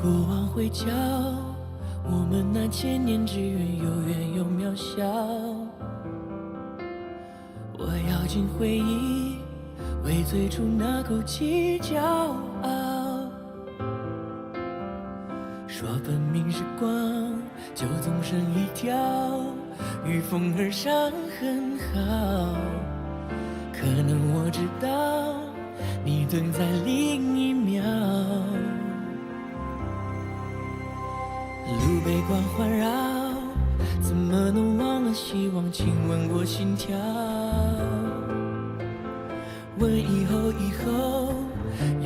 过往会叫我们那千年之缘有远有渺小。我咬紧回忆，为最初那口气骄傲。说分明时光就总剩一条，与风而上很好。可能我知道你蹲在另一秒，路被光环绕，怎么能忘了希望亲吻我心跳？问以后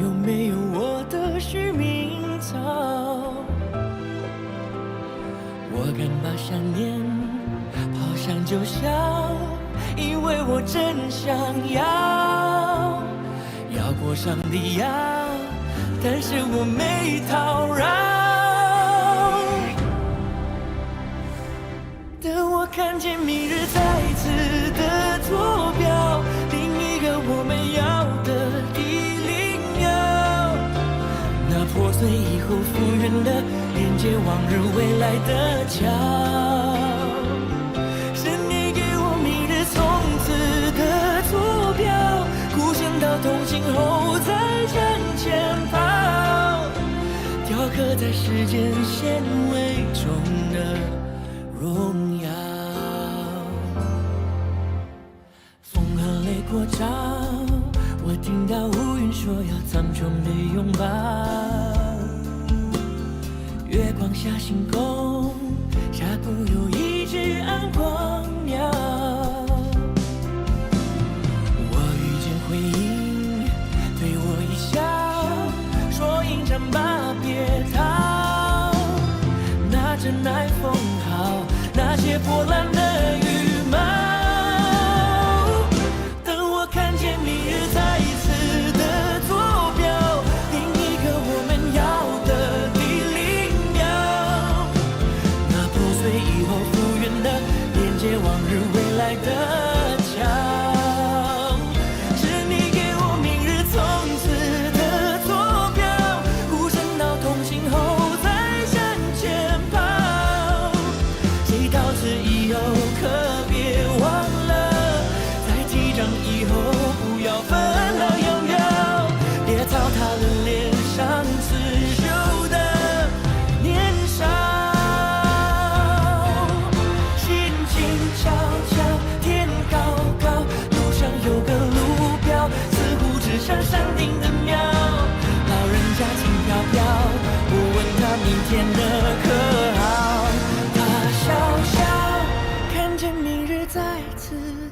有没有我的续命草？我敢把想念抛向九霄，因为我真想要过上帝呀，但是我没讨扰。等我看见明日再次的坐标，另一个我们要的地灵鸟，那破碎以后复原的连接往日未来的桥，是你给我明日从此的坐标，孤身到同行后再向前跑，雕刻在时间纤维中的荣耀。风和泪过招，我听到乌云说要苍穹的拥抱，月光下星空下铺有一只暗光鸟，我遇见回音对我一笑，说迎战吧别逃，拿着耐风号，那些破烂的羽毛，等我看见明日再次的坐标，另一个我们要的地灵鸟，那破碎以后复原的连接往日未来的桥，是你给我明日从此的坐标，孤身到同行后再向前跑，谁到此以后可别忘了，在击掌以后不要分道扬镳，别糟蹋了脸上刺绣的年少，心静悄悄，天高高，路上有个路标，似乎指向山顶的庙，老人家轻飘飘，我问他明天的可好，他笑笑，看见明日再次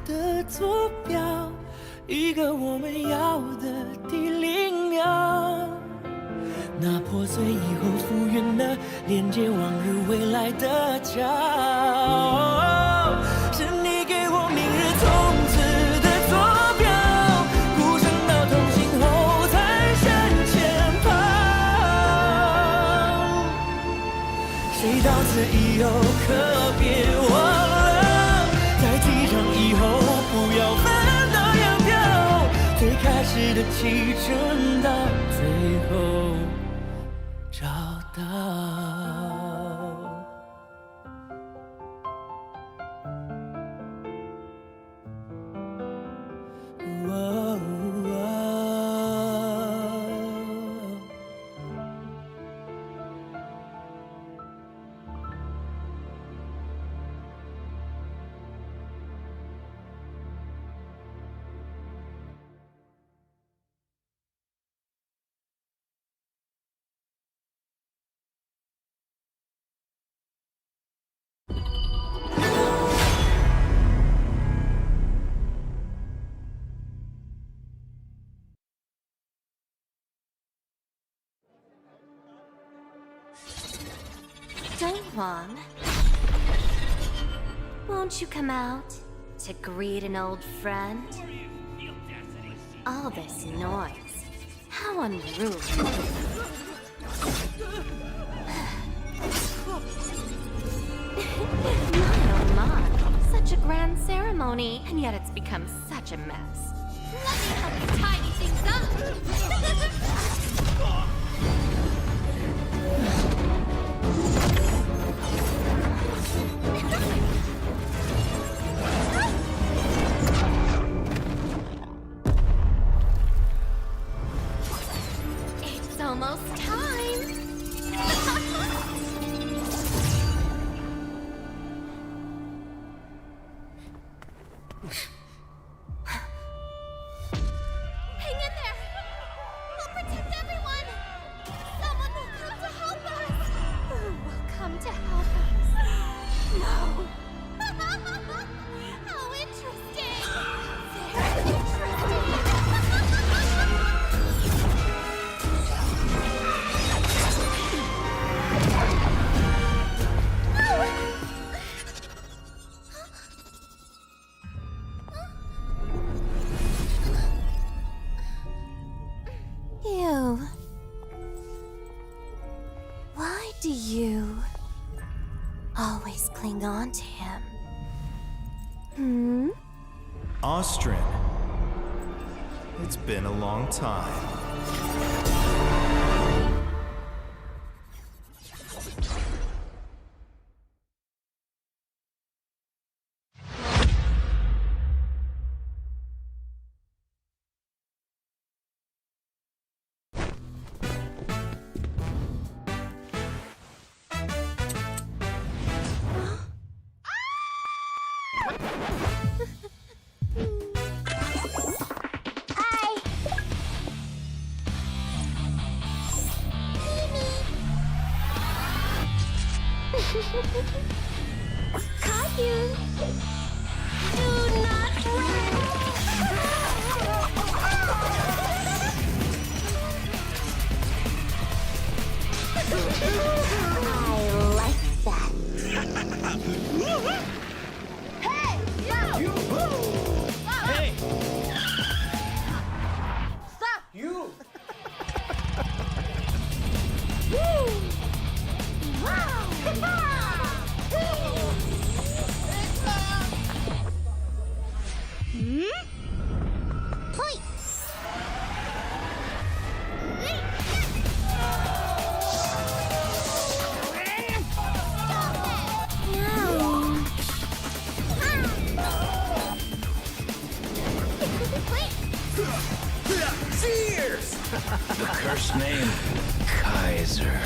的坐标，一个我们要的地灵鸟，那破碎以后复原的连接往日未来的桥，是你给我明日从此的坐标，孤身到同行后才向前跑，谁到此以后可别忘了，在击掌以后不要分道扬镳，最开始的启程到最后找到。Don't Juan. Won't you come out to greet an old friend? All this noise. How unruly. My oh my. Such a grand ceremony, and yet it's become such a mess. Let me help you tidy things up! almost time. Hang in there. We'll protect everyone. Someone will come to help us. Who will come to help us? No. How interesting. Very interesting. You. Why do you always cling on to him? Hmm? Austrian. It's been a long time. Caillou! Do not run! I like that. Hey! You! Hey! Stop! You! Cheers! The cursed name, Kaiser.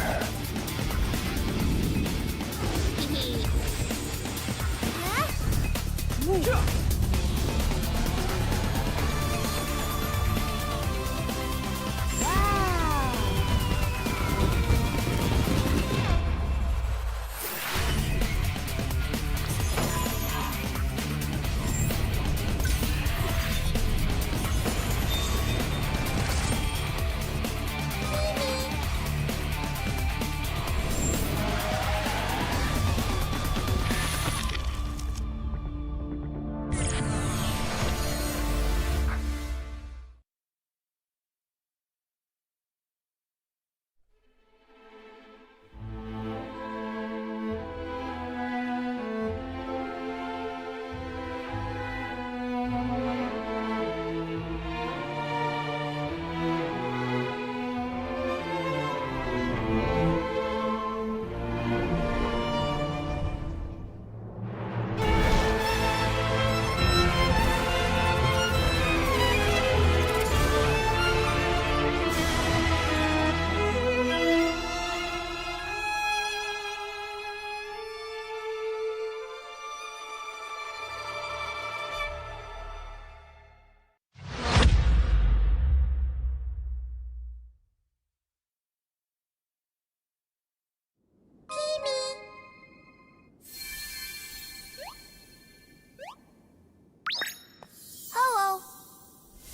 Hello.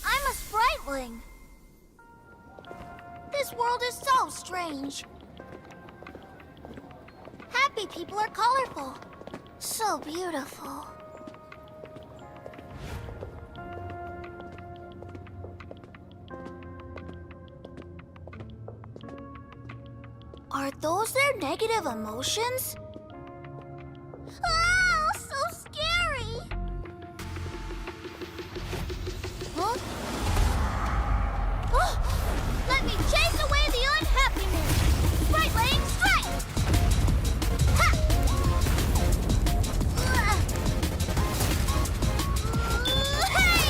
I'm a spriteling. This world is so strange. Happy people are colorful. So beautiful. Are those their negative emotions? Ah, so scary! Huh? Oh, let me chase away the unhappiness! Sprite lane strike! Ha! Hey!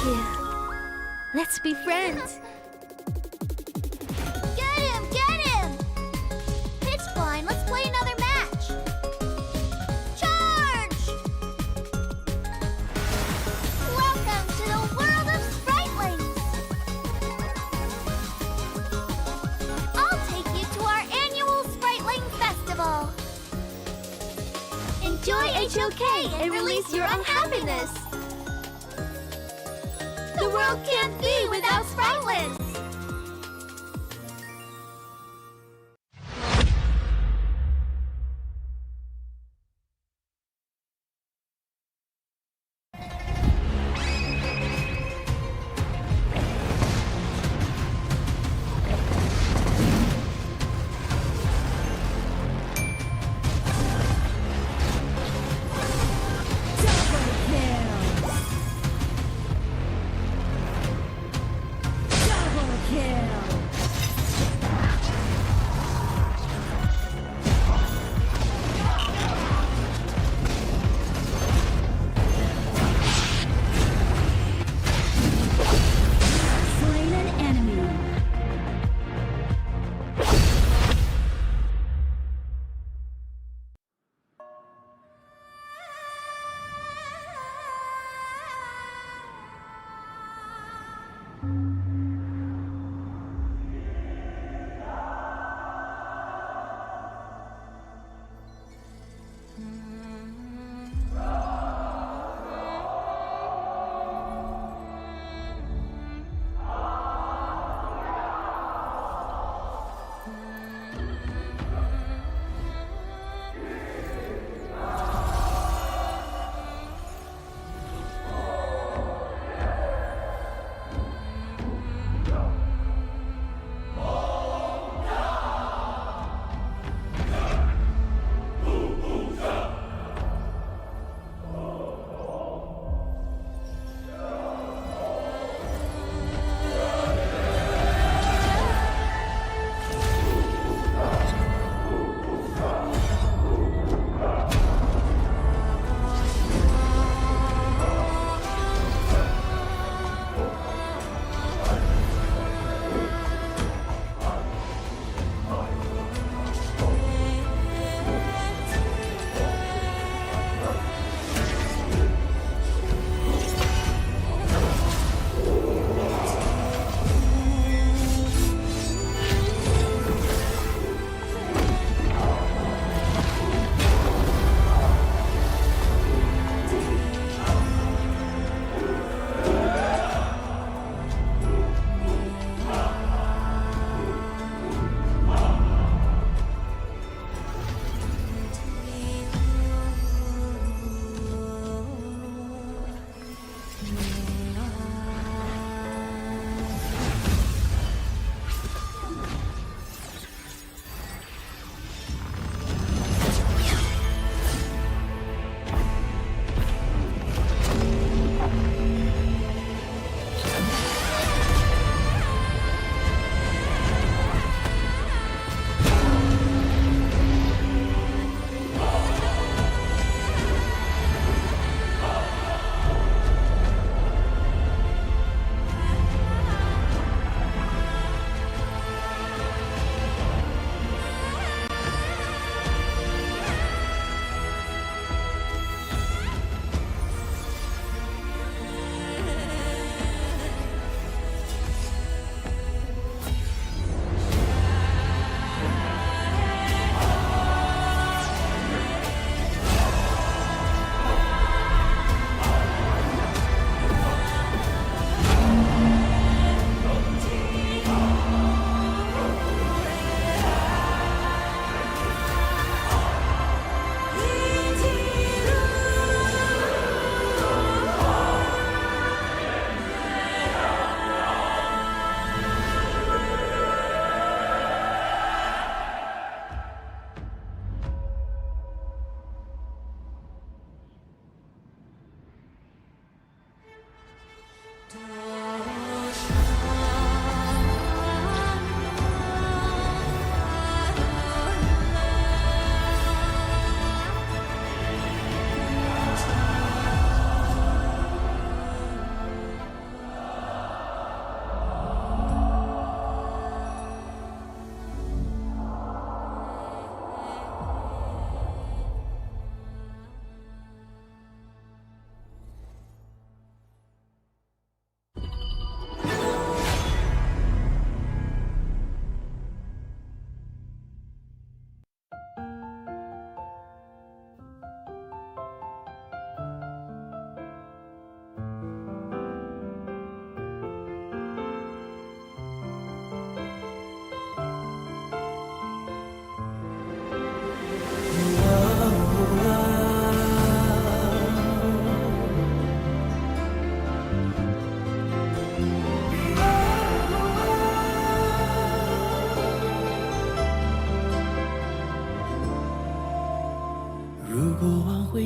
you. Let's be friends. Get him! Get him! Pitch blind, let's play another match. Charge! Welcome to the world of Spritelings. I'll take you to our annual Spriteling Festival. Enjoy HOK and release your unhappiness. The world can't be without Spritelings. Double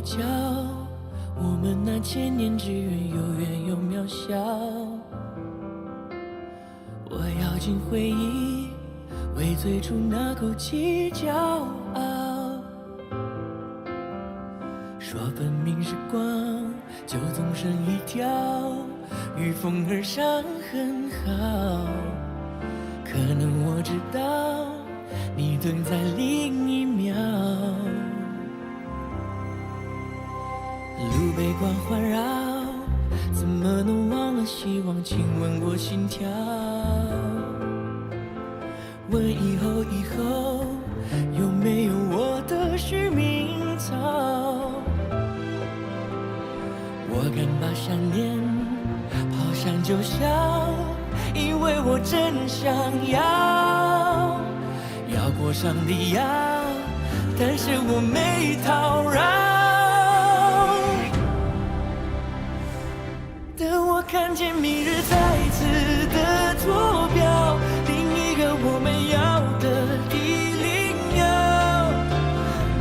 对焦，我们那千年之缘有远有渺小。我咬紧回忆，为最初那口气骄傲。说分明是光，就总剩一条与风而上很好。可能我知道你等在另一秒。路被光环绕，怎么能忘了希望亲吻过心跳？问以后有没有我的续命草？我敢把想念抛山就小，因为我真想要过上帝要，但是我没讨扰。等我看见明日再次的坐标，另一个我们要的地灵鸟，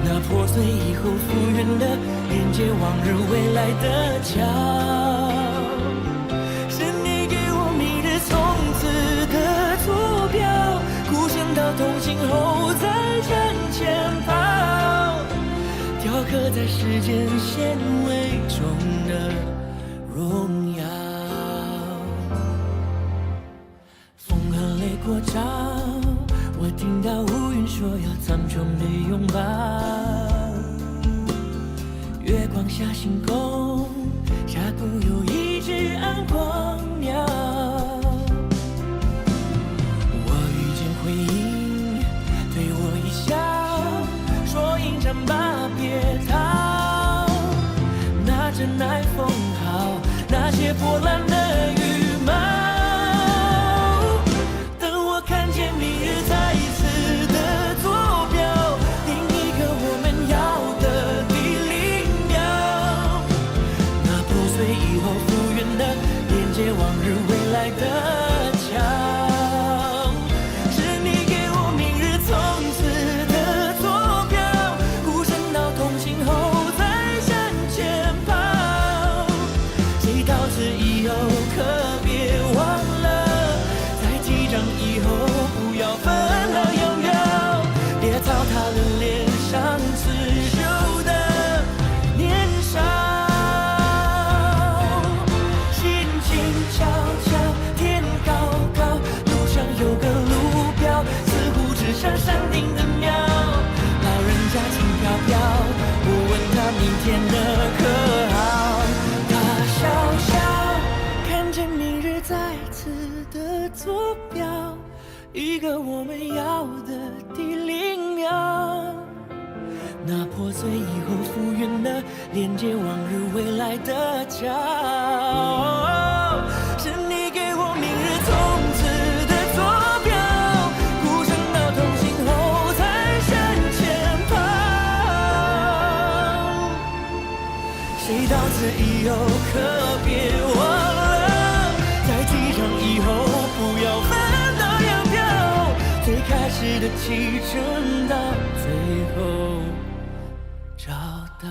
那破碎以后复原的连接往日未来的桥，是你给我明日从此的坐标，孤身到同行后再向前跑，雕刻在时间线尾中的荣耀。风和泪过招，我听到乌云说要苍穹的拥抱，月光下星空下固有一只暗光鸟。我遇见回音，对我一笑，说迎战吧别逃，那阵爱风好，那些破烂的羽毛。等我看见明日再一次的坐标，另一个我们要的地灵鸟，那破碎以后复原的连接往日未来的桥，是你给我明日从此的坐标，孤身到同行后再向前跑，谁到此以后可别忘了，在击掌以后不要分道扬镳，别糟蹋了脸上刺绣的年少。心静悄悄，天高高，路上有个路标，似乎指向山顶的庙，老人家轻飘飘，我问他明天的可好，他笑笑，看见明日再次的坐标，一个我们要的地灵鸟，那破碎以后复原的连接往日未来的桥，是你给我明日从此的坐标，孤身到同行后才向前跑，谁到此以后可别忘了，在击掌以后不要分道扬镳，最开始的启程到最后找到。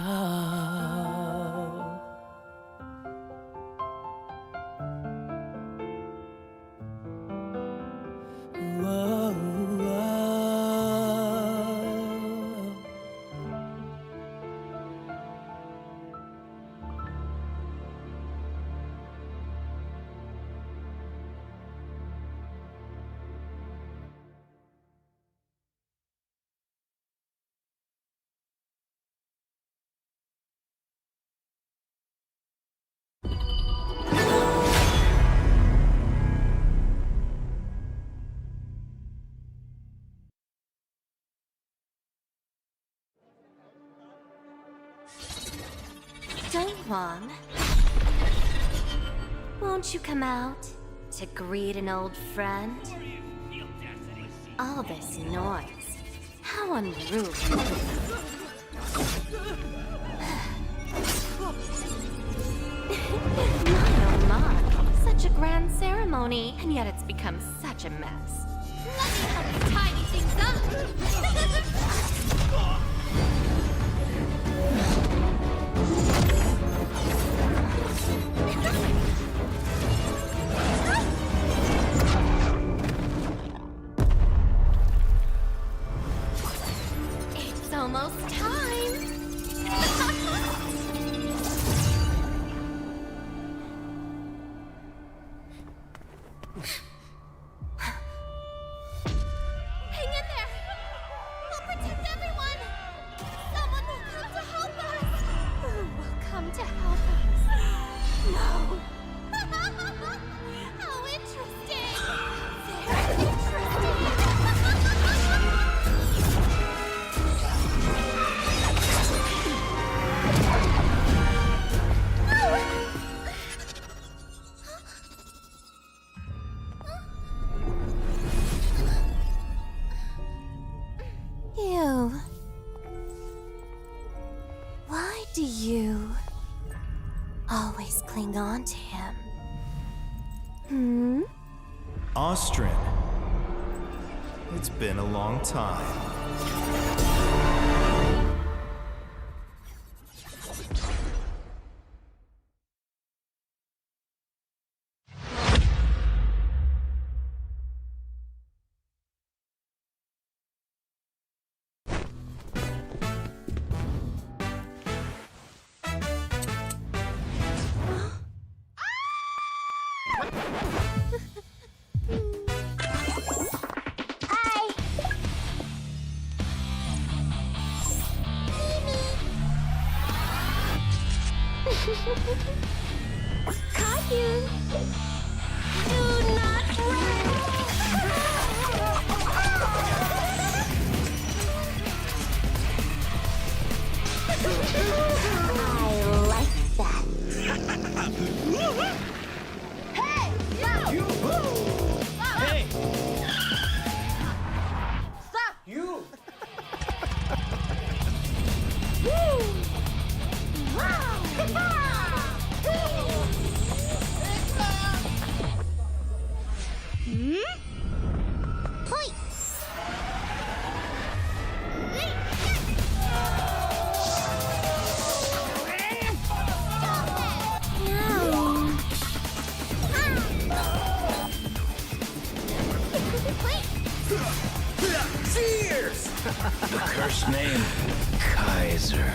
Dongwon, won't you come out to greet an old friend? All this noise, how unruly. My oh my, such a grand ceremony, and yet it's become such a mess. Let me help you tidy things up. It's almost time. Hang in there. We'll protect everyone. Someone will come to help us. Who will come to help us? No. How interesting. Very interesting. You. Why do you always cling on to him? Hmm? Austrian. It's been a long time. Hi. Caillou. Do not I like that. Hey! Stop! Hey! Stop! You! Point! Cheers! The cursed name, Kaiser.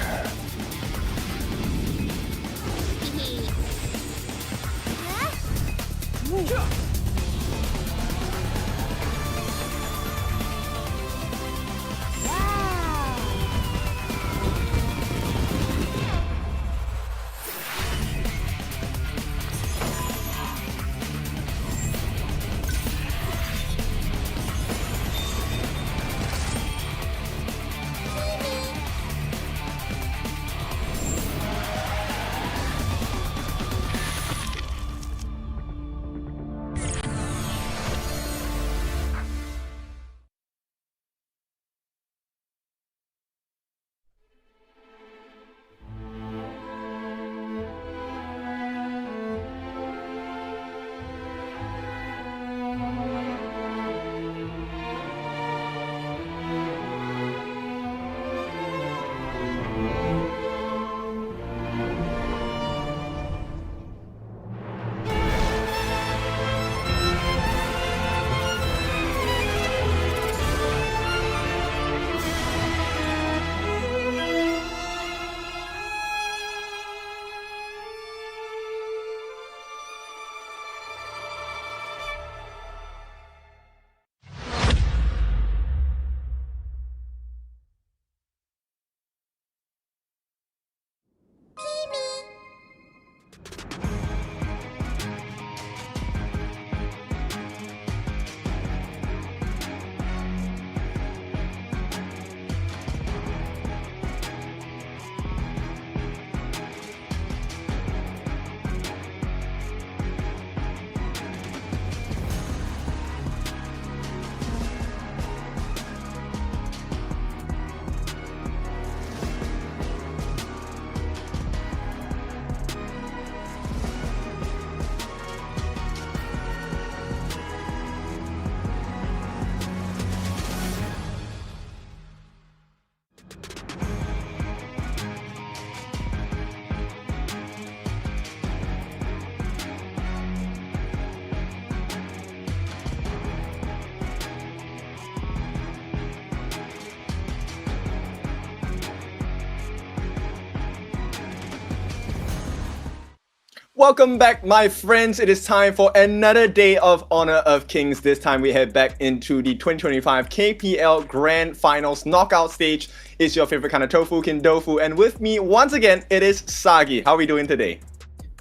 Welcome back, my friends. It is time for another day of Honor of Kings. This time we head back into the 2025 KPL Grand Finals knockout stage. It's your favorite kind of tofu, Kindofu, and with me once again, it is Sagi. How are we doing today?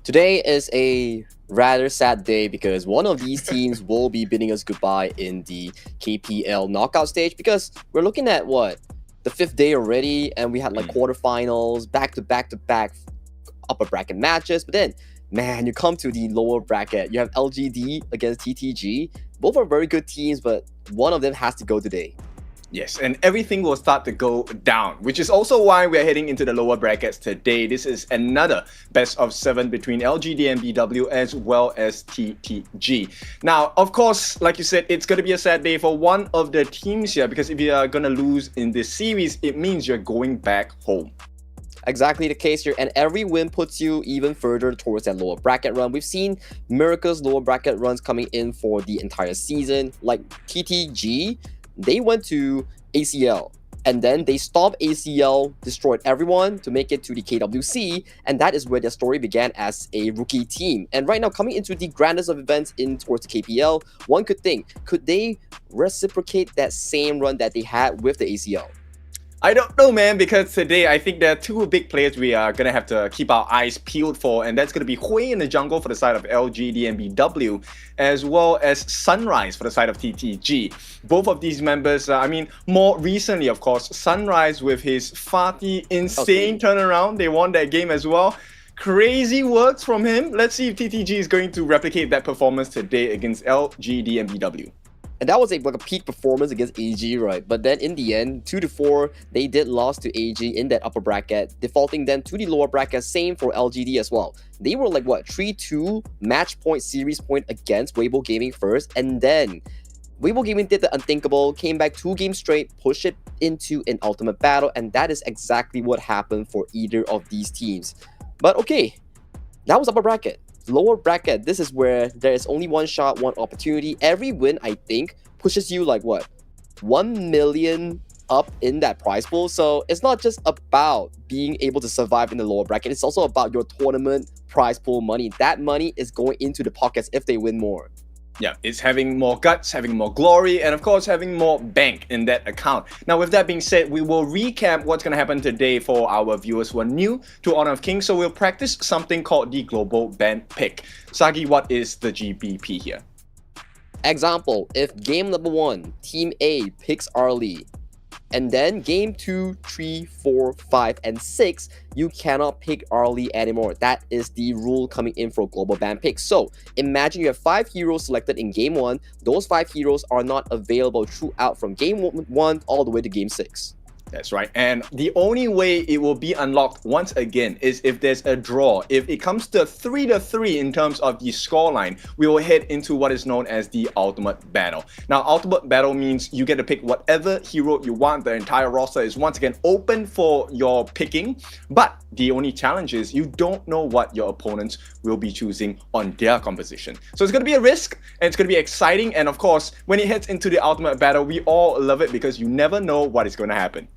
Today is a rather sad day because one of these teams will be bidding us goodbye in the KPL knockout stage because we're looking at what? The 5th day already, and we had like quarterfinals, back-to-back upper bracket matches, but then man, you come to the lower bracket. You have LGD against TTG. Both are very good teams, but one of them has to go today. Yes, and everything will start to go down, which is also why we're heading into the lower brackets today. This is another best of 7 between LGDNBW as well as TTG. Now, of course, like you said, it's going to be a sad day for one of the teams here because if you are going to lose in this series, it means you're going back home. Exactly the case here, and every win puts you even further towards that lower bracket run. We've seen Miracle's lower bracket runs coming in for the entire season. Like TTG, they went to ACL, and then they stopped ACL, destroyed everyone to make it to the KWC, and that is where their story began as a rookie team. And right now, coming into the grandest of events in towards the KPL, one could think, could they reciprocate that same run that they had with the ACL? I don't know, man, because today I think there are two big players we are going to have to keep our eyes peeled for, and that's going to be Hui in the jungle for the side of LGDNBW, as well as Sunrise for the side of TTG. Both of these members, more recently, of course, Sunrise with his farty, insane turnaround, they won that game as well. Crazy works from him. Let's see if TTG is going to replicate that performance today against LGDNBW. And that was like a peak performance against AG, right? But then in the end, 2-4, they did lose to AG in that upper bracket, defaulting them to the lower bracket. Same for LGD as well. They were like, what, 3-2 match point, series point against Weibo Gaming first. And then Weibo Gaming did the unthinkable, came back 2 games straight, pushed it into an ultimate battle. And that is exactly what happened for either of these teams. But okay, that was upper bracket. Lower bracket, this is where there is only one shot, one opportunity. Every win, I think, pushes you like what? 1 million up in that prize pool. So it's not just about being able to survive in the lower bracket. It's also about your tournament prize pool money. That money is going into the pockets if they win more. Yeah, it's having more guts, having more glory, and of course having more bank in that account. Now with that being said, we will recap what's going to happen today for our viewers who are new to Honor of Kings. So we'll practice something called the Global Band Pick. Sagi, what is the GBP here? Example, if game number 1, Team A picks Arlie, and then game 2, 3, 4, 5, and 6, you cannot pick Arlie anymore. That is the rule coming in for global ban pick. So imagine you have 5 heroes selected in game 1. Those 5 heroes are not available throughout from game 1 all the way to game 6. That's right, and the only way it will be unlocked once again is if there's a draw. If it comes to 3-3 in terms of the scoreline, we will head into what is known as the Ultimate Battle. Now, Ultimate Battle means you get to pick whatever hero you want. The entire roster is once again open for your picking, but the only challenge is you don't know what your opponents will be choosing on their composition. So it's going to be a risk, and it's going to be exciting, and of course, when it heads into the Ultimate Battle, we all love it because you never know what is going to happen.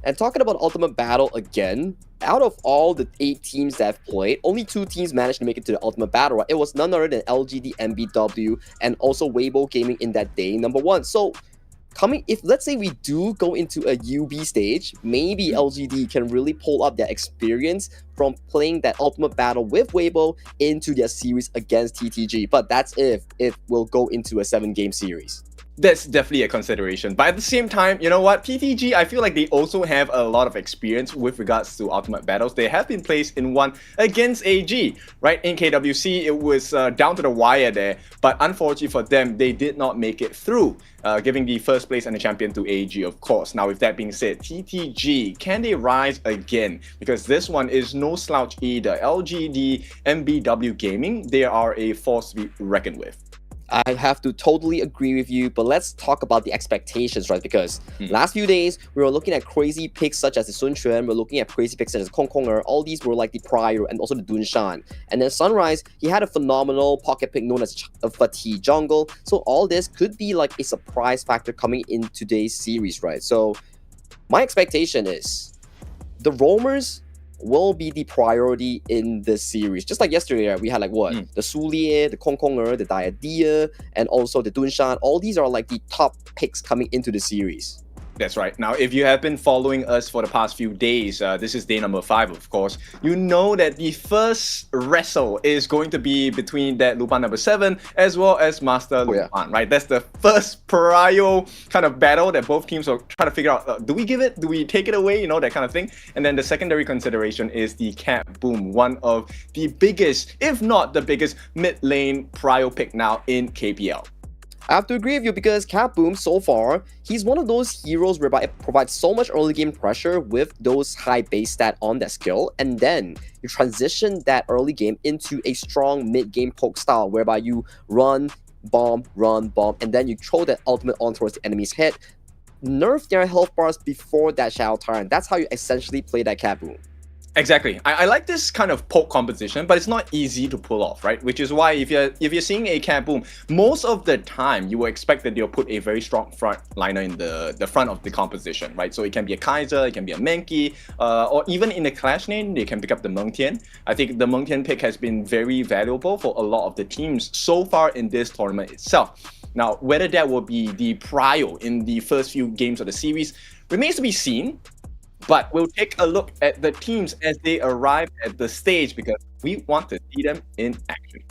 And talking about Ultimate Battle again, out of all the 8 teams that have played, only 2 teams managed to make it to the Ultimate Battle, right? It was none other than LGDNBW and also Weibo Gaming in that day, number 1. So, if let's say we do go into a UB stage, maybe LGD can really pull up that experience from playing that Ultimate Battle with Weibo into their series against TTG. But that's if it will go into a 7-game series. That's definitely a consideration. But at the same time, you know what? TTG, I feel like they also have a lot of experience with regards to Ultimate Battles. They have been placed in one against AG, right? In KWC, it was down to the wire there. But unfortunately for them, they did not make it through, giving the first place and the champion to AG, of course. Now, with that being said, TTG, can they rise again? Because this one is no slouch either. LGD, MBW Gaming, they are a force to be reckoned with. I have to totally agree with you, but let's talk about the expectations, right? Because last few days, we were looking at crazy picks such as the Sun Quan, we're looking at crazy picks such as Kong Konger, all these were like the prior and also the Dunshan. And then Sunrise, he had a phenomenal pocket pick known as Fatih Jungle. So all this could be like a surprise factor coming in today's series, right? So my expectation is the roamers will be the priority in this series. Just like yesterday, right, we had like what? The Sulie, the Kongkonger, the Diadia, and also the Dunshan. All these are like the top picks coming into the series. That's right. Now, if you have been following us for the past few days, this is day number 5, of course, you know that the first wrestle is going to be between that Lupan number 7 as well as Master Lupan, right? That's the first prio kind of battle that both teams are trying to figure out, do we give it? Do we take it away? You know, that kind of thing. And then the secondary consideration is the Cat Boom, one of the biggest, if not the biggest, mid-lane prio pick now in KPL. I have to agree with you because Cat Boom, so far, he's one of those heroes whereby it provides so much early game pressure with those high base stat on that skill, and then you transition that early game into a strong mid-game poke style whereby you run, bomb, and then you throw that ultimate on towards the enemy's head, nerf their health bars before that Shadow Tyrant. That's how you essentially play that Cat Boom. Exactly. I like this kind of poke composition, but it's not easy to pull off, right? Which is why if you're seeing a Cat Boom, most of the time you will expect that they'll put a very strong front liner in the front of the composition, right? So it can be a Kaiser, it can be a Menki, or even in the Clash lane, they can pick up the Meng Tian. I think the Meng Tian pick has been very valuable for a lot of the teams so far in this tournament itself. Now, whether that will be the prio in the first few games of the series remains to be seen. But we'll take a look at the teams as they arrive at the stage because we want to see them in action.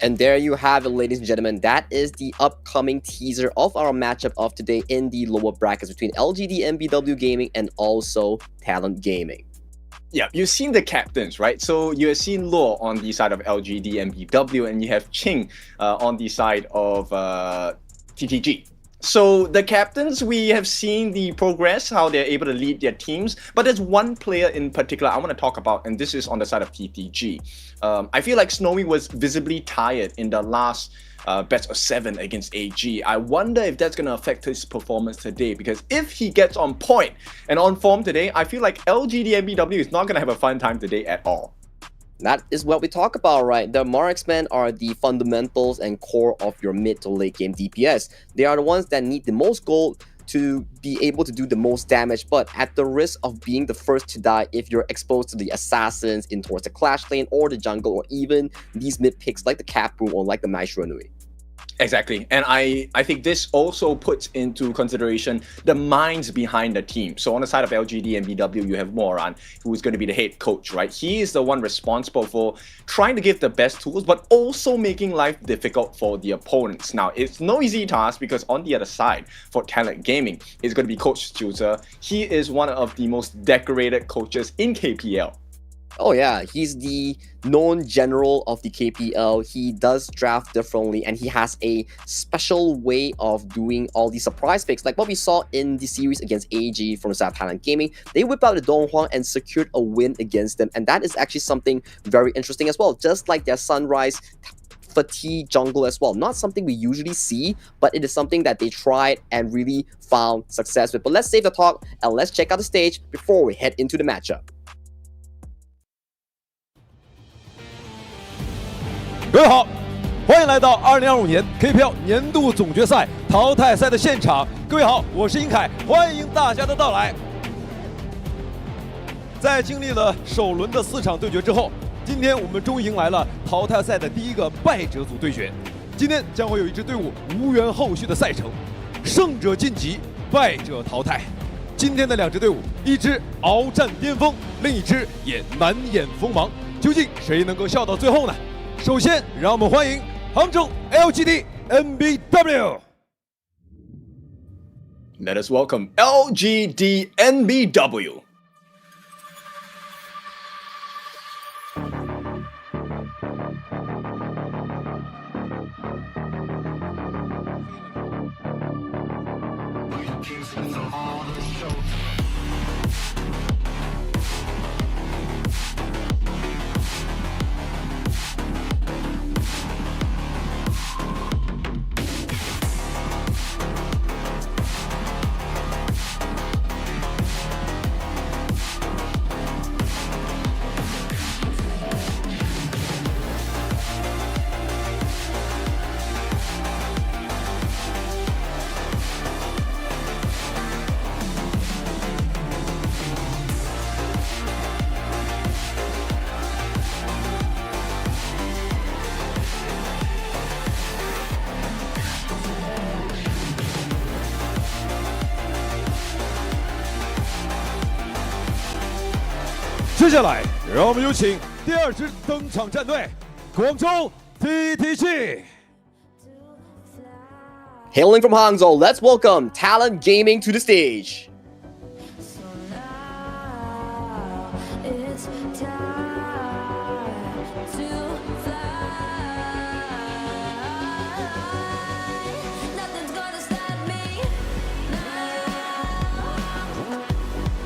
And there you have it, ladies and gentlemen. That is the upcoming teaser of our matchup of today in the lower brackets between LGDNBW Gaming and also Talent Gaming. Yeah, you've seen the captains, right? So you have seen Luo on the side of LGDNBW and you have Ching on the side of TTG. So the captains, we have seen the progress, how they're able to lead their teams, but there's one player in particular I want to talk about, and this is on the side of TTG. I feel like Snowy was visibly tired in the last best of 7 against AG. I wonder if that's going to affect his performance today, because if he gets on point and on form today, I feel like LGDNBW is not going to have a fun time today at all. That is what we talk about, right? The marksmen are the fundamentals and core of your mid to late game DPS. They are the ones that need the most gold to be able to do the most damage, but at the risk of being the first to die if you're exposed to the assassins in towards the Clash lane or the jungle, or even these mid picks like the Cat Boom or like the Maestro Nui. Exactly, and I think this also puts into consideration the minds behind the team. So on the side of LGDNBW, you have Moran, who is going to be the head coach, right? He is the one responsible for trying to give the best tools, but also making life difficult for the opponents. Now, it's no easy task because on the other side, for Talent Gaming, is going to be Coach Juza. He is one of the most decorated coaches in KPL. Oh yeah, he's the known general of the KPL. He does draft differently and he has a special way of doing all these surprise picks. Like what we saw in the series against AG from the side of Talent Gaming. They whipped out the Donghuang and secured a win against them. And that is actually something very interesting as well. Just like their Sunrise Fatigue jungle as well. Not something we usually see, but it is something that they tried and really found success with. But let's save the talk and let's check out the stage before we head into the matchup. 各位好，欢迎来到2025年 KPL 年度总决赛淘汰赛的现场。各位好，我是英凯，欢迎大家的到来。在经历了首轮的4场对决之后，今天我们终于迎来了淘汰赛的第一个败者组对决。今天将会有一支队伍无缘后续的赛程，胜者晋级，败者淘汰。今天的2支队伍，一支鏖战巅峰，另一支也难掩锋芒。究竟谁能够笑到最后呢？ 首先，让我们欢迎杭州 LGDNBW。Let us welcome LGDNBW.接下来，让我们有请第二支登场战队——广州 TTG。 Hailing from Hangzhou, let's welcome Talent Gaming to the stage. It's time to fly. Nothing's gonna stop me now. Nothing's gonna stop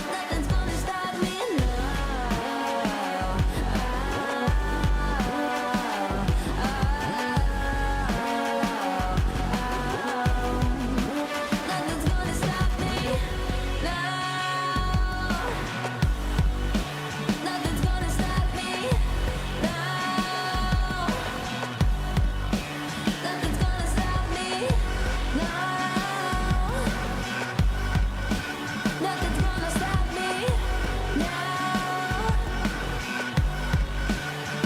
me now. Nothing's gonna stop me Nothing's gonna stop me now. Nothing's gonna stop me now. Nothing's gonna stop me now. Nothing's gonna stop me now.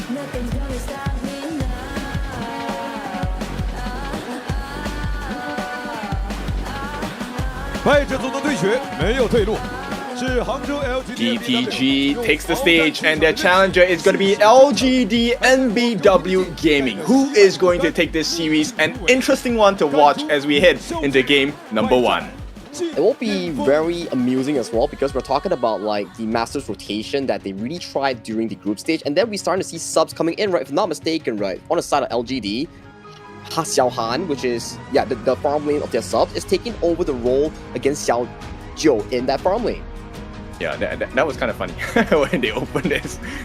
Nothing's gonna stop me now. 败者组的对决没有退路，是杭州 TTG takes the stage, and their challenger is going to be LGDNBW Gaming. Who is going to take this series? An interesting one to watch as we head into game number 1. It will be very amusing as well because we're talking about like the Masters rotation that they really tried during the group stage, and then we're starting to see subs coming in, right? If I'm not mistaken, right? On the side of LGD, Xiao Han, which is the farm lane of their subs, is taking over the role against Xiao Jiu in that farm lane. Yeah, that was kind of funny when they opened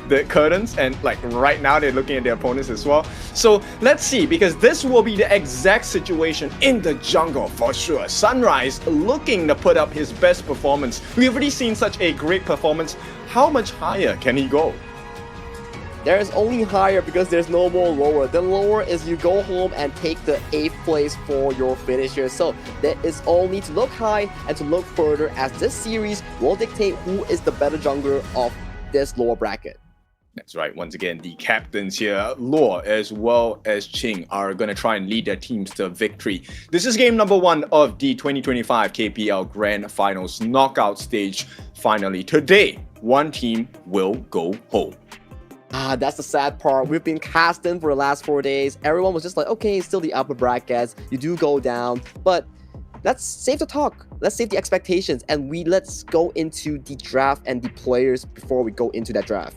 the curtains, and like right now they're looking at their opponents as well. So let's see, because this will be the exact situation in the jungle for sure. Sunrise looking to put up his best performance. We've already seen such a great performance. How much higher can he go? There is only higher because there's no more lower. The lower is you go home and take the 8th place for your finisher. So there is only to look high and to look further, as this series will dictate who is the better jungler of this lower bracket. That's right. Once again, the captains here, Luo as well as Qing, are going to try and lead their teams to victory. This is game number 1 of the 2025 KPL Grand Finals knockout stage. Finally, today, one team will go home. That's the sad part. We've been casting for the last 4 days. Everyone was just like, okay, it's still the upper brackets. You do go down, but let's save the talk. Let's save the expectations, and let's go into the draft and the players before we go into that draft.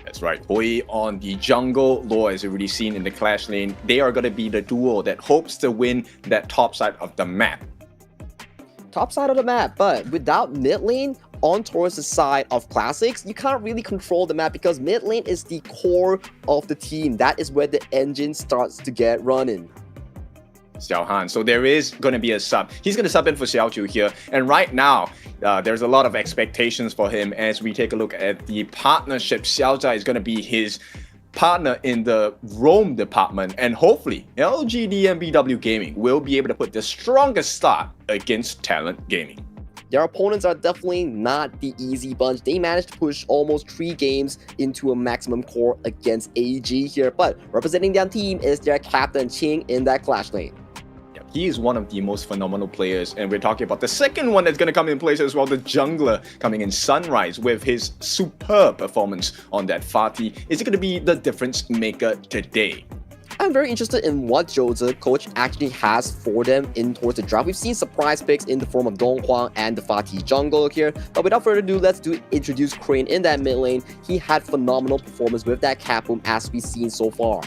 That's right. Boy on the jungle, Luo is already seen in the clash lane. They are going to be the duo that hopes to win that top side of the map. Top side of the map, but without mid lane on towards the side of classics, you can't really control the map because mid lane is the core of the team. That is where the engine starts to get running. Xiao Han. So there is going to be a sub. He's going to sub in for Xiao Jiu here. And right now, there's a lot of expectations for him as we take a look at the partnership. Xiao Zai is going to be his partner in the roam department, and hopefully LGDNBW Gaming will be able to put the strongest start against Talent Gaming. Their opponents are definitely not the easy bunch. They managed to push almost 3 games into a maximum core against AG here, but representing their team is their captain Qing in that clash lane. He is one of the most phenomenal players, and we're talking about the second one that's going to come in place as well, the jungler coming in, Sunrise, with his superb performance on that Fatih. Is it going to be the difference maker today? I'm very interested in what Jose coach actually has for them in towards the draft. We've seen surprise picks in the form of Dong Huang and the Fatih jungle here. But without further ado, let's introduce Crane in that mid lane. He had phenomenal performance with that cap boom as we've seen so far.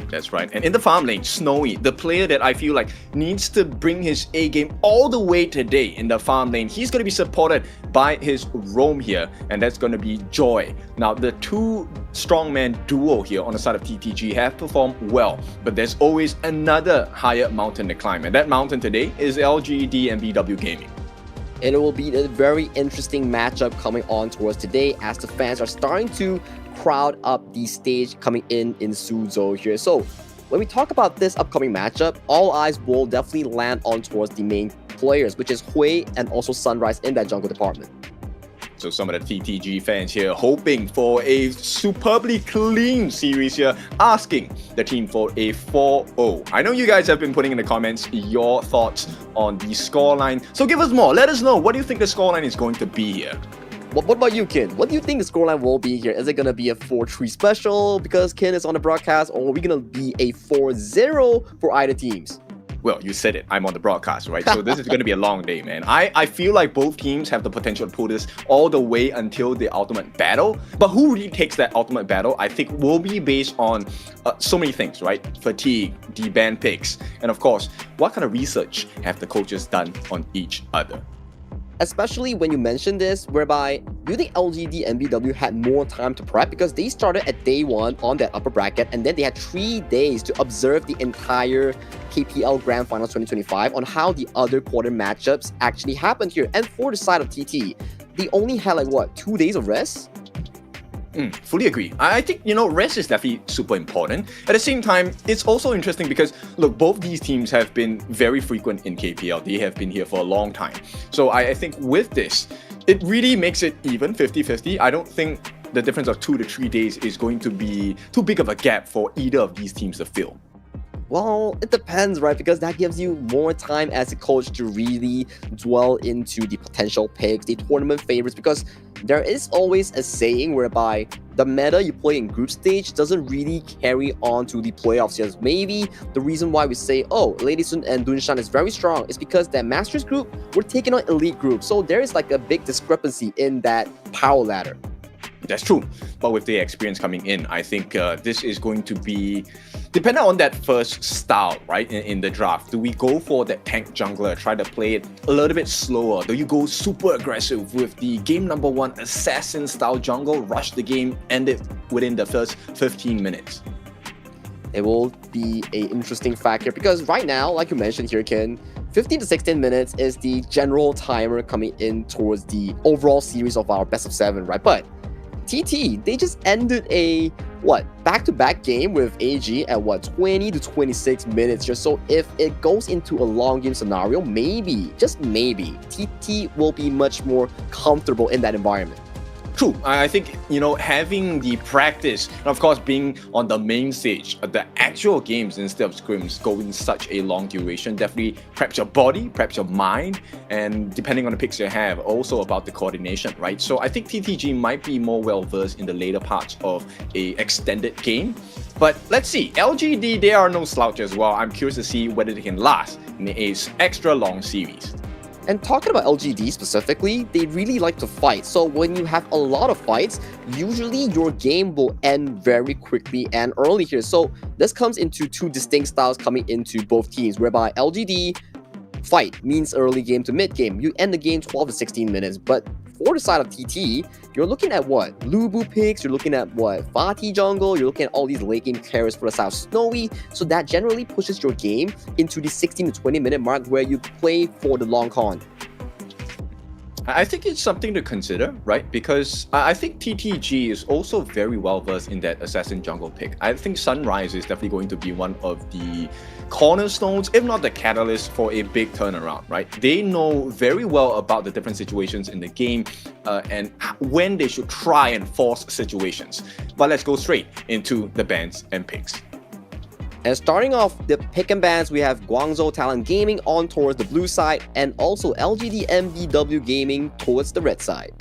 That's right. And in the farm lane, Snowy, the player that I feel like needs to bring his A game all the way today in the farm lane. He's going to be supported by his roam here, and that's going to be Joy. Now, the two strongman duo here on the side of TTG have performed well, but there's always another higher mountain to climb, and that mountain today is LGDNBW Gaming. And it will be a very interesting matchup coming on towards today as the fans are starting to crowd up the stage coming in Suzhou here. So when we talk about this upcoming matchup, all eyes will definitely land on towards the main players, which is Hui and also Sunrise in that jungle department. So some of the TTG fans here hoping for a superbly clean series here, asking the team for a 4-0. I know you guys have been putting in the comments your thoughts on the scoreline. So give us more. Let us know. What do you think the scoreline is going to be here? What about you, Kin? What do you think the scoreline will be here? Is it going to be a 4-3 special because Kin is on the broadcast, or are we going to be a 4-0 for either teams? Well, you said it. I'm on the broadcast, right? So this is going to be a long day, man. I feel like both teams have the potential to pull this all the way until the ultimate battle. But who really takes that ultimate battle, I think, will be based on so many things, right? Fatigue, deban picks, and of course, what kind of research have the coaches done on each other? Especially when you mentioned this, whereby do you think LGDNBW had more time to prep because they started at day 1 on that upper bracket, and then they had 3 days to observe the entire KPL Grand Finals 2025 on how the other quarter matchups actually happened here. And for the side of TT, they only had like what, 2 days of rest? Fully agree. I think, rest is definitely super important. At the same time, it's also interesting because, look, both these teams have been very frequent in KPL. They have been here for a long time. So I think with this, it really makes it even 50-50. I don't think the difference of 2 to 3 days is going to be too big of a gap for either of these teams to fill. Well, it depends, right? Because that gives you more time as a coach to really dwell into the potential picks, the tournament favorites, because there is always a saying whereby the meta you play in group stage doesn't really carry on to the playoffs. Yes, maybe the reason why we say, oh, Lady Sun and Dunshan is very strong is because that Masters group, we're taking on elite group. So there is like a big discrepancy in that power ladder. That's true. But with the experience coming in, I think this is going to be dependent on that first style, right? In the draft. Do we go for that tank jungler, try to play it a little bit slower? Do you go super aggressive with the game number 1 assassin style jungle, rush the game, end it within the first 15 minutes? It will be an interesting factor because right now, like you mentioned here, Ken, 15 to 16 minutes is the general timer coming in towards the overall series of our best of 7, right? But TT, they just ended a back-to-back game with AG at 20 to 26 minutes here. So if it goes into a long game scenario, maybe, just maybe, TT will be much more comfortable in that environment. True. I think, having the practice, and of course being on the main stage, the actual games instead of scrims going such a long duration definitely preps your body, preps your mind, and depending on the picks you have, also about the coordination, right? So I think TTG might be more well-versed in the later parts of a extended game. But let's see. LGD, they are no slouch as well. I'm curious to see whether they can last in a extra long series. And talking about LGD specifically, they really like to fight. So when you have a lot of fights, usually your game will end very quickly and early here. So this comes into 2 distinct styles coming into both teams, whereby LGD fight means early game to mid game. You end the game 12 to 16 minutes. But for the side of TT, you're looking at what? Lubu picks, you're looking at what? Fatih jungle, you're looking at all these late game carries for the side of Snowy. So that generally pushes your game into the 16 to 20 minute mark where you play for the long con. I think it's something to consider, right? Because I think TTG is also very well versed in that assassin jungle pick. I think Sunrise is definitely going to be one of the cornerstones, if not the catalyst for a big turnaround, right? They know very well about the different situations in the game and when they should try and force situations. But let's go straight into the bans and picks. And starting off the pick and bans, we have Guangzhou Talent Gaming on towards the blue side, and also LGDNBW Gaming towards the red side.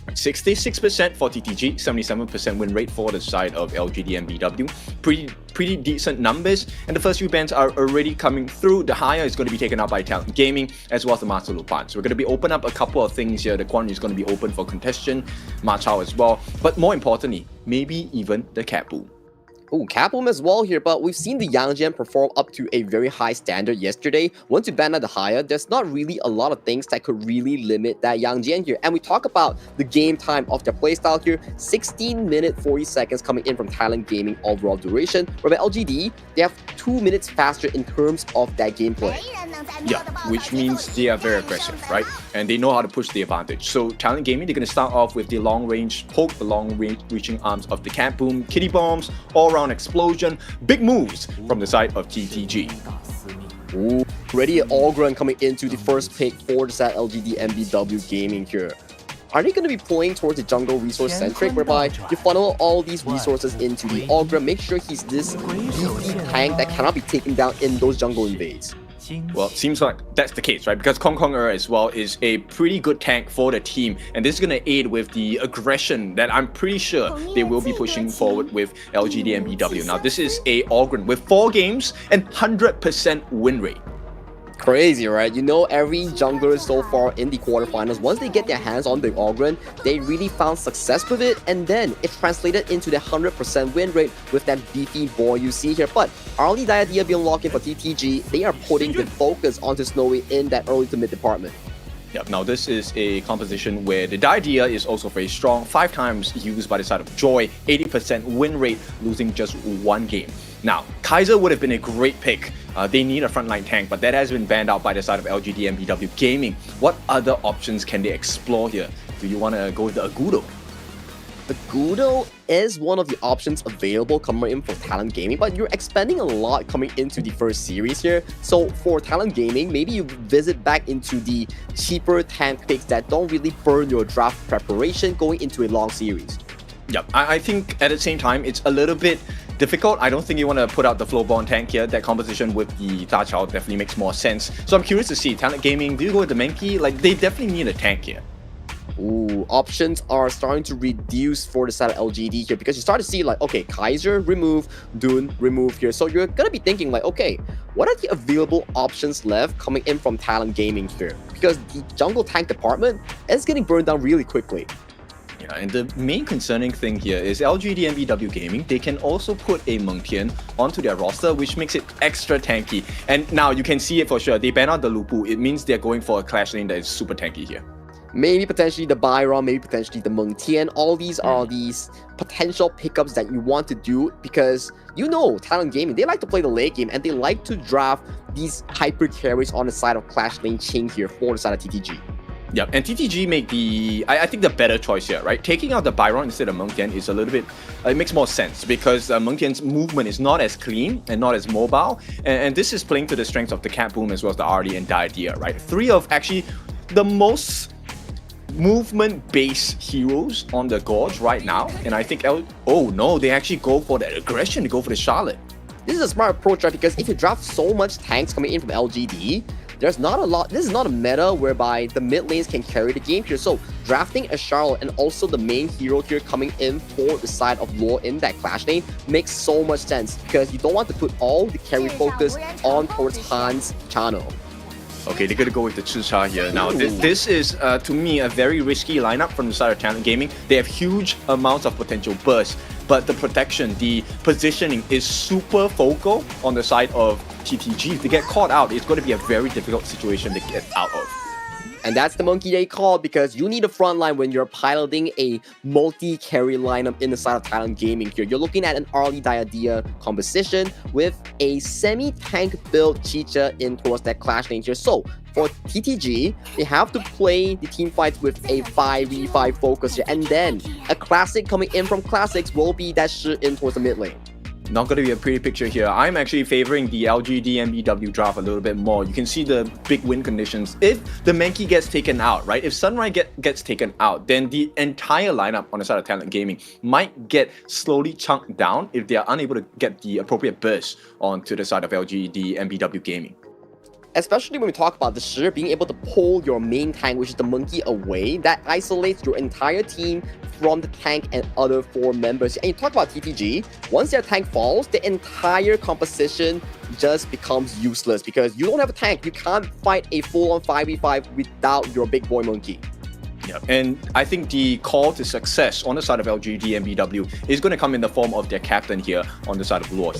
66% for TTG, 77% win rate for the side of LGDNBW. Pretty decent numbers, and the first few bans are already coming through. The higher is going to be taken up by Talent Gaming as well as the Master Lupan. So we're going to be open up a couple of things here. The Quan is going to be open for contestation, Ma Chao as well, but more importantly, maybe even the Cat Boom. Oh, Capcom as well here, but we've seen the Yangjian perform up to a very high standard yesterday. Once you ban out the higher, there's not really a lot of things that could really limit that Yangjian here. And we talk about the game time of their playstyle here, 16 minutes 40 seconds coming in from Talent Gaming overall duration, where by LGD, they have 2 minutes faster in terms of that gameplay. Yeah, which means they are very aggressive, right? And they know how to push the advantage. So Talent Gaming, they're going to start off with the long-range poke, the long-range reaching arms of the Cat Boom, Kitty Bombs, all-round explosion, big moves from the side of TTG. Ooh, already Allgren coming into the first pick for the side LGDNBW Gaming here. Are they going to be playing towards the jungle resource centric, whereby you funnel all these resources into the Allgren, make sure he's this beefy tank that cannot be taken down in those jungle invades? Well, it seems like that's the case, right? Because Kong Konger as well is a pretty good tank for the team, and this is going to aid with the aggression that I'm pretty sure they will be pushing forward with LGDNBW. Now, this is a Allgren with 4 games and 100% win rate. Crazy, right? You know, every jungler so far in the quarterfinals, once they get their hands on the Allgren, they really found success with it, and then it translated into the 100% win rate with that beefy boy you see here. But early Diadea being locked in for TTG, they are putting the focus onto Snowy in that early to mid department. Yep, now this is a composition where the Diadea is also very strong, 5 times used by the side of Joy, 80% win rate, losing just 1 game. Now, Kaiser would have been a great pick. They need a frontline tank, but that has been banned out by the side of LGDNBW Gaming. What other options can they explore here? Do you want to go with the Agudo? The Gudo is one of the options available coming in for Talent Gaming, but you're expending a lot coming into the first series here. So for Talent Gaming, maybe you visit back into the cheaper tank picks that don't really burn your draft preparation going into a long series. Yep, I think at the same time, it's a little bit difficult. I don't think you want to put out the Flowborn tank here. That composition with the Da Chao definitely makes more sense. So I'm curious to see, Talent Gaming, do you go with the Menki? Like, they definitely need a tank here. Ooh, options are starting to reduce for the side of LGD here, because you start to see like, okay, Kaiser remove, Dune remove here. So you're gonna be thinking like, okay, what are the available options left coming in from Talent Gaming here? Because the jungle tank department is getting burned down really quickly. Yeah, and the main concerning thing here is LGDNBW Gaming, they can also put a Meng Tian onto their roster, which makes it extra tanky. And now you can see it for sure. They ban out the Lupu. It means they're going for a clash lane that is super tanky here. Maybe potentially the Byron, maybe potentially the Meng Tian. All these are these potential pickups that you want to do, because you know Talent Gaming, they like to play the late game and they like to draft these hyper carries on the side of Clash Lane Ching here for the side of TTG. Yep, and TTG make I think the better choice here, right? Taking out the Byron instead of Meng Tian is a little bit, it makes more sense, because Meng Tian's movement is not as clean and not as mobile, and this is playing to the strengths of the Cat Boom as well as the RD and Diadea, right? 3 of actually the most movement-based heroes on the Gorge right now, and I think, oh no, they actually go for that aggression, they go for the Charlotte. This is a smart approach, right? Because if you draft so much tanks coming in from LGD, there's not a lot. This is not a meta whereby the mid lanes can carry the game here. So drafting a Charlotte and also the main hero here coming in for the side of Lore in that Clash lane makes so much sense, because you don't want to put all the carry focus on towards Han's channel. Okay, they're gonna go with the Chicha here. Now, this is, to me, a very risky lineup from the side of Talent Gaming. They have huge amounts of potential burst, but the protection, the positioning is super focal on the side of TTG. If they get caught out, it's going to be a very difficult situation to get out of. And that's the monkey they call, because you need a front line when you're piloting a multi-carry lineup in the side of Talent Gaming here. You're looking at an early Diadea composition with a semi-tank build Chicha in towards that Clash lane here. So for TTG, they have to play the team fights with a 5v5 focus here. And then a classic coming in from classics will be that shit in towards the mid lane. Not going to be a pretty picture here. I'm actually favoring the LGDNBW draft a little bit more. You can see the big win conditions. If the Mankey gets taken out, right? If Sunrise gets taken out, then the entire lineup on the side of Talent Gaming might get slowly chunked down if they are unable to get the appropriate burst onto the side of LGDNBW Gaming. Especially when we talk about the Shi being able to pull your main tank, which is the monkey, away, that isolates your entire team from the tank and other 4 members. And you talk about TTG, once their tank falls, the entire composition just becomes useless because you don't have a tank. You can't fight a full-on 5v5 without your big boy monkey. Yeah, and I think the call to success on the side of LGDNBW is going to come in the form of their captain here on the side of Luo.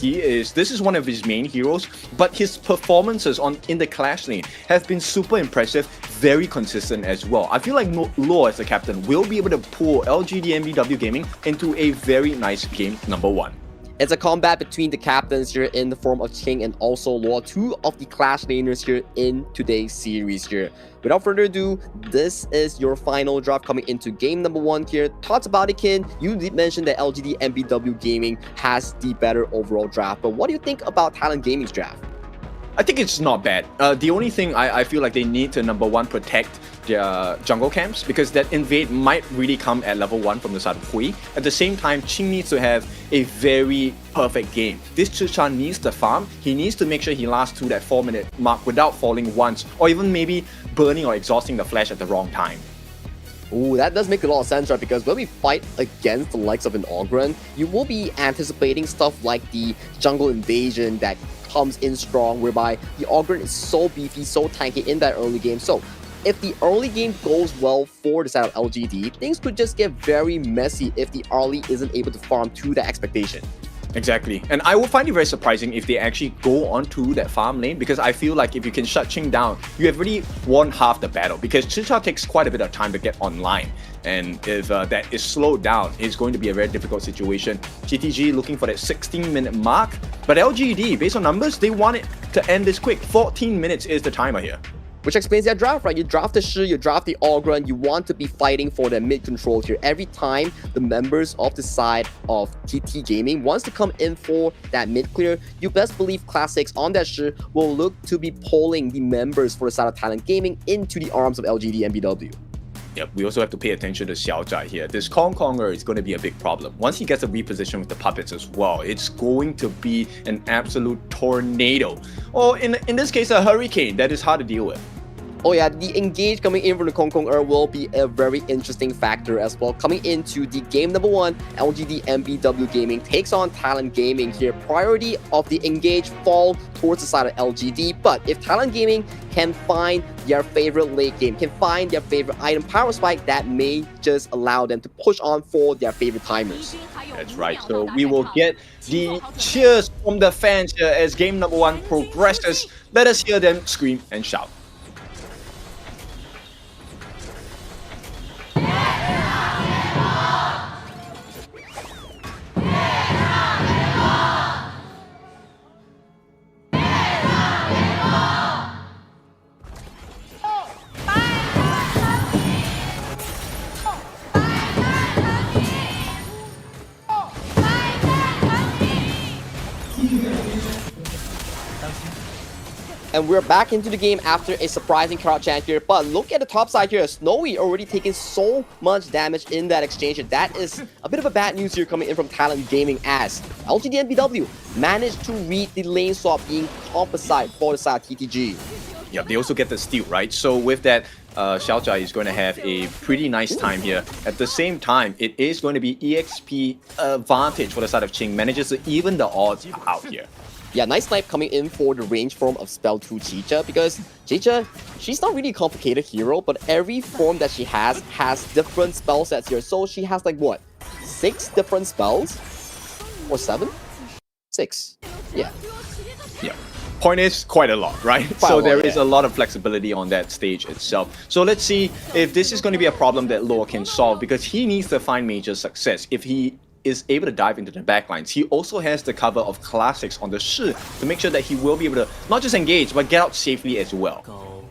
This is one of his main heroes, but his performances in the clash lane have been super impressive, very consistent as well. I feel like Luo as the captain will be able to pull LGDNBW Gaming into a very nice game number 1. It's a combat between the captains here in the form of Ching and also Luo, 2 of the clash laners here in today's series here. Without further ado, this is your final draft coming into game number 1 here. Thoughts about it, Kin? You did mention that LGDNBW Gaming has the better overall draft, but what do you think about Talent Gaming's draft? I think it's not bad. The only thing I feel like they need to, number 1, protect their jungle camps, because that invade might really come at level 1 from the side of Hui. At the same time, Ching needs to have a very perfect game. This Chicha needs to farm. He needs to make sure he lasts to that 4-minute mark without falling once, or even maybe burning or exhausting the flash at the wrong time. Ooh, that does make a lot of sense, right? Because when we fight against the likes of an Ogren, you will be anticipating stuff like the jungle invasion that comes in strong, whereby the Ogren is so beefy, so tanky in that early game. So if the early game goes well for the side of LGD, things could just get very messy if the early isn't able to farm to that expectation. Exactly. And I will find it very surprising if they actually go onto that farm lane, because I feel like if you can shut Ching down, you have already won half the battle, because Chicha takes quite a bit of time to get online. And if that is slowed down, it's going to be a very difficult situation. TTG looking for that 16-minute mark, but LGD, based on numbers, they want it to end this quick. 14 minutes is the timer here. Which explains their draft, right? You draft the Shi, you draft the Ogren, you want to be fighting for the mid control here. Every time the members of the side of TT Gaming wants to come in for that mid clear, you best believe Classics on that Shi will look to be pulling the members for the side of Talent Gaming into the arms of LGDNBW. Yep, we also have to pay attention to Xiao Zhai here. This Konger is going to be a big problem. Once he gets a reposition with the puppets as well, it's going to be an absolute tornado. Or in this case, a hurricane that is hard to deal with. Oh yeah, the engage coming in from the Kong will be a very interesting factor as well. Coming into the game number 1, LGDNBW Gaming takes on Talent Gaming here. Priority of the engage fall towards the side of LGD, but if Talent Gaming can find their favorite late game, can find their favorite item power spike, that may just allow them to push on for their favorite timers. That's right, so we will get the cheers from the fans here as game number 1 progresses. Let us hear them scream and shout. And we're back into the game after a surprising crowd chant here. But look at the top side here. Snowy already taking so much damage in that exchange. That is a bit of a bad news here coming in from Talent Gaming, as LGDNBW managed to read the lane swap being composite for the side of TTG. Yeah, they also get the steal, right? So with that, Xiao Zhai is going to have a pretty nice time here. At the same time, it is going to be EXP advantage for the side of Ching. Manages to even the odds out here. Yeah, nice snipe coming in for the range form of Spell 2 Chicha, because Chicha, she's not really a complicated hero, but every form that she has different spell sets here. So she has like what, 6 different spells? Or 7? 6. Yeah. Yeah. Point is, quite a lot, right? So there is a lot of flexibility on that stage itself. So let's see if this is going to be a problem that Luo can solve, because he needs to find major success. If he is able to dive into the backlines, he also has the cover of Classics on the Shi to make sure that he will be able to not just engage, but get out safely as well.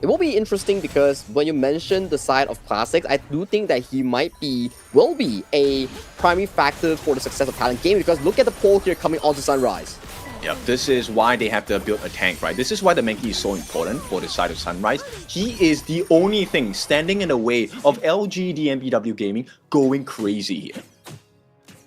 It will be interesting because when you mention the side of classics, I do think that he will be a primary factor for the success of Talent Gaming, because look at the poll here coming onto Sunrise. Yep, this is why they have to build a tank, right? This is why the Mankey is so important for the side of Sunrise. He is the only thing standing in the way of LGDNBW Gaming going crazy here.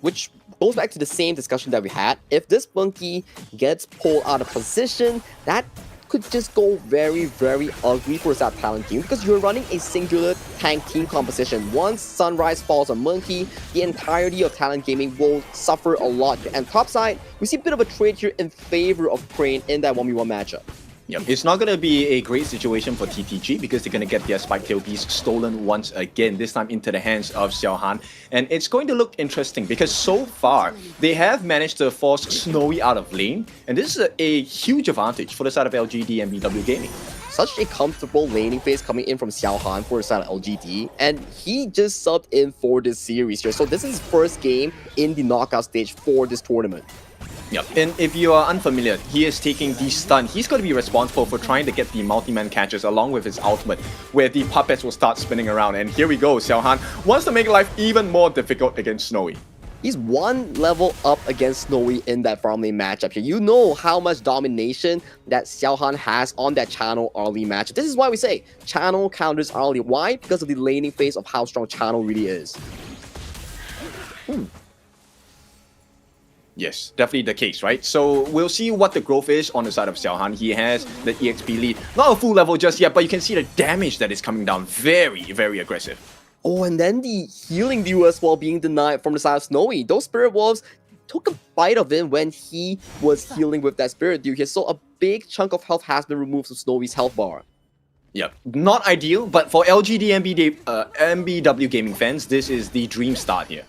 Which goes back to the same discussion that we had. If this monkey gets pulled out of position, that could just go very, very ugly for that Talent Gaming, because you're running a singular tank team composition. Once Sunrise falls on Monkey, the entirety of Talent Gaming will suffer a lot. And topside, we see a bit of a trade here in favor of Crane in that 1v1 matchup. Yep. It's not going to be a great situation for TTG because they're going to get their Spike Tail Beast stolen once again, this time into the hands of Xiaohan. And it's going to look interesting because so far, they have managed to force Snowy out of lane. And this is a huge advantage for the side of LGDNBW Gaming. Such a comfortable laning phase coming in from Xiaohan for the side of LGD. And he just subbed in for this series here. So this is his first game in the knockout stage for this tournament. Yep, and if you are unfamiliar, he is taking the stun. He's going to be responsible for trying to get the multi-man catches along with his ultimate, where the puppets will start spinning around. And here we go, Xiaohan wants to make life even more difficult against Snowy. He's one level up against Snowy in that farm lane matchup here. You know how much domination that Xiaohan has on that channel early matchup. This is why we say channel counters early. Why? Because of the laning phase of how strong channel really is. Yes, definitely the case, right? So we'll see what the growth is on the side of Xiaohan. He has the EXP lead. Not a full level just yet, but you can see the damage that is coming down. Very, very aggressive. Oh, and then the healing view as well being denied from the side of Snowy. Those Spirit Wolves took a bite of him when he was healing with that Spirit Dew here. So a big chunk of health has been removed from Snowy's health bar. Yep, not ideal, but for LGDNBW Gaming fans, this is the dream start here.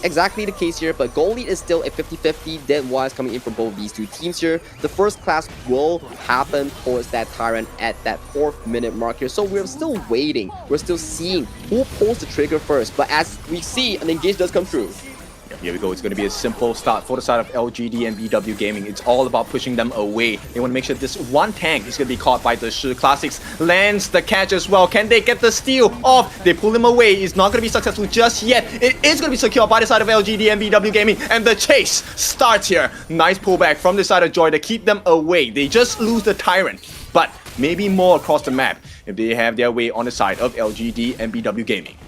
Exactly the case here, but goal lead is still a 50-50, dead-wise coming in from both these two teams here. The first class will happen towards that Tyrant at that 4th minute mark here, so we're still waiting. We're still seeing who pulls the trigger first, but as we see, an engage does come through. Here we go. It's going to be a simple start for the side of LGDNBW Gaming. It's all about pushing them away. They want to make sure this one tank is going to be caught by the Shi Classics. Lands the catch as well. Can they get the steal off? They pull him away. It's not going to be successful just yet. It is going to be secured by the side of LGDNBW Gaming. And the chase starts here. Nice pullback from the side of Joy to keep them away. They just lose the Tyrant, but maybe more across the map if they have their way on the side of LGDNBW Gaming.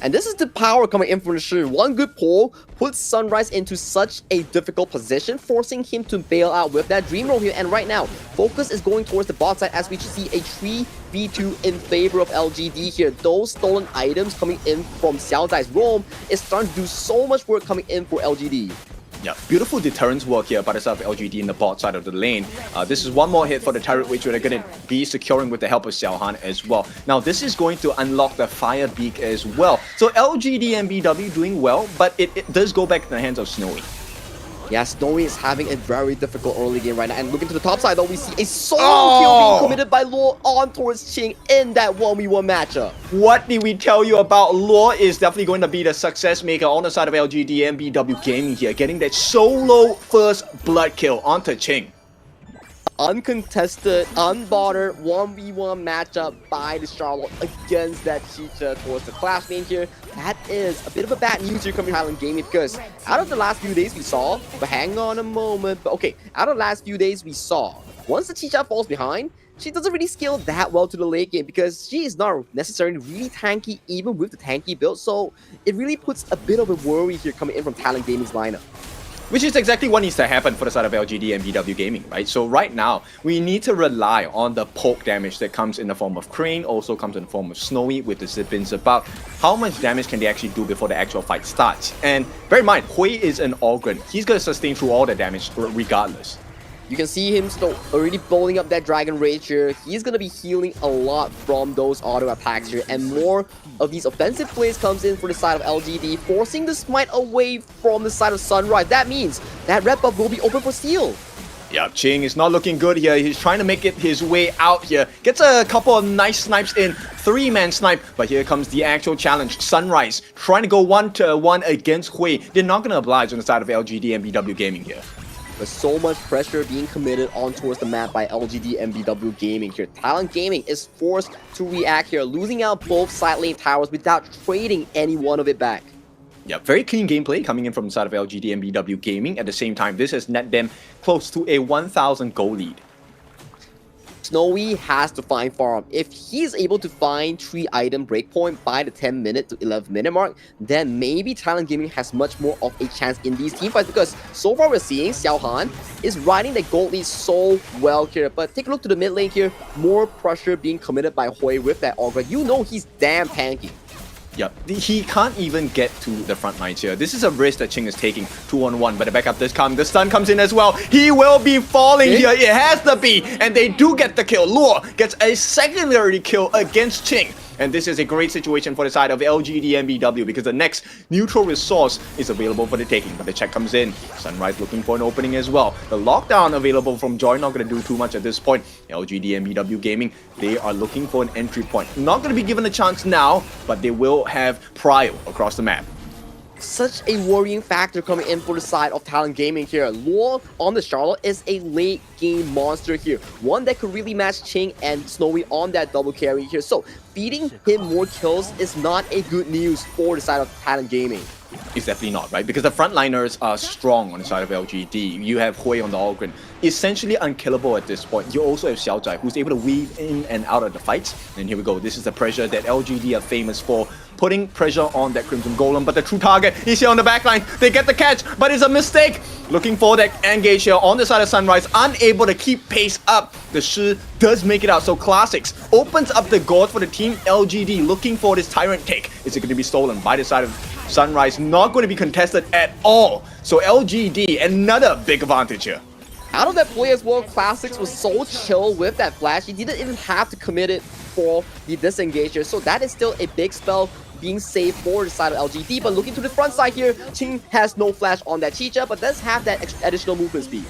And this is the power coming in from the Shi. One good pull puts Sunrise into such a difficult position, forcing him to bail out with that Dream Roll here. And right now, focus is going towards the bot side as we see a 3v2 in favor of LGD here. Those stolen items coming in from Xiao Dai's roam is starting to do so much work coming in for LGD. Yeah, beautiful deterrence work here by the side of LGD in the bot side of the lane. This is one more hit for the turret, which they're going to be securing with the help of Xiaohan as well. Now, this is going to unlock the Fire Beak as well. So LGDNBW doing well, but it does go back to the hands of Snowy. Yeah, Snowy is having a very difficult early game right now. And looking to the top side, though, we see a solo kill being committed by Luo on towards Qing in that 1v1 matchup. What did we tell you about Luo is definitely going to be the success maker on the side of LGDNBW Gaming here, getting that solo first blood kill onto Qing. Uncontested, unbothered 1v1 matchup by the Charlotte against that Chicha towards the clash lane here. That is a bit of a bad news here coming Highland Gaming, because out of the last few days we saw, but hang on a moment, but okay, out of the last few days we saw, once the Chicha falls behind, she doesn't really scale that well to the late game because she is not necessarily really tanky even with the tanky build, so it really puts a bit of a worry here coming in from Talent Gaming's lineup. Which is exactly what needs to happen for the side of LGDNBW Gaming, right? So right now, we need to rely on the poke damage that comes in the form of Crane, also comes in the form of Snowy with the zip-ins about how much damage can they actually do before the actual fight starts. And bear in mind, Hui is an Ogryn. He's going to sustain through all the damage regardless. You can see him still already bowling up that Dragon Rage here. He's going to be healing a lot from those auto attacks here. And more of these offensive plays comes in for the side of LGD, forcing the smite away from the side of Sunrise. That means that red buff will be open for steal. Yeah, Qing is not looking good here. He's trying to make it his way out here. Gets a couple of nice snipes in. 3-man snipe. But here comes the actual challenge. Sunrise trying to go 1-1 against Hui. They're not going to oblige on the side of LGDNBW Gaming here. but so much pressure being committed on towards the map by LGDNBW Gaming here. Talent Gaming is forced to react here, losing out both side lane towers without trading any one of it back. Yeah, very clean gameplay coming in from the side of LGDNBW Gaming. At the same time, this has net them close to a 1,000 goal lead. Snowy has to find farm. If he's able to find 3-item breakpoint by the 10-minute to 11-minute mark, then maybe Talent Gaming has much more of a chance in these teamfights, because so far we're seeing Xiao Han is riding the gold lead so well here. But take a look to the mid lane here, more pressure being committed by Hui with that Augur. You know he's damn tanky. Yeah, he can't even get to the front lines here. This is a risk that Ching is taking 2-on-1, but the backup does come. The stun comes in as well. He will be falling here. It has to be. And they do get the kill. Luo gets a secondary kill against Ching. And this is a great situation for the side of LGDNBW, because the next neutral resource is available for the taking. But the check comes in. Sunrise looking for an opening as well. The lockdown available from Joy, not going to do too much at this point. LGDNBW Gaming, they are looking for an entry point. Not going to be given a chance now, but they will have prio across the map. Such a worrying factor coming in for the side of Talent Gaming here. Luo on the Charlotte is a late game monster here. One that could really match Ching and Snowy on that double carry here. So feeding him more kills is not a good news for the side of Talent Gaming. It's definitely not, right? Because the frontliners are strong on the side of LGD. You have Hui on the Algren, essentially unkillable at this point. You also have Xiao Zai, who's able to weave in and out of the fights. And here we go. This is the pressure that LGD are famous for, putting pressure on that Crimson Golem. But the true target is here on the backline. They get the catch, but it's a mistake. Looking for that engage here on the side of Sunrise, unable to keep pace up. The Shi does make it out. So Classics opens up the goal for the team. LGD looking for this Tyrant take. Is it going to be stolen by the side of Sunrise? Not going to be contested at all. So LGD, another big advantage here. Out of that play as well, Classics was so chill with that flash. He didn't even have to commit it for the disengage here. So that is still a big spell being saved for the side of LGD. But looking to the front side here, Ching has no flash on that Chicha, but does have that additional movement speed.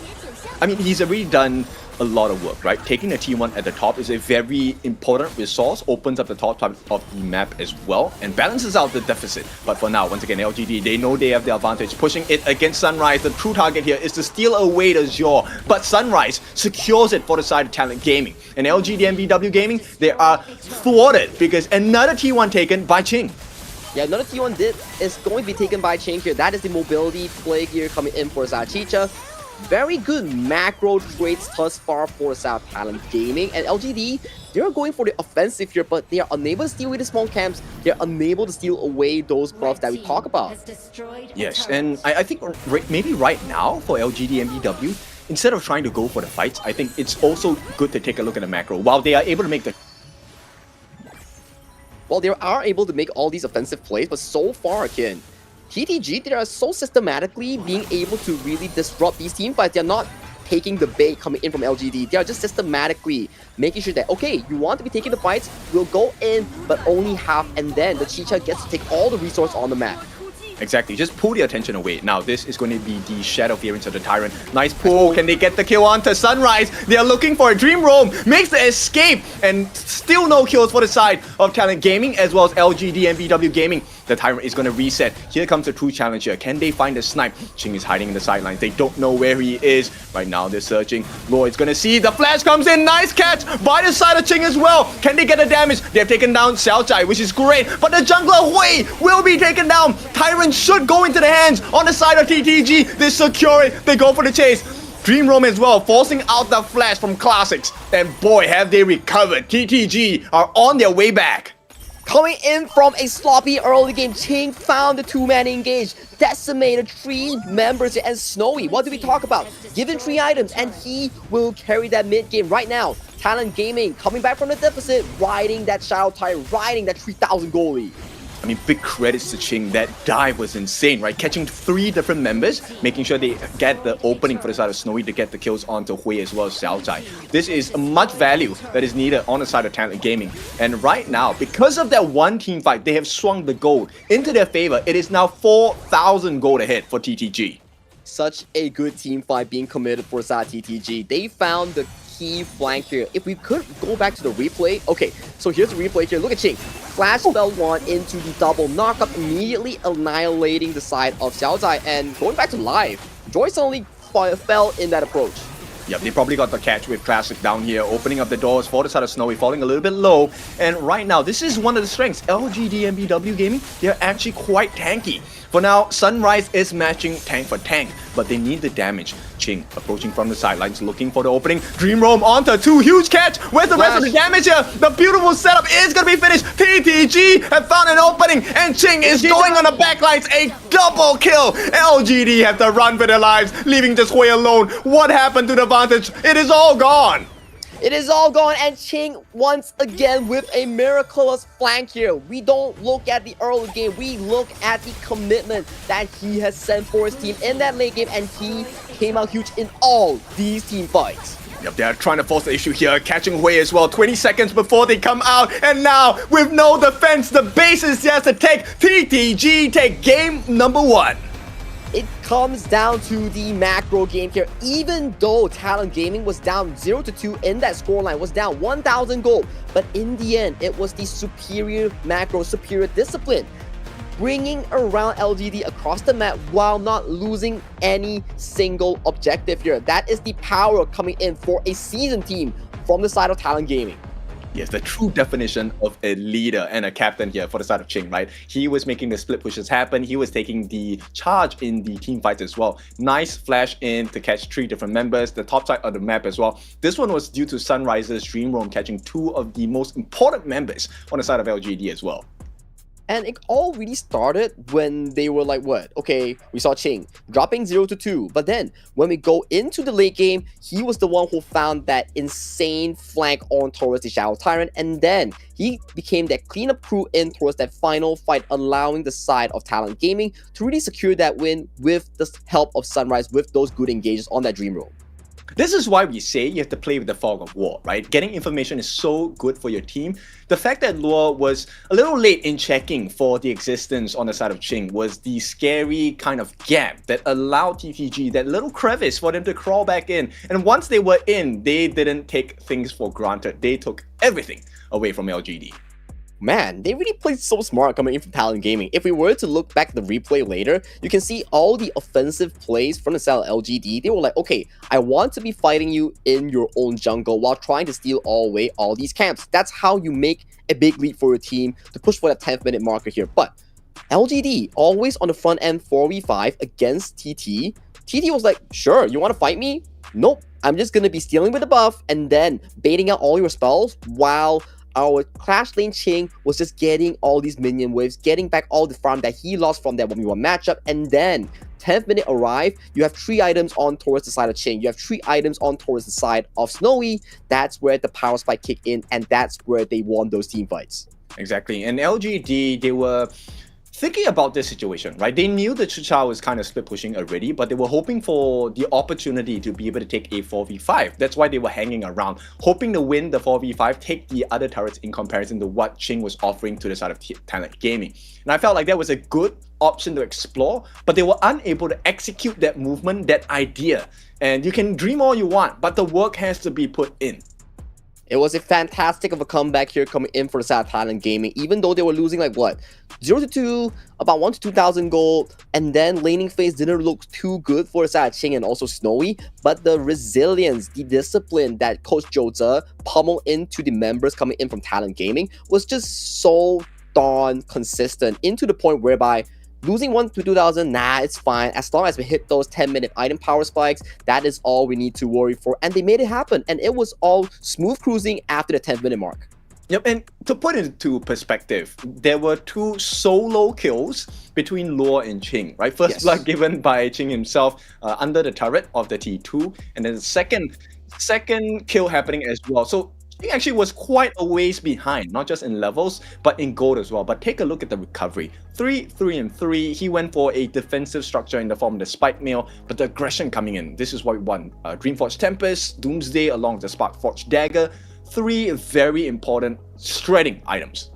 I mean, he's already done a lot of work, right? Taking the T1 at the top is a very important resource, opens up the top of the map as well, and balances out the deficit. But for now, once again, LGD, they know they have the advantage. Pushing it against Sunrise, the true target here is to steal away the Azure, but Sunrise secures it for the side of Talent Gaming. And LGDNBW Gaming, they are thwarted because another T1 taken by Ching. Yeah, another T1 is going to be taken by Ching here. That is the mobility play here coming in for Chicha. Very good macro trades thus far for South Talent Gaming. And LGD, they're going for the offensive here, but they are unable to steal away the small camps. They're unable to steal away those buffs that we talk about. Yes, and I think maybe right now for LGDNBW, instead of trying to go for the fights, I think it's also good to take a look at the macro. While they are able to make the... Well, they are able to make all these offensive plays, but so far, again, TTG, they are so systematically being able to really disrupt these teamfights. They're not taking the bait coming in from LGD. They are just systematically making sure that, okay, you want to be taking the fights, we'll go in, but only half, and then the Chicha gets to take all the resource on the map. Exactly, just pull the attention away. Now, this is going to be the Shadow Variance of the Tyrant. Nice pull. Can they get the kill onto Sunrise? They are looking for a Dream Roam. Makes the escape. And still no kills for the side of Talent Gaming as well as LGDNBW Gaming. The Tyrant is going to reset. Here comes the true challenger. Can they find the snipe? Ching is hiding in the sidelines. They don't know where he is. Right now, they're searching. Lloyd's going to see. The flash comes in. Nice catch by the side of Ching as well. Can they get the damage? They have taken down Xiao Zai, which is great. But the jungler Hui will be taken down. Tyrant should go into the hands on the side of TTG. They secure it. They go for the chase. Dream Roam as well, forcing out the flash from Classics. And boy, have they recovered. TTG are on their way back. Coming in from a sloppy early game, Ching found the two-man engage, decimated 3 members, and Snowy. What do we talk about? Given 3 items, and he will carry that mid-game right now. Talent Gaming coming back from the deficit, riding that Shadow Tire, riding that 3,000 goal lead. I mean, big credits to Ching. That dive was insane, right? Catching 3 different members, making sure they get the opening for the side of Snowy to get the kills onto Hui as well as Xiao Zai. This is much value that is needed on the side of Talent Gaming. And right now, because of that one team fight, they have swung the gold into their favor. It is now 4,000 gold ahead for TTG. Such a good team fight being committed for TTG. They found the key flank here. If we could go back to the replay. Okay, so here's the replay here. Look at Ching. Flash spell 1 into the double knockup, immediately annihilating the side of Xiao Zai. And going back to live, Joy suddenly fell in that approach. Yep, they probably got the catch with Classic down here, opening up the doors for the side of Snowy, falling a little bit low. And right now, this is one of the strengths. LGDNBW Gaming, they're actually quite tanky. For now, Sunrise is matching tank for tank, but they need the damage. Ching approaching from the sidelines, looking for the opening. Dream Roam onto 2, huge catch. Where's the rest of the damage here? The beautiful setup is going to be finished. TTG have found an opening, and Ching is going on the backlines. A double kill. LGD have to run for their lives, leaving just Hui alone. What happened to the Vantage? It is all gone. It is all gone, and Ching once again with a miraculous flank here. We don't look at the early game, we look at the commitment that he has sent for his team in that late game, and he came out huge in all these team fights. Yep, they're trying to force the issue here, catching Hui as well. 20 seconds before they come out, and now with no defense, the base is just to take. TTG take game number 1. It comes down to the macro game here. Even though Talon Gaming was down 0-2 in that scoreline, was down 1,000 gold, but in the end, it was the superior macro, superior discipline, bringing around LGD across the map while not losing any single objective here. That is the power coming in for a seasoned team from the side of Talon Gaming. Yes, the true definition of a leader and a captain here for the side of Ching, right? He was making the split pushes happen. He was taking the charge in the team fights as well. Nice flash in to catch 3 different members, the top side of the map as well. This one was due to Sunrise's Dream Roam catching 2 of the most important members on the side of LGD as well. And it all really started when they were like, what? Okay, we saw Ching dropping 0-2. But then when we go into the late game, he was the one who found that insane flank on towards the Shadow Tyrant. And then he became that cleanup crew in towards that final fight, allowing the side of Talon Gaming to really secure that win with the help of Sunrise, with those good engages on that Dream Roam. This is why we say you have to play with the fog of war, right? Getting information is so good for your team. The fact that Lua was a little late in checking for the existence on the side of Ching was the scary kind of gap that allowed TTG, that little crevice for them to crawl back in. And once they were in, they didn't take things for granted. They took everything away from LGD. Man, they really played so smart coming in from Talon Gaming. If we were to look back at the replay later, you can see all the offensive plays from the side of LGD. They were like, okay, I want to be fighting you in your own jungle while trying to steal away all these camps. That's how you make a big lead for your team to push for that 10th minute marker here. But LGD, always on the front end 4v5 against TT. TT was like, sure, you want to fight me? Nope, I'm just going to be stealing with the buff and then baiting out all your spells while our Clash Lane Ching was just getting all these minion waves, getting back all the farm that he lost from that 1v1 matchup. And then 10th minute arrive, you have 3 items on towards the side of Ching, you have 3 items on towards the side of Snowy. That's where the power spike kicked in, and that's where they won those team fights. Exactly, and LGD, they were thinking about this situation, right? They knew that Chicha was kind of split pushing already, but they were hoping for the opportunity to be able to take a 4v5. That's why they were hanging around, hoping to win the 4v5, take the other turrets in comparison to what Ching was offering to the side of Talon Gaming. And I felt like that was a good option to explore, but they were unable to execute that movement, that idea. And you can dream all you want, but the work has to be put in. It was a fantastic of a comeback here coming in for the side of Talon Gaming, even though they were losing like what, 0-2, about 1,000 to 2,000 gold, and then laning phase didn't look too good for the side of Ching and also Snowy, but the resilience, the discipline that Coach Jota pummeled into the members coming in from Talon Gaming was just so darn consistent, into the point whereby losing 1,000 to 2,000, nah, it's fine. As long as we hit those 10-minute item power spikes, that is all we need to worry for. And they made it happen. And it was all smooth cruising after the 10th minute mark. Yep, and to put it into perspective, there were 2 solo kills between Lua and Ching, right? First blood given by Ching himself under the turret of the T2, and then the second kill happening as well. So he actually was quite a ways behind, not just in levels, but in gold as well. But take a look at the recovery. 3, 3, and 3. He went for a defensive structure in the form of the Spike Mail, but the aggression coming in. This is what we won. Dreamforge Tempest, Doomsday along with the Sparkforge Dagger. 3 very important shredding items.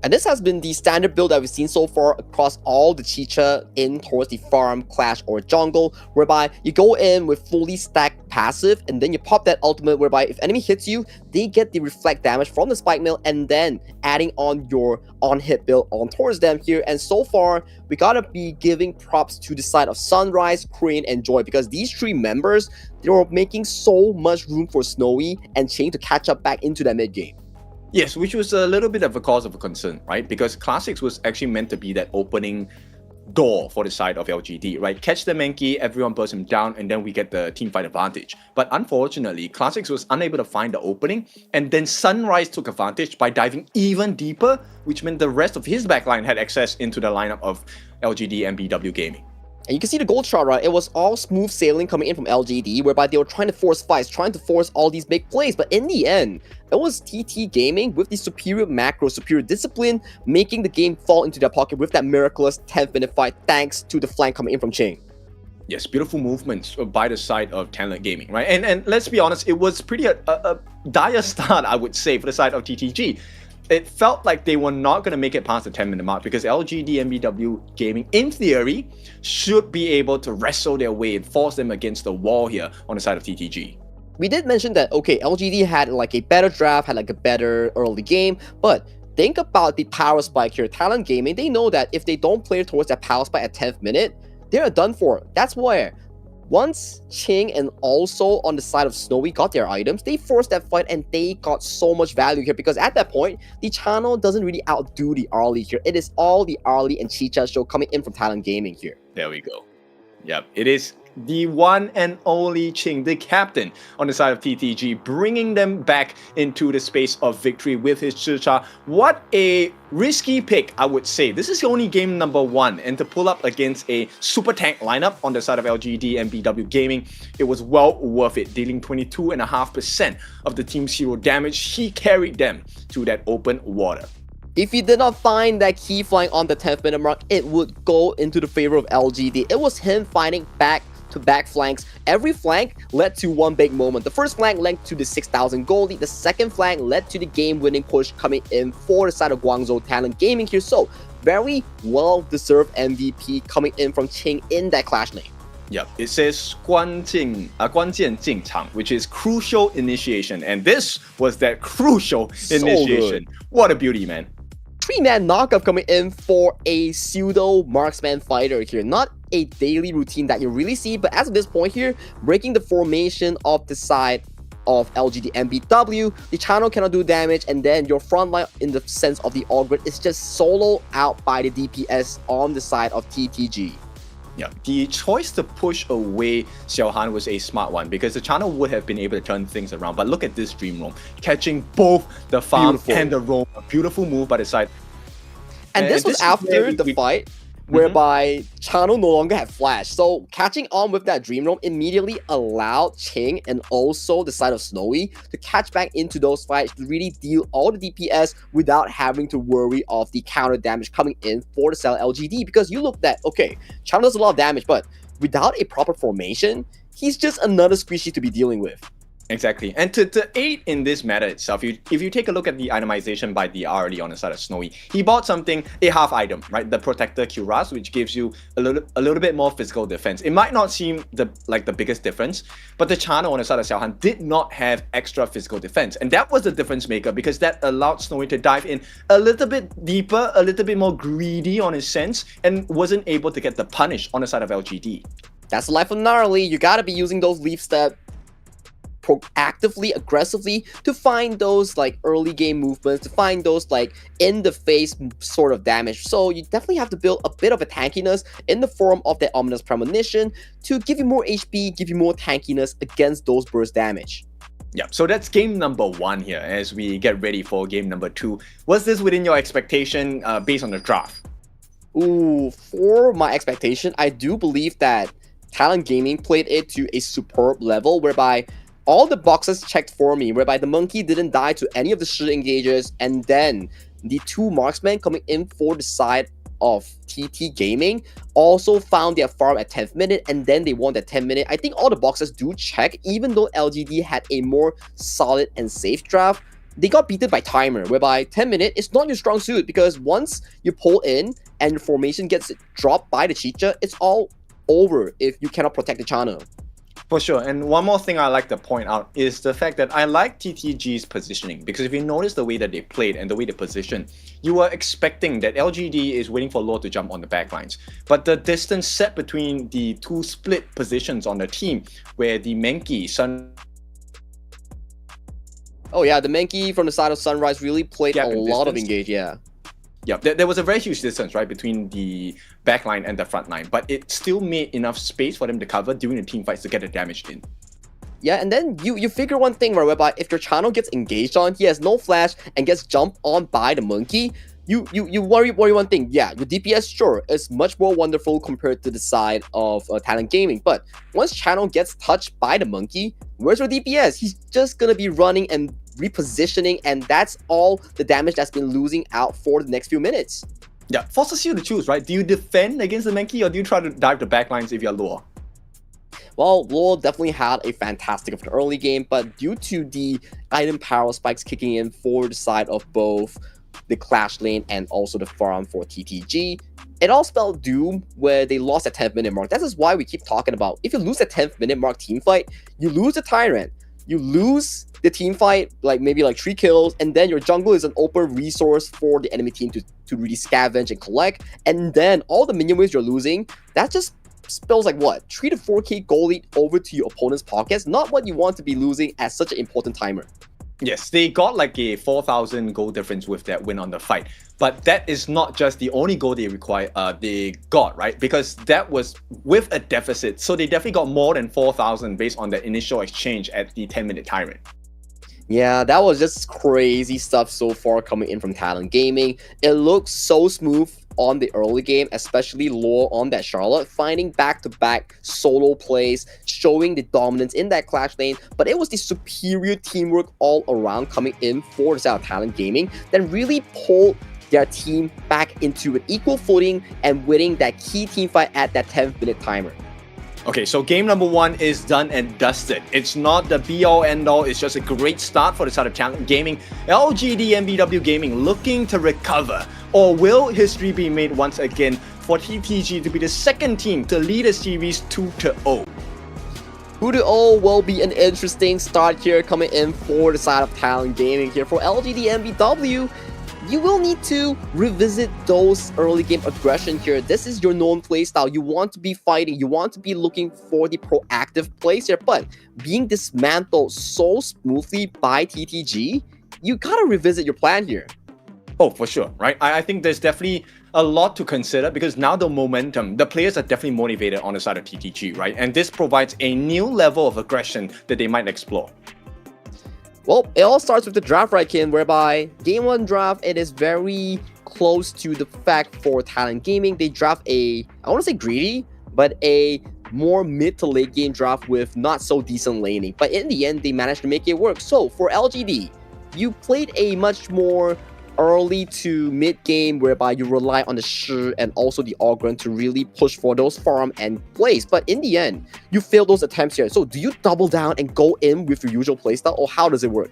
And this has been the standard build that we've seen so far across all the Chicha in towards the farm, clash, or jungle, whereby you go in with fully stacked passive and then you pop that ultimate whereby if enemy hits you, they get the reflect damage from the spike mill and then adding on your on-hit build on towards them here. And so far, we gotta be giving props to the side of Sunrise, Crane, and Joy because these three members, they were making so much room for Snowy and Chain to catch up back into that mid game. Yes, which was a little bit of a cause of a concern, right? Because Classics was actually meant to be that opening door for the side of LGD, right? Catch the Mankey, everyone burst him down, and then we get the team fight advantage. But unfortunately, Classics was unable to find the opening, and then Sunrise took advantage by diving even deeper, which meant the rest of his backline had access into the lineup of LGDNBW Gaming. And you can see the gold shot, right? It was all smooth sailing coming in from LGD, whereby they were trying to force fights, trying to force all these big plays. But in the end, it was TT Gaming with the superior macro, superior discipline, making the game fall into their pocket with that miraculous 10th minute fight, thanks to the flank coming in from Ching. Yes, beautiful movements by the side of Talent Gaming, right? And let's be honest, it was pretty a dire start, I would say, for the side of TTG. It felt like they were not going to make it past the 10-minute mark because LGDNBW Gaming, in theory, should be able to wrestle their way and force them against the wall here on the side of TTG. We did mention that, okay, LGD had like a better draft, had like a better early game, but think about the power spike here. Talent Gaming, they know that if they don't play towards that power spike at 10th minute, they're done for. That's where once Ching and also on the side of Snowy got their items, they forced that fight and they got so much value here because at that point, the channel doesn't really outdo the Arlie here. It is all the Arlie and Chicha show coming in from Talent Gaming here. There we go. Yep, it is the one and only Ching, the captain on the side of TTG, bringing them back into the space of victory with his Chicha. What a risky pick, I would say. This is only game number 1, and to pull up against a super tank lineup on the side of LGDNBW Gaming, it was well worth it, dealing 22.5% of the team's hero damage. He carried them to that open water. If you did not find that key flying on the 10th minute mark, it would go into the favor of LGD. It was him finding back-to-back flanks. Every flank led to one big moment. The first flank led to the 6,000 gold lead. The second flank led to the game-winning push coming in for the side of Guangzhou Talent Gaming here. So, very well-deserved MVP coming in from Ching in that clash lane. Yep, it says 关键进场, which is crucial initiation. And this was that crucial initiation. What a beauty, man. 3-man knockup coming in for a pseudo marksman fighter here. Not a daily routine that you really see, but as of this point here, breaking the formation of the side of LGDNBW, the channel cannot do damage, and then your front line in the sense of the all-grid is just solo out by the DPS on the side of TTG. Yeah, the choice to push away Xiaohan was a smart one because the channel would have been able to turn things around. But look at this Dream Roam, catching both the farm and the roam. A beautiful move by the side. And this was after the fight whereby channel no longer had flash. So catching on with that Dream Roam immediately allowed Ching and also the side of Snowy to catch back into those fights to really deal all the DPS without having to worry of the counter damage coming in for the side of LGD. Because you looked at, okay, channel does a lot of damage, but without a proper formation, he's just another squishy to be dealing with. Exactly. And to aid in this matter itself, if you take a look at the itemization by the RD on the side of Snowy, he bought something, a half item, right? The Protector Cuirass, which gives you a little bit more physical defense. It might not seem like the biggest difference, but the channel on the side of Xiaohan did not have extra physical defense. And that was the difference maker because that allowed Snowy to dive in a little bit deeper, a little bit more greedy on his sense, and wasn't able to get the punish on the side of LGD. That's the life of Gnarly. You gotta be using those leaf step proactively, aggressively to find those like early game movements, to find those like in the face sort of damage. So you definitely have to build a bit of a tankiness in the form of that Ominous Premonition to give you more HP, give you more tankiness against those burst damage. Yeah, so that's game number 1 here as we get ready for game number 2. Was this within your expectation based on the draft? Ooh, for my expectation, I do believe that Talent Gaming played it to a superb level whereby all the boxes checked for me, whereby the monkey didn't die to any of the shield engagers, and then the 2 marksmen coming in for the side of TT Gaming also found their farm at 10th minute, and then they won that 10th minute. I think all the boxes do check, even though LGD had a more solid and safe draft. they got beaten by timer, whereby 10-minute is not your strong suit because once you pull in and your formation gets dropped by the Chicha, it's all over if you cannot protect the channel. For sure, and one more thing I like to point out is the fact that I like TTG's positioning, because if you notice the way that they played and the way they positioned, you were expecting that LGD is waiting for Law to jump on the backlines. But the distance set between the two split positions on the team, where the Menki, Sun... Oh yeah, the Menki from the side of Sunrise really played a lot of engage, yeah. Yeah, there was a very huge distance, right, between the backline and the front line, but it still made enough space for them to cover during the team fights to get the damage in. Yeah, and then you figure one thing, right, whereby if your channel gets engaged on, he has no flash and gets jumped on by the monkey, you worry one thing. Yeah, your DPS, sure, is much more wonderful compared to the side of Talent Gaming, but once channel gets touched by the monkey, where's your DPS? He's just gonna be running and repositioning, and that's all the damage that's been losing out for the next few minutes. Yeah, forces you to choose, right? Do you defend against the Menki or do you try to dive the backlines if you're Lua? Well, Lowell definitely had a fantastic of an early game, but due to the item power spikes kicking in for the side of both the Clash lane and also the farm for TTG, it all spelled doom where they lost at 10th minute mark. That is why we keep talking about, if you lose at 10th minute mark team fight, you lose the Tyrant, you lose the team fight, maybe 3 kills, and then your jungle is an open resource for the enemy team to really scavenge and collect, and then all the minion waves you're losing, that just spills 3 to 4k gold lead over to your opponent's pockets, not what you want to be losing at such an important timer. Yes, they got a 4,000 gold difference with that win on the fight. But that is not just the only goal they got, right? Because that was with a deficit. So they definitely got more than 4,000 based on the initial exchange at the 10-minute Tyrant. Yeah, that was just crazy stuff so far coming in from Talent Gaming. It looks so smooth on the early game, especially Lore on that Charlotte, finding back-to-back solo plays, showing the dominance in that Clash lane, but it was the superior teamwork all around coming in for the side of Talent Gaming that really pulled their team back into an equal footing and winning that key team fight at that 10th minute timer. Okay, so game number 1 is done and dusted. It's not the be-all end-all, it's just a great start for the side of Talent Gaming. LGDNBW Gaming looking to recover, or will history be made once again for TTG to be the second team to lead a series 2-0? 2-0 will be an interesting start here coming in for the side of Talent Gaming here. For LGDNBW, you will need to revisit those early game aggression here. This is your known playstyle. You want to be fighting. You want to be looking for the proactive plays here. But being dismantled so smoothly by TTG, you gotta revisit your plan here. Oh, for sure, right? I think there's definitely a lot to consider because now the momentum, the players are definitely motivated on the side of TTG, right? And this provides a new level of aggression that they might explore. Well, it all starts with the draft, right, Kin, whereby game 1 draft, it is very close to the fact for Talent Gaming. They draft I want to say greedy, but a more mid to late game draft with not so decent laning. But in the end, they managed to make it work. So for LGD, you played a much more early to mid game whereby you rely on the Shi and also the Ogren to really push for those farm and plays. But in the end, you fail those attempts here. So do you double down and go in with your usual playstyle, or how does it work?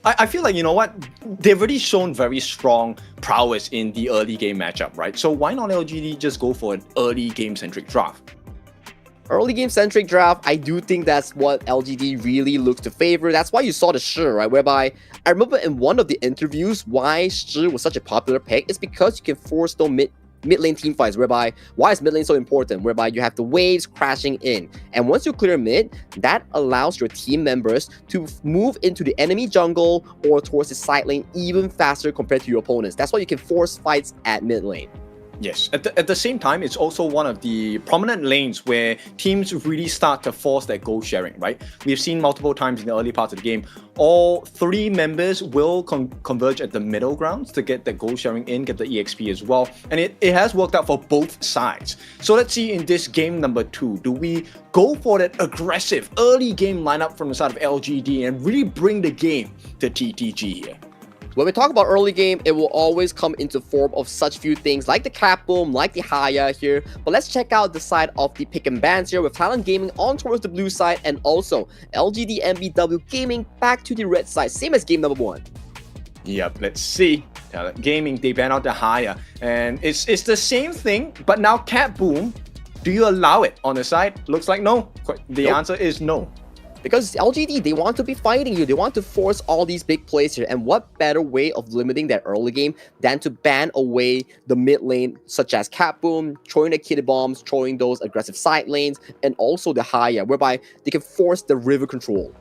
I feel like, you know what, they've already shown very strong prowess in the early game matchup, right? So why not LGD just go for an early game centric draft? Early game centric draft, I do think that's what LGD really looks to favor. That's why you saw the Shi, right? Whereby I remember in one of the interviews why Shi was such a popular pick is because you can force those mid lane team fights, whereby why is mid lane so important? Whereby you have the waves crashing in, and once you clear mid, that allows your team members to move into the enemy jungle or towards the side lane even faster compared to your opponents. That's why you can force fights at mid lane. Yes, at the same time, it's also one of the prominent lanes where teams really start to force that goal sharing, right? We've seen multiple times in the early parts of the game, all 3 members will converge at the middle grounds to get the goal sharing in, get the EXP as well. And it has worked out for both sides. So let's see in this game number 2, do we go for that aggressive early game lineup from the side of LGD and really bring the game to TTG here? When we talk about early game, it will always come into form of such few things like the Cap Boom, like the Haya here. But let's check out the side of the pick and bans here with Talent Gaming on towards the blue side and also LGDNBW Gaming back to the red side, same as game number 1. Yep, let's see. Talent Gaming, they ban out the higher. And it's the same thing, but now Cat Boom, do you allow it on the side? Looks like no. The answer is no. Because LGD, they want to be fighting you. They want to force all these big plays here. And what better way of limiting that early game than to ban away the mid lane, such as Cat Boom, throwing the kitty bombs, throwing those aggressive side lanes, and also the Haya, whereby they can force the river control.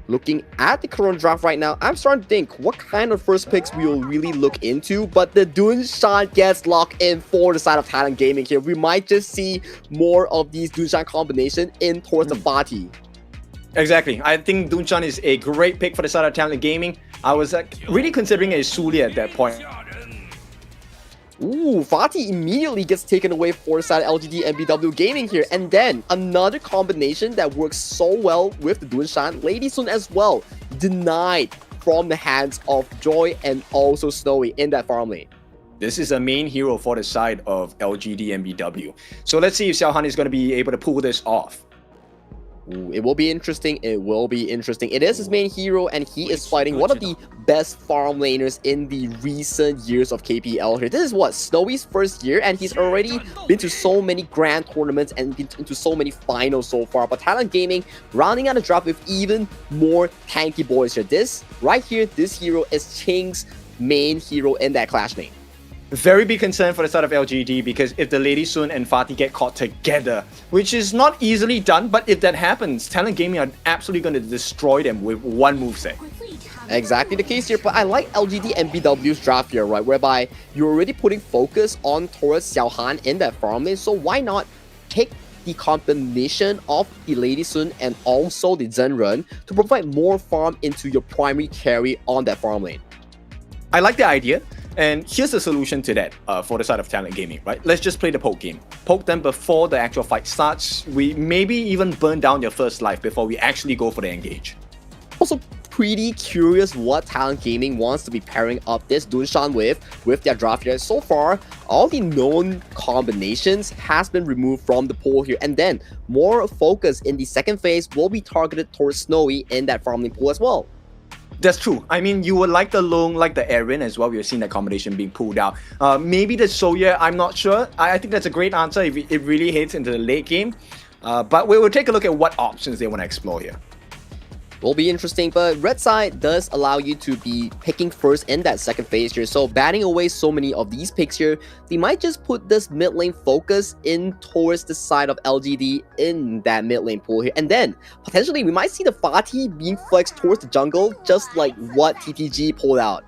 Looking at the current draft right now, I'm starting to think what kind of first picks we will really look into, but the Dunshan gets locked in for the side of Talent Gaming here. We might just see more of these Dunshan combination in towards the Fati. Exactly. I think Dunshan is a great pick for the side of Talent Gaming. I was really considering a Suli at that point. Ooh, Fati immediately gets taken away for the side of LGDNBW Gaming here. And then another combination that works so well with the Dunshan, Lady Sun as well, denied from the hands of Joy and also Snowy in that farm lane. This is a main hero for the side of LGDNBW. So let's see if Xiaohan is going to be able to pull this off. Ooh, it will be interesting. It will be interesting. It is his main hero, and he is fighting one of the best farm laners in the recent years of KPL here. This is what, Snowy's first year, and he's already been to so many grand tournaments and been into so many finals so far. But Talent Gaming rounding out the draft with even more tanky boys here. This right here, this hero is Ching's main hero in that clash lane. Very big concern for the side of LGD, because if the Lady Sun and Fati get caught together, which is not easily done, but if that happens, Talent Gaming are absolutely going to destroy them with one moveset. Exactly the case here, but I like LGDNBW's draft here, right, whereby you're already putting focus on towards Xiaohan in that farm lane, so why not take the combination of the Lady Sun and also the Zenren to provide more farm into your primary carry on that farm lane. I like the idea. And here's the solution to that for the side of Talent Gaming, right? Let's just play the poke game. Poke them before the actual fight starts. We maybe even burn down their first life before we actually go for the engage. Also pretty curious what Talent Gaming wants to be pairing up this Dunshan with their draft here. So far, all the known combinations has been removed from the pool here. And then more focus in the second phase will be targeted towards Snowy in that farming pool as well. That's true. I mean, you would like the Long, like the Erin as well. We've seen that combination being pulled out. Maybe the Soya, I'm not sure. I think that's a great answer if it really hits into the late game. But we will take a look at what options they want to explore here. Will be interesting, but red side does allow you to be picking first in that second phase here. So batting away so many of these picks here, they might just put this mid lane focus in towards the side of LGD in that mid lane pool here. And then potentially we might see the Fati being flexed towards the jungle, just like what TTG pulled out.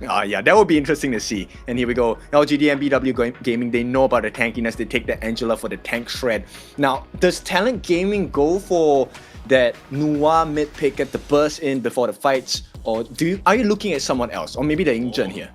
Yeah, that would be interesting to see. And here we go. LGDNBW Gaming, they know about the tankiness. They take the Angela for the tank shred. Now, does Talent Gaming go for that Nua mid pick at the burst in before the fights, or are you looking at someone else, or maybe the Injun here?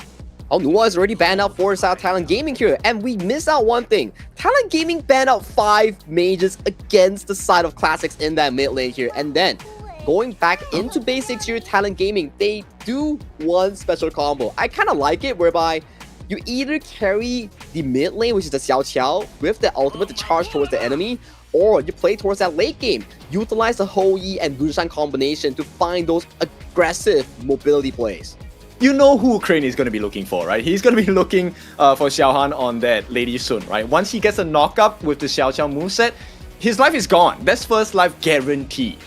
Oh, Nua is already banned out for South Talent Gaming here, and we missed out one thing. Talent Gaming banned out 5 mages against the side of Classics in that mid lane here, and then going back into basics here, Talent Gaming, they do one special combo. I kind of like it, whereby you either carry the mid lane, which is the Xiao Qiao, with the ultimate to charge towards the enemy, or you play towards that late game. Utilize the Hou Yi and Dunshan combination to find those aggressive mobility plays. You know who Crane is going to be looking for, right? He's going to be looking for Xiaohan on that Lady Sun, right? Once he gets a knockup with the Xiao Qiao moveset, his life is gone. That's first life guaranteed.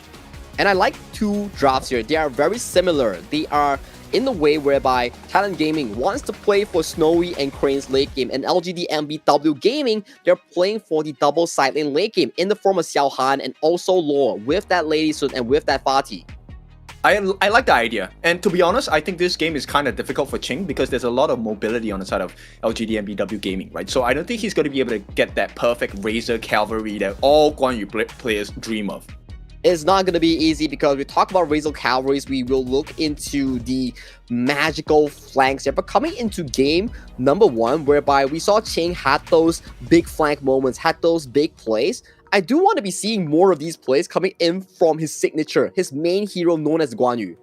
And I like 2 drafts here. They are very similar. They are in the way whereby Talent Gaming wants to play for Snowy and Crane's late game, and LGDNBW Gaming, they're playing for the double side lane late game in the form of Xiaohan and also Lore with that Lady Sun and with that Fati. I like the idea, and to be honest, I think this game is kind of difficult for Ching because there's a lot of mobility on the side of LGDNBW Gaming, right? So I don't think he's going to be able to get that perfect Razor Cavalry that all Guan Yu players dream of. It's not going to be easy because we talk about Razor Cavalries, we will look into the magical flanks here. But coming into game number 1, whereby we saw Ching had those big flank moments, had those big plays, I do want to be seeing more of these plays coming in from his signature, his main hero known as Guan Yu.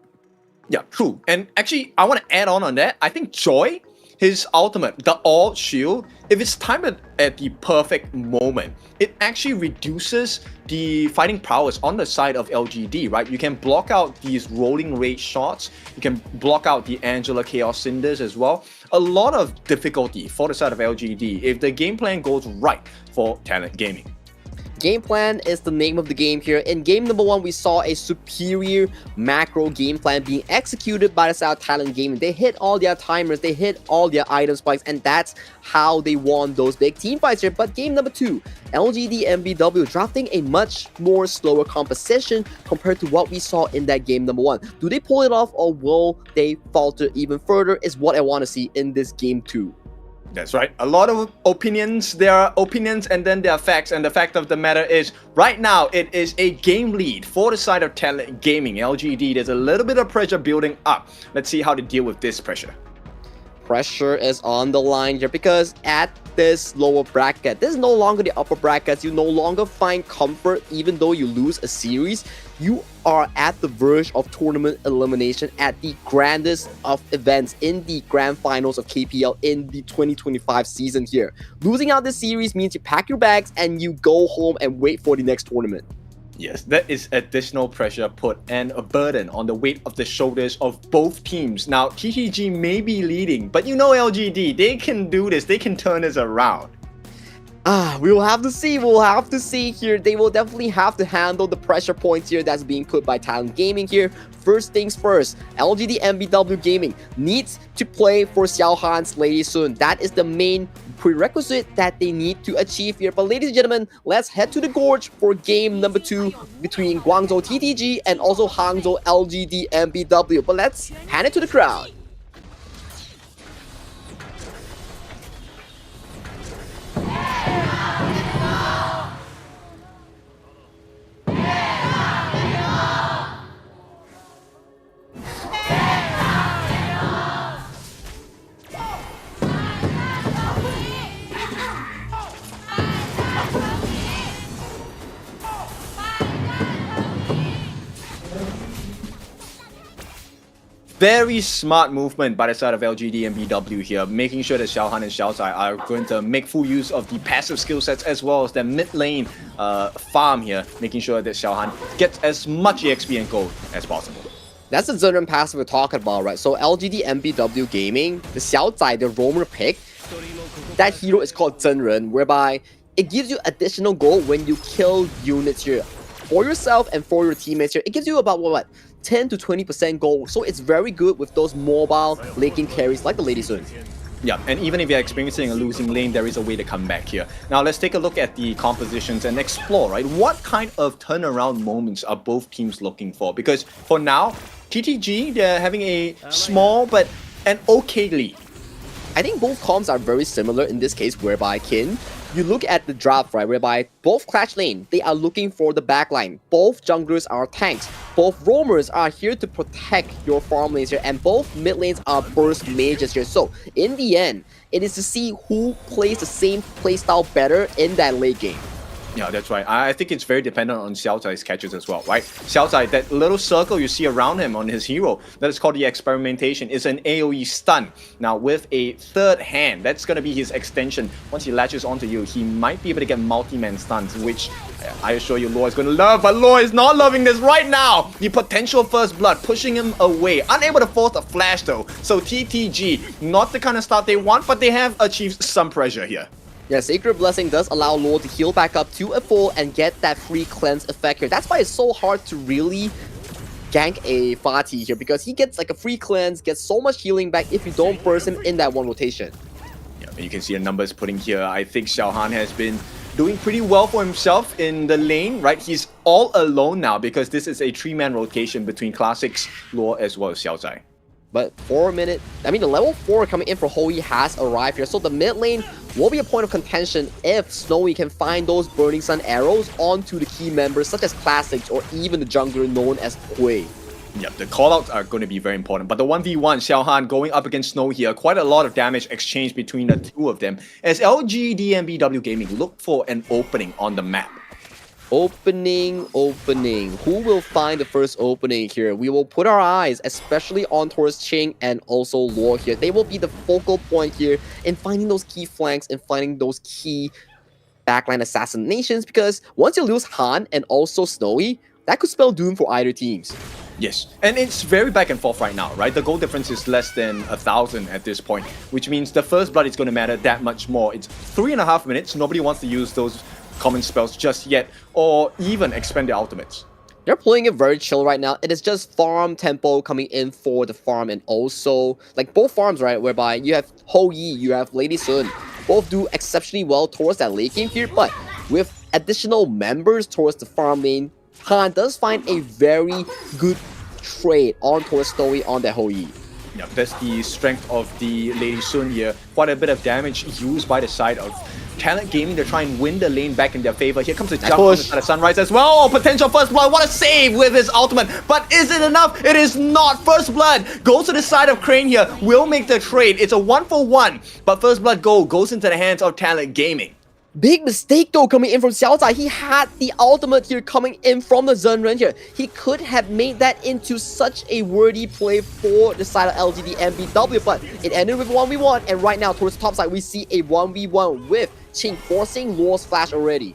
Yeah, true. And actually, I want to add on that. I think Joy his ultimate, the All Shield, if it's timed at the perfect moment, it actually reduces the fighting prowess on the side of LGD, right? You can block out these rolling rage shots, you can block out the Angela Chaos Cinders as well. A lot of difficulty for the side of LGD if the game plan goes right for Talent Gaming. Game plan is the name of the game here. In game number 1, we saw a superior macro game plan being executed by the South Talent Gaming. They hit all their timers, they hit all their item spikes, and that's how they won those big team fights here. But game number 2, LGDNBW drafting a much more slower composition compared to what we saw in that game number 1. Do they pull it off, or will they falter even further is what I want to see in this game 2. That's right. A lot of opinions. There are opinions and then there are facts. And the fact of the matter is, right now, it is a game lead for the side of Talent Gaming. LGD, there's a little bit of pressure building up. Let's see how to deal with this pressure. Pressure is on the line here because at this lower bracket, this is no longer the upper brackets. You no longer find comfort even though you lose a series. You are at the verge of tournament elimination at the grandest of events in the grand finals of KPL in the 2025 season here. Losing out this series means you pack your bags and you go home and wait for the next tournament. Yes, that is additional pressure put and a burden on the weight of the shoulders of both teams. Now, TTG may be leading, but you know LGD, they can do this, they can turn this around. We will have to see. We'll have to see here. They will definitely have to handle the pressure points here that's being put by Talent Gaming here. First things first, LGDNBW Gaming needs to play for Xiao Han's Lady soon. That is the main prerequisite that they need to achieve here. But ladies and gentlemen, let's head to the gorge for game number 2 between Guangzhou TTG and also Hangzhou LGDNBW. But let's hand it to the crowd. Very smart movement by the side of LGDNBW here, making sure that Xiaohan and Xiaozai are going to make full use of the passive skill sets as well as their mid lane farm here, making sure that Xiaohan gets as much EXP and gold as possible. That's the Zhenren passive we're talking about, right? So LGDNBW Gaming, the Xiaozai, the roamer pick, that hero is called Zhenren, whereby it gives you additional gold when you kill units here. For yourself and for your teammates here, it gives you about what? 10 to 20% gold, so it's very good with those mobile lane carries like the Lady Sun. Yeah, and even if you're experiencing a losing lane, there is a way to come back here. Now let's take a look at the compositions and explore, right? What kind of turnaround moments are both teams looking for? Because for now, TTG, they're having a small but an okay lead. I think both comps are very similar in this case, whereby you look at the draft, right, whereby both Clash Lane, they are looking for the backline. Both junglers are tanks. Both roamers are here to protect your farm lanes here. And both mid lanes are burst mages here. So, in the end, it is to see who plays the same playstyle better in that late game. Yeah, that's right. I think it's very dependent on Xiaozai's catches as well, right? Xiaozai, that little circle you see around him on his hero, that is called the experimentation, is an AoE stun. Now, with a third hand, that's going to be his extension. Once he latches onto you, he might be able to get multi-man stuns, which I assure you Law is going to love, but Law is not loving this right now. The potential first blood pushing him away. Unable to force a flash though. So TTG, not the kind of start they want, but they have achieved some pressure here. Yeah, Sacred Blessing does allow Law to heal back up to a full and get that free cleanse effect here. That's why it's so hard to really gank a Fatih here, because he gets like a free cleanse, gets so much healing back if you don't burst him in that one rotation. Yeah, you can see the numbers putting here. I think Xiaohan has been doing pretty well for himself in the lane, right? He's all alone now because this is a 3-man rotation between Classics, Law, as well as Xiaozai. But the level 4 coming in for Hoyi has arrived here. So the mid lane will be a point of contention if Snowy can find those Burning Sun arrows onto the key members such as Classics or even the jungler known as Hui. Yeah, the callouts are going to be very important. But the 1v1, Xiaohan going up against Snow here, quite a lot of damage exchanged between the two of them as LGDNBW Gaming look for an opening on the map. Opening. Who will find the first opening here? We will put our eyes, especially on towards Ching and also Lore here. They will be the focal point here in finding those key flanks and finding those key backline assassinations, because once you lose Han and also Snowy, that could spell doom for either teams. Yes, and it's very back and forth right now, right? The goal difference is less than 1,000 at this point, which means the first blood is going to matter that much more. It's 3.5 minutes. Nobody wants to use those common spells just yet, or even expend their ultimates. They're playing it very chill right now. It is just farm tempo coming in for the farm, and also like both farms, right? Whereby you have Ho Yi, you have Lady Sun, both do exceptionally well towards that late game here, but with additional members towards the farm lane, Han does find a very good trade on towards Snowy on that Ho Yi. Yeah, that's the strength of the Lady Sun here. Quite a bit of damage used by the side of Talent Gaming to try and win the lane back in their favor. Here comes a jump on the side of Sunrise as well. Oh, potential first blood. What a save with his ultimate. But is it enough? It is not. First blood goes to the side of Crane here. Will make the trade. It's a 1-for-1. But first blood goes into the hands of Talent Gaming. Big mistake though coming in from Xiao Zai. He had the ultimate here coming in from the Zhenren here. He could have made that into such a worthy play for the side of LGDNBW, but it ended with 1v1, and right now towards the top side we see a 1v1 with Ching forcing Lore's flash already.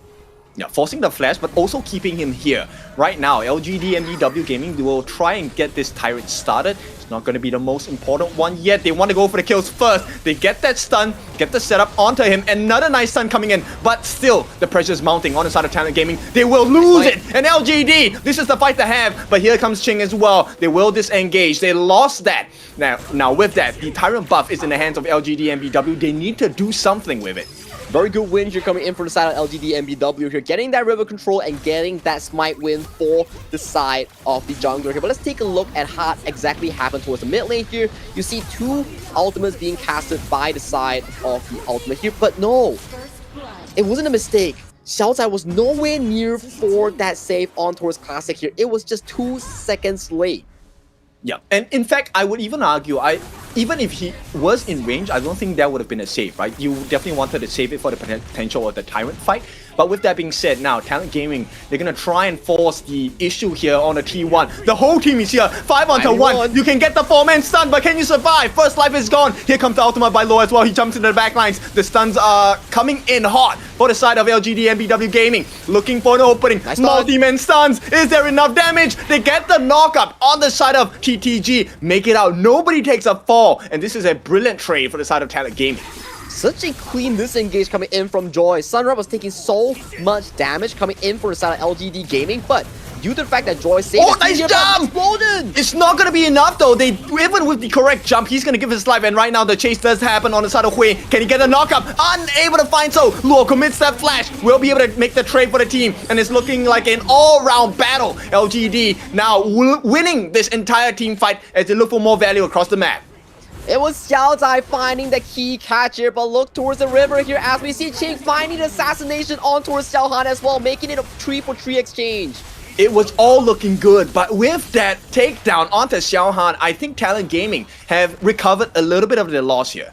Yeah, forcing the flash, but also keeping him here. Right now, LGDNBW Gaming will try and get this Tyrant started. It's not going to be the most important one yet. They want to go for the kills first. They get that stun, get the setup onto him. Another nice stun coming in, but still, the pressure is mounting on the side of Talent Gaming. They will lose it. And LGD, this is the fight to have. But here comes Ching as well. They will disengage. They lost that. Now with that, the Tyrant buff is in the hands of LGDNBW. They need to do something with it. Very good win here coming in for the side of LGDNBW here, getting that river control and getting that smite win for the side of the jungler here. But let's take a look at how exactly happened towards the mid lane here. You see two ultimates being casted by the side of the ultimate here, but no, it wasn't a mistake. Xiao Zai was nowhere near for that save on towards Classic here. It was just 2 seconds late. Yeah, and in fact, I would even argue, even if he was in range, I don't think that would have been a save, right? You definitely wanted to save it for the potential of the Tyrant fight. But with that being said, now, Talent Gaming, they're going to try and force the issue here on the T1. The whole team is here, 5-on-1. You can get the 4-man stun, but can you survive? First life is gone. Here comes the ultimate by Lore as well. He jumps into the back lines. The stuns are coming in hot for the side of LGDNBW Gaming. Looking for an opening. Nice multi-man stuns. Is there enough damage? They get the knockup on the side of TTG. Make it out. Nobody takes a fall. And this is a brilliant trade for the side of Talent Gaming. Such a clean disengage coming in from Joy. Sunra was taking so much damage coming in for the side of LGD Gaming, but due to the fact that Joy saved nice jump! Exploded! It's not going to be enough though. Even with the correct jump, he's going to give his life, and right now the chase does happen on the side of Hui. Can he get a knockup? Unable to find so. Luo commits that flash. Will be able to make the trade for the team, and it's looking like an all-round battle. LGD now winning this entire team fight as they look for more value across the map. It was Xiao Zai finding the key catcher, but look towards the river here as we see Ching finding the assassination on towards Xiao Han as well, making it a 3-for-3 exchange. It was all looking good, but with that takedown onto Xiao Han, I think Talent Gaming have recovered a little bit of their loss here.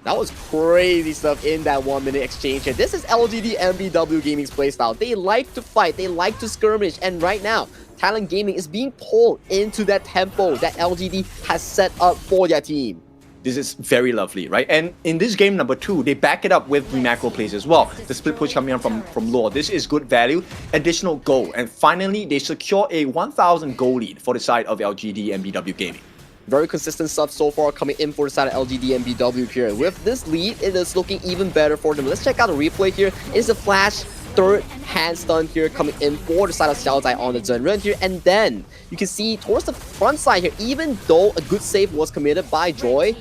That was crazy stuff in that 1-minute exchange here. This is LGDNBW Gaming's playstyle. They like to fight, they like to skirmish, and right now, Talent Gaming is being pulled into that tempo that LGD has set up for their team. This is very lovely, right? And in this game number 2, they back it up with the macro plays as well. The split push coming on from Lore. This is good value, additional gold. And finally, they secure a 1,000 gold lead for the side of LGDNBW Gaming. Very consistent stuff so far coming in for the side of LGDNBW here. With this lead, it is looking even better for them. Let's check out the replay here. It's a flash third hand stun here coming in for the side of Xiao Zai on the Zhenren here, and then you can see towards the front side here, even though a good save was committed by Joy,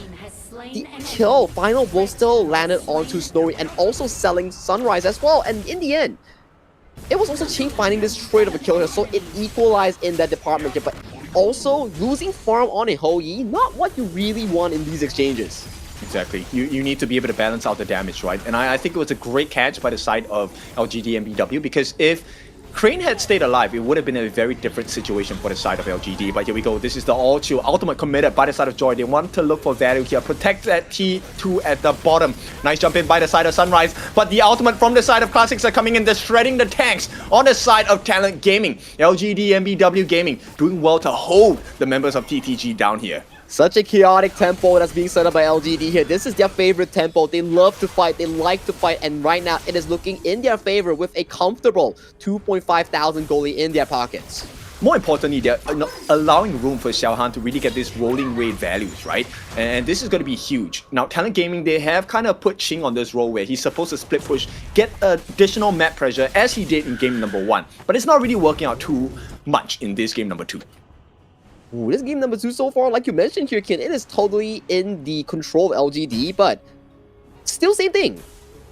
the kill final blow still landed onto Snowy and also selling Sunrise as well, and in the end it was also Ching finding this trade of a kill here, so it equalized in that department here, but also losing farm on a Ho Yi, not what you really want in these exchanges. Exactly. You need to be able to balance out the damage, right? And I think it was a great catch by the side of LGDNBW, because if Crane had stayed alive, it would have been a very different situation for the side of LGD. But here we go. This is the all-chill ultimate committed by the side of Joy. They want to look for value here. Protect that T2 at the bottom. Nice jump in by the side of Sunrise. But the ultimate from the side of Classics are coming in. They're shredding the tanks on the side of Talent Gaming. LGDNBW Gaming doing well to hold the members of TTG down here. Such a chaotic tempo that's being set up by LGD here. This is their favorite tempo. They love to fight. They like to fight. And right now, it is looking in their favor with a comfortable 2.5 thousand goalie in their pockets. More importantly, they're allowing room for Xiaohan to really get this rolling rate values, right? And this is going to be huge. Now, Talent Gaming, they have kind of put Ching on this role where he's supposed to split push, get additional map pressure as he did in game number 1. But it's not really working out too much in this game number 2. Ooh, this game number 2 so far, like you mentioned here, Kin, it is totally in the control of LGD, but still same thing.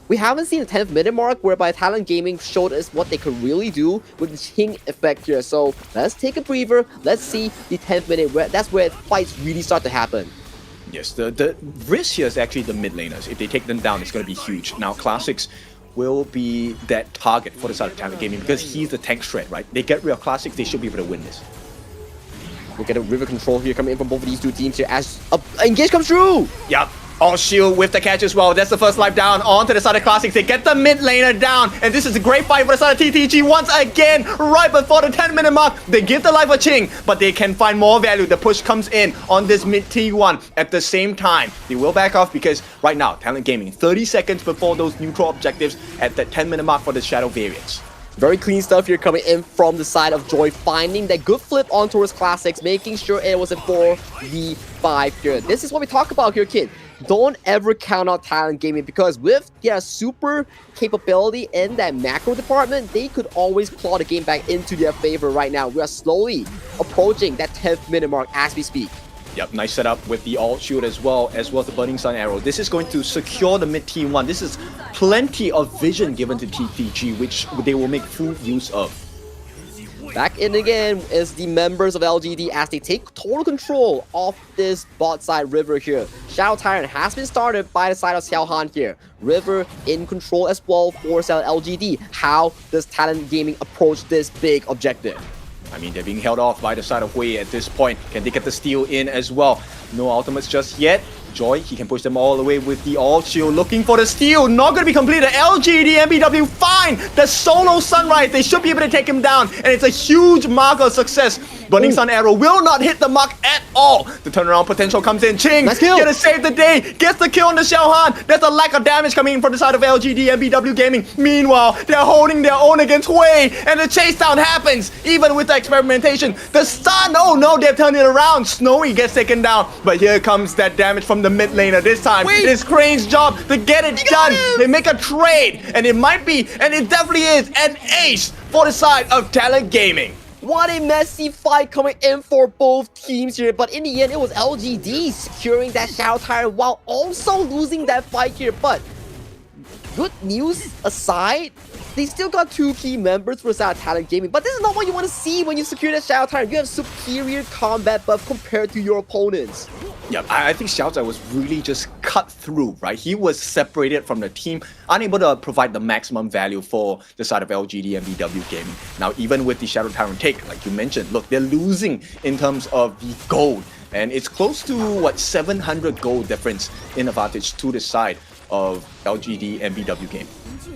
We haven't seen the 10th minute mark whereby Talent Gaming showed us what they could really do with the Ching effect here. So let's take a breather. Let's see the 10th minute. That's where fights really start to happen. Yes, the risk here is actually the mid laners. If they take them down, it's going to be huge. Now, Classics will be that target for the side of Talent Gaming because he's the tank shred, right? They get rid of Classics, they should be able to win this. Look at the river control here coming in from both of these two teams here as engage comes through. Yep. All shield with the catch as well. That's the first life down onto the side of Classics. They get the mid laner down. And this is a great fight for the side of TTG once again. Right before the 10-minute mark, they give the life a Ching, but they can find more value. The push comes in on this mid T1 at the same time. They will back off because right now, Talent Gaming, 30 seconds before those neutral objectives at the 10-minute mark for the Shadow variants. Very clean stuff here coming in from the side of Joy, finding that good flip on towards Classics, making sure it was a 4v5 here. This is what we talk about here, kid. Don't ever count out Talent Gaming because with their super capability in that macro department, they could always claw the game back into their favor right now. We are slowly approaching that 10th minute mark as we speak. Yep, nice setup with the alt shield as well as the Burning Sun arrow. This is going to secure the mid T1. This is plenty of vision given to TTG, which they will make full use of. Back in again is the members of LGD as they take total control of this bot side river here. Shadow Tyrant has been started by the side of Xiaohan here. River in control as well for LGD. How does Talent Gaming approach this big objective? I mean, they're being held off by the side of Hui at this point. Can they get the steal in as well? No ultimates just yet. Joy, he can push them all the way with the alt shield, looking for the steal. Not going to be completed. LGDNBW find the solo Sunrise. They should be able to take him down, and it's a huge mark of success. Burning Sun arrow will not hit the mark at all. The turnaround potential comes in. Ching, gonna save the day, gets the kill on the Xiaohan. There's a lack of damage coming in from the side of LGDNBW Gaming. Meanwhile, they're holding their own against Hui, and the chase down happens, even with the experimentation. The stun, oh no, they've turned it around. Snowy gets taken down, but here comes that damage from the mid laner. This time, it's Crane's job to get it done. They make a trade, and it might be, and it definitely is, an ace for the side of Talent Gaming. What a messy fight coming in for both teams here, but in the end, it was LGD securing that Shadow Tyrant while also losing that fight here. But good news aside, they still got 2 key members for Talent Gaming, but this is not what you want to see when you secure that Shadow Tyrant. You have superior combat buff compared to your opponents. Yeah, I think Xiao Zai was really just cut through, right? He was separated from the team, unable to provide the maximum value for the side of LGDNBW Gaming. Now, even with the Shadow Tyrant take, like you mentioned, look, they're losing in terms of the gold. And it's close to, what, 700 gold difference in advantage to the side of LGDNBW Gaming.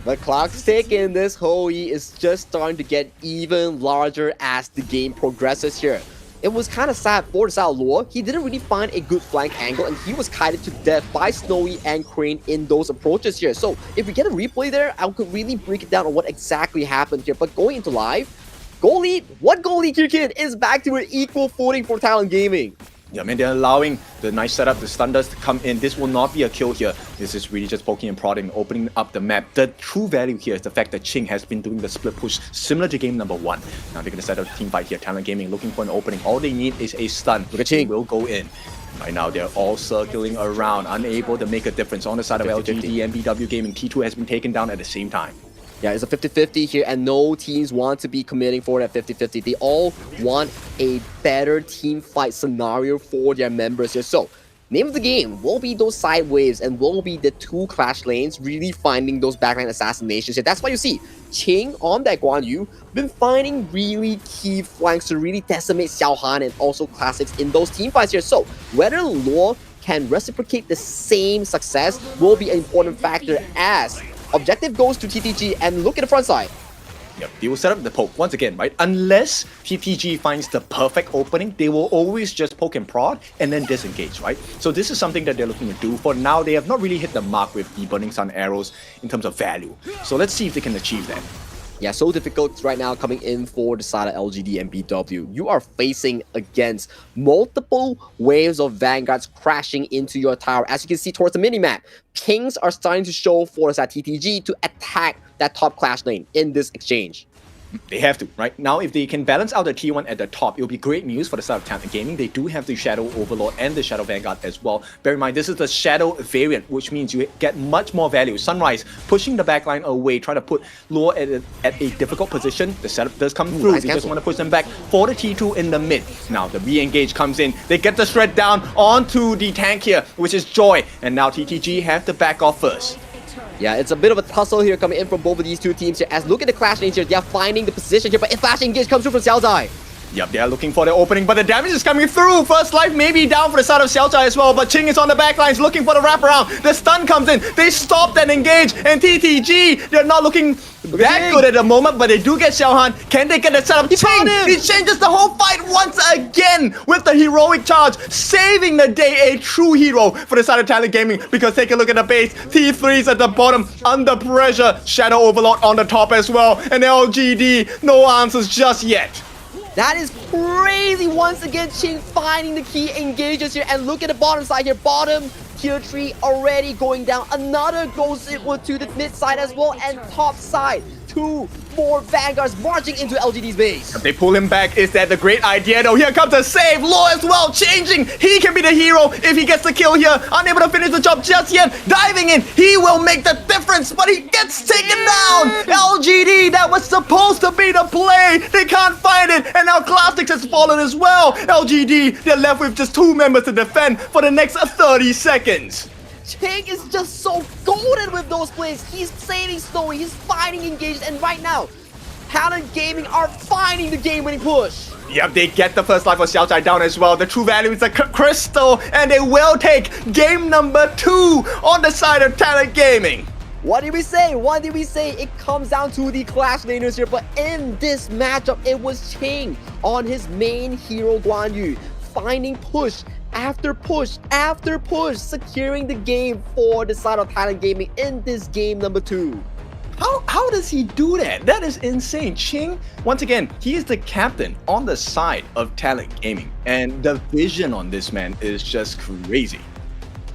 The clock's ticking. This Hui is just starting to get even larger as the game progresses here. It was kind of sad for the side of Lure. He didn't really find a good flank angle, and he was kited to death by Snowy and Crane in those approaches here. So if we get a replay there, I could really break it down on what exactly happened here. But going into live, goal lead, what goal lead here, kid, is back to an equal footing for Talent Gaming. Yeah, man, they're allowing the nice setup, the Stunders to come in. This will not be a kill here. This is really just poking and prodding, opening up the map. The true value here is the fact that Ching has been doing the split push similar to game number 1. Now they're going to set up a team fight here. Talent Gaming looking for an opening. All they need is a stun. Look at Ching. Will go in. Right now, they're all circling around, unable to make a difference on the side of LGDNBW Gaming. T2 has been taken down at the same time. Yeah, it's a 50-50 here, and no teams want to be committing for that 50-50. They all want a better team fight scenario for their members here. So, name of the game will be those side waves and will be the 2 clash lanes really finding those backline assassinations here. That's why you see Ching on that Guan Yu been finding really key flanks to really decimate Xiaohan and also Classics in those team fights here. So whether Luo can reciprocate the same success will be an important factor as objective goes to TTG. And look at the front side. Yep, they will set up the poke once again, right? Unless TTG finds the perfect opening, they will always just poke and prod and then disengage, right? So this is something that they're looking to do. For now, they have not really hit the mark with the Burning Sun arrows in terms of value. So let's see if they can achieve that. Yeah, so difficult right now coming in for the side of LGDNBW. You are facing against multiple waves of Vanguards crashing into your tower. As you can see towards the minimap, Kings are starting to show for the side TTG to attack that top clash lane in this exchange. They have to, right? Now, if they can balance out the T1 at the top, it'll be great news for the side of Talent Gaming. They do have the Shadow Overlord and the Shadow Vanguard as well. Bear in mind, this is the Shadow variant, which means you get much more value. Sunrise pushing the backline away, trying to put Luo at a difficult position. The setup does come through. Nice they just want to push them back for the T2 in the mid. Now, the re-engage comes in. They get the shred down onto the tank here, which is Joy. And now TTG have to back off first. Yeah, it's a bit of a tussle here coming in from both of these two teams here. As look at the clash lanes here, they are finding the position here, but if flash engage comes through from Xiao Zai. Yep, they are looking for the opening, but the damage is coming through. First life may be down for the side of Xiaozhai as well, but Ching is on the back lines looking for the wraparound. The stun comes in. They stop and engage, and TTG, they're not looking that good at the moment, but they do get Xiaohan. Can they get the setup? Ching, he changes the whole fight once again with the heroic charge, saving the day. A true hero for the side of Talent Gaming, because take a look at the base. T3's at the bottom, under pressure. Shadow Overlord on the top as well, and LGD, no answers just yet. That is crazy. Once again, Ching finding the key engages here. And look at the bottom side here. Bottom tier 3 already going down. Another goes to the mid side as well. And top side, 2 more Vanguards marching into LGD's base. If they pull him back, is that the great idea though? Here comes a save. Luo as well, changing. He can be the hero if he gets the kill here. Unable to finish the job just yet. Diving in, he will make the difference, but he gets taken down. LGD, that was supposed to be the play. They can't find it, and now Classics has fallen as well. LGD, they're left with just 2 members to defend for the next 30 seconds. Ching is just so golden with those plays. He's saving Snowy, he's finding engaged, and right now, Talent Gaming are finding the game-winning push. Yep, they get the first life of Xiaozhai down as well. The true value is the crystal, and they will take game number 2 on the side of Talent Gaming. What did we say? What did we say? It comes down to the clash laners here, but in this matchup, it was Ching on his main hero Guan Yu, finding push after push after push, securing the game for the side of Talent Gaming in this game number 2. How does he do that? That is insane. Ching, once again, he is the captain on the side of Talent Gaming, and the vision on this man is just crazy.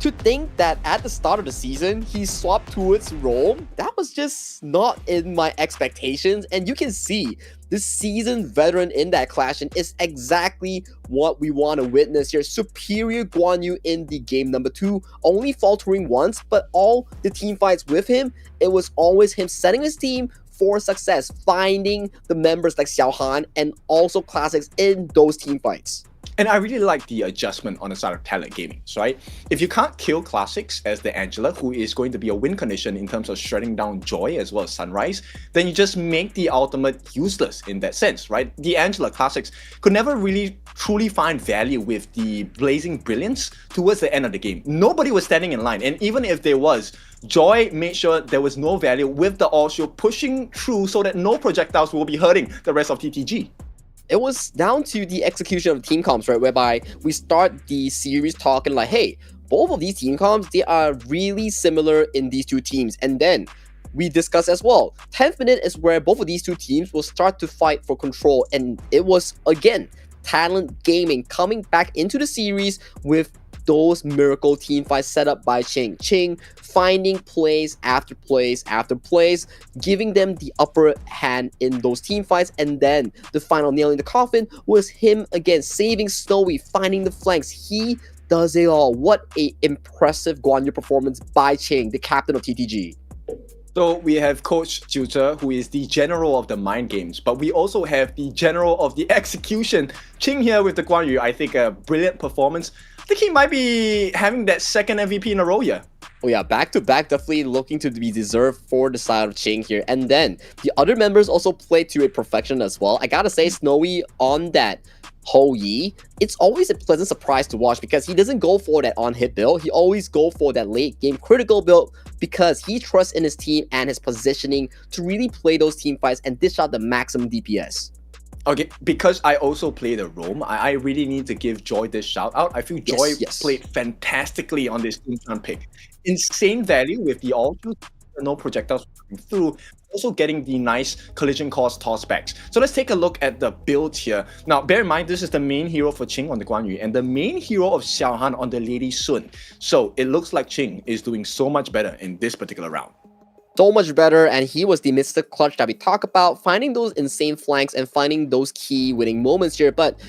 To think that at the start of the season, he swapped towards Rome, that was just not in my expectations. And you can see the seasoned veteran in that clash and is exactly what we want to witness here. Superior Guan Yu in the game number 2, only faltering once, but all the team fights with him, it was always him setting his team for success, finding the members like Xiaohan and also Classics in those team fights. And I really like the adjustment on the side of Talent Gaming, right? If you can't kill Classics as the Angela, who is going to be a win condition in terms of shredding down Joy as well as Sunrise, then you just make the ultimate useless in that sense, right? The Angela Classics could never really truly find value with the Blazing Brilliance towards the end of the game. Nobody was standing in line, and even if there was, Joy made sure there was no value with the All Shield pushing through so that no projectiles will be hurting the rest of TTG. It was down to the execution of the team comps, right? Whereby we start the series talking like, hey, both of these team comps, they are really similar in these two teams. And then we discuss as well, 10th minute is where both of these two teams will start to fight for control. And it was, again, Talent Gaming coming back into the series with those miracle team fights set up by Ching. Ching finding plays after plays after plays, giving them the upper hand in those team fights, and then the final nail in the coffin was him again, saving Snowy, finding the flanks. He does it all. What a impressive Guan Yu performance by Ching, the captain of TTG. So we have Coach Jiuze, who is the general of the mind games, but we also have the general of the execution. Ching here with the Guan Yu, I think a brilliant performance. I think he might be having that second MVP in a row here. Oh yeah, back to back, definitely looking to be deserved for the side of Ching here. And then the other members also played to a perfection as well. I gotta say, Snowy on that Ho Yi, it's always a pleasant surprise to watch because he doesn't go for that on-hit build. He always go for that late game critical build because he trusts in his team and his positioning to really play those team fights and dish out the maximum DPS. Okay, because I also play the roam, I really need to give Joy this shout out. I feel Joy played fantastically on this team turn pick. Insane value with the all no projectiles coming through, also getting the nice collision cost tossbacks. So let's take a look at the build here. Now, bear in mind, this is the main hero for Qing on the Guan Yu and the main hero of Xiaohan on the Lady Sun. So it looks like Qing is doing so much better in this particular round. So much better, and he was the Mr. Clutch that we talk about, finding those insane flanks and finding those key winning moments here. But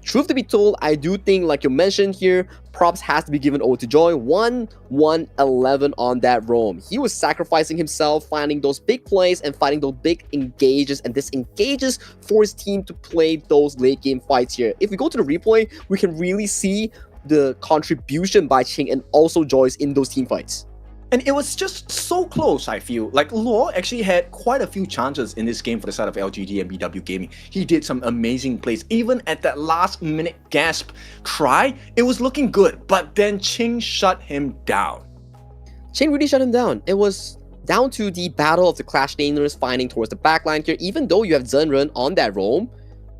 truth to be told, I do think, like you mentioned here, props has to be given over to Joy. 1-1-11 on that roam. He was sacrificing himself, finding those big plays and finding those big engages, and this engages for his team to play those late game fights here. If we go to the replay, we can really see the contribution by Qing and also Joy's in those team fights. And it was just so close, I feel. Like, Luo actually had quite a few chances in this game for the side of LGDNBW Gaming. He did some amazing plays. Even at that last minute gasp try, it was looking good. But then Qing shut him down. Qing really shut him down. It was down to the battle of the Clash Laners finding towards the backline here. Even though you have Zhenren on that roam,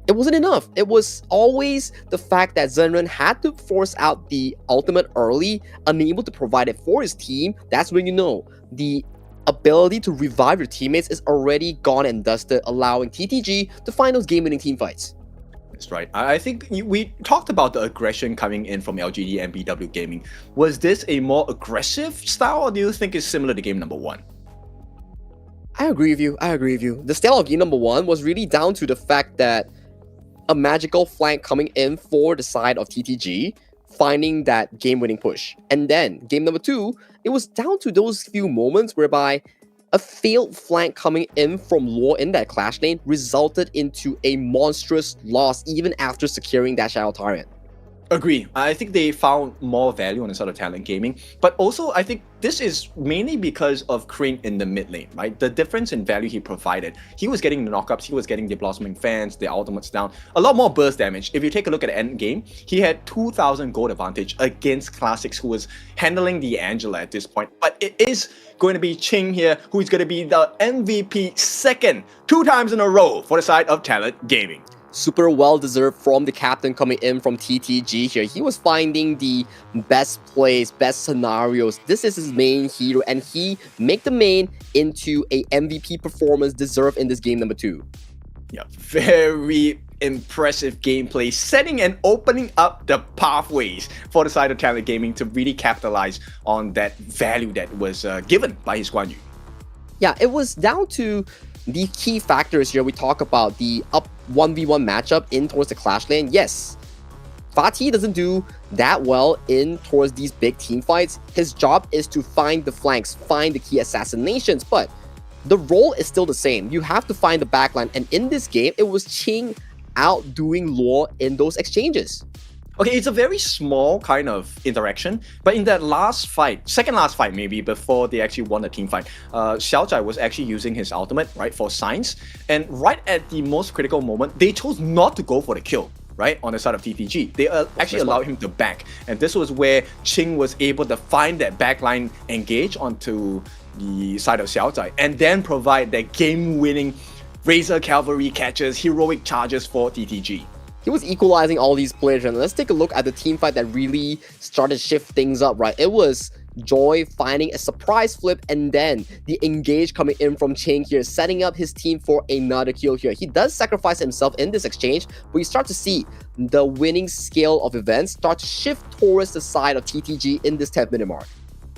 it wasn't enough. It was always the fact that Zhenren had to force out the ultimate early, unable to provide it for his team. That's when you know the ability to revive your teammates is already gone and dusted, allowing TTG to find those game-winning team fights. That's right. I think we talked about the aggression coming in from LGDNBW Gaming. Was this a more aggressive style, or do you think it's similar to game number 1? I agree with you. The style of game number 1 was really down to the fact that a magical flank coming in for the side of TTG, finding that game-winning push. And then, game number 2, it was down to those few moments whereby a failed flank coming in from Luo in that clash lane resulted into a monstrous loss even after securing that Shadow Tyrant. Agree. I think they found more value on the side of Talent Gaming, but also I think this is mainly because of Crane in the mid lane, right? The difference in value he provided. He was getting the knockups, he was getting the Blossoming Fans, the ultimates down, a lot more burst damage. If you take a look at the end game, he had 2,000 gold advantage against Classics, who was handling the Angela at this point. But it is going to be Qing here, who is going to be the MVP second, 2 times in a row for the side of Talent Gaming. Super well deserved from the captain coming in from TTG here. He was finding the best plays, best scenarios. This is his main hero, and he make the main into a MVP performance deserved in this game number 2. Yeah, very impressive gameplay, setting and opening up the pathways for the side of Talent Gaming to really capitalize on that value that was given by his Guan Yu. Yeah, it was down to the key factors here. We talk about the up 1v1 matchup in towards the Clash lane. Yes, Fatih doesn't do that well in towards these big team fights. His job is to find the flanks, find the key assassinations, but the role is still the same. You have to find the backline, and in this game, it was Qing outdoing Luo in those exchanges. Okay, it's a very small kind of interaction, but in that last fight, second last fight maybe, before they actually won the team fight, Xiao Zhai was actually using his ultimate, right, for Signs, and right at the most critical moment, they chose not to go for the kill, right, on the side of TTG. They actually allowed him to back, and this was where Qing was able to find that backline engage onto the side of Xiao Zhai, and then provide that game-winning Razor Cavalry catches, heroic charges for TTG. He was equalizing all these players, and let's take a look at the team fight that really started to shift things up, right? It was Joy finding a surprise flip, and then the engage coming in from Qing here, setting up his team for another kill here. He does sacrifice himself in this exchange, but you start to see the winning scale of events start to shift towards the side of TTG in this 10-minute mark.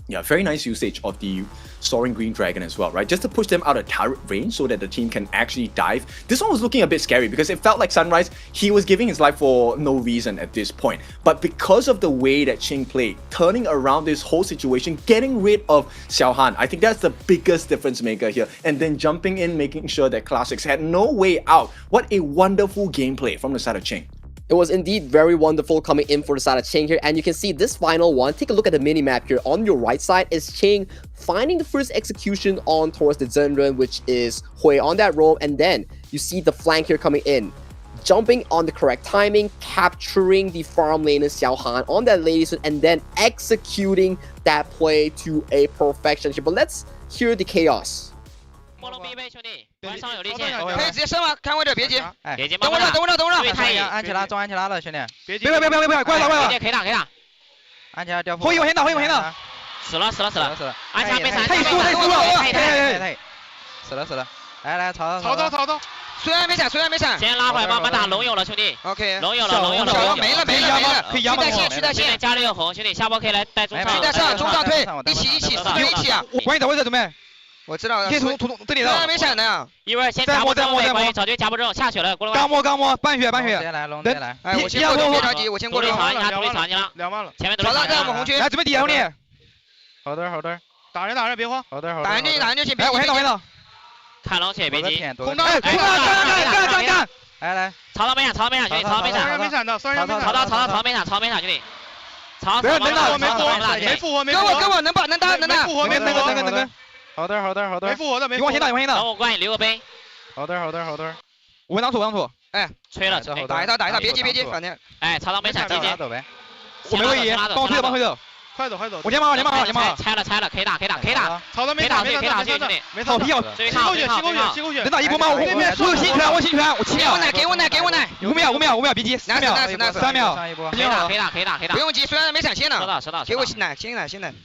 Yeah, very nice usage of the Soaring Green Dragon as well, right? Just to push them out of turret range so that the team can actually dive. This one was looking a bit scary because it felt like Sunrise, he was giving his life for no reason at this point. But because of the way that Qing played, turning around this whole situation, getting rid of Xiaohan, I think that's the biggest difference maker here. And then jumping in, making sure that Classics had no way out. What a wonderful gameplay from the side of Qing. It was indeed very wonderful coming in for the side of Ching here, and you can see this final one. Take a look at the mini-map here. On your right side is Ching finding the first execution on towards the Zhenren, which is Hui on that roam, and then you see the flank here coming in. Jumping on the correct timing, capturing the farm lane in Xiao Han on that lady, and then executing that play to a perfection here. But let's hear the chaos. 末龙必备，兄弟，关上有利线，可以直接升了，看位置，别急，别急，等我着，等我着，等我着，注意太野，安琪拉，中安琪拉了，兄弟，别快打，别急，可以打，可以打，安琪拉掉，后一往前打，死了，安琪拉没闪，太输了，死了，来，曹操，虽然没闪，先拉回来，慢慢打，龙有了，兄弟 ，OK， 龙有了，没了，可以压吗？去带线，家里有红，兄弟，下波可以来带中上，去带上，中上退，一起，四个一起啊！我管你打位置准备，我知道了，贴图这里的，虽然没闪的呀，一会儿先夹波中，早就夹波中，下血了，刚摸，半血，直接来，哎，我先过中，别着急，我先过中，独立场你了，2万了，前面独立场，在我们红区，来准备底兄弟，好的，打人，别慌，打人就行，别我先打。看龙血别急，空干！来，曹操没闪，兄弟，曹操没闪，虽然没闪，曹没闪，兄弟，曹能打，没复活，跟我能打，没复活，好的，没复活的，你往前打，等我关你留个杯，好的，我当土，哎，吹了，打一套，别急，反正，哎，曹操没闪，直接走呗，我没位移，帮我推走，快走，我先跑，拆了，可以打，曹操没打，没打，兄弟，没跑屁啊！七口血，能打一波吗？我有新拳，我7秒，给我奶，5秒，别急，3秒，3秒，可以打，不用急，虽然没闪现呢，收到，给我奶，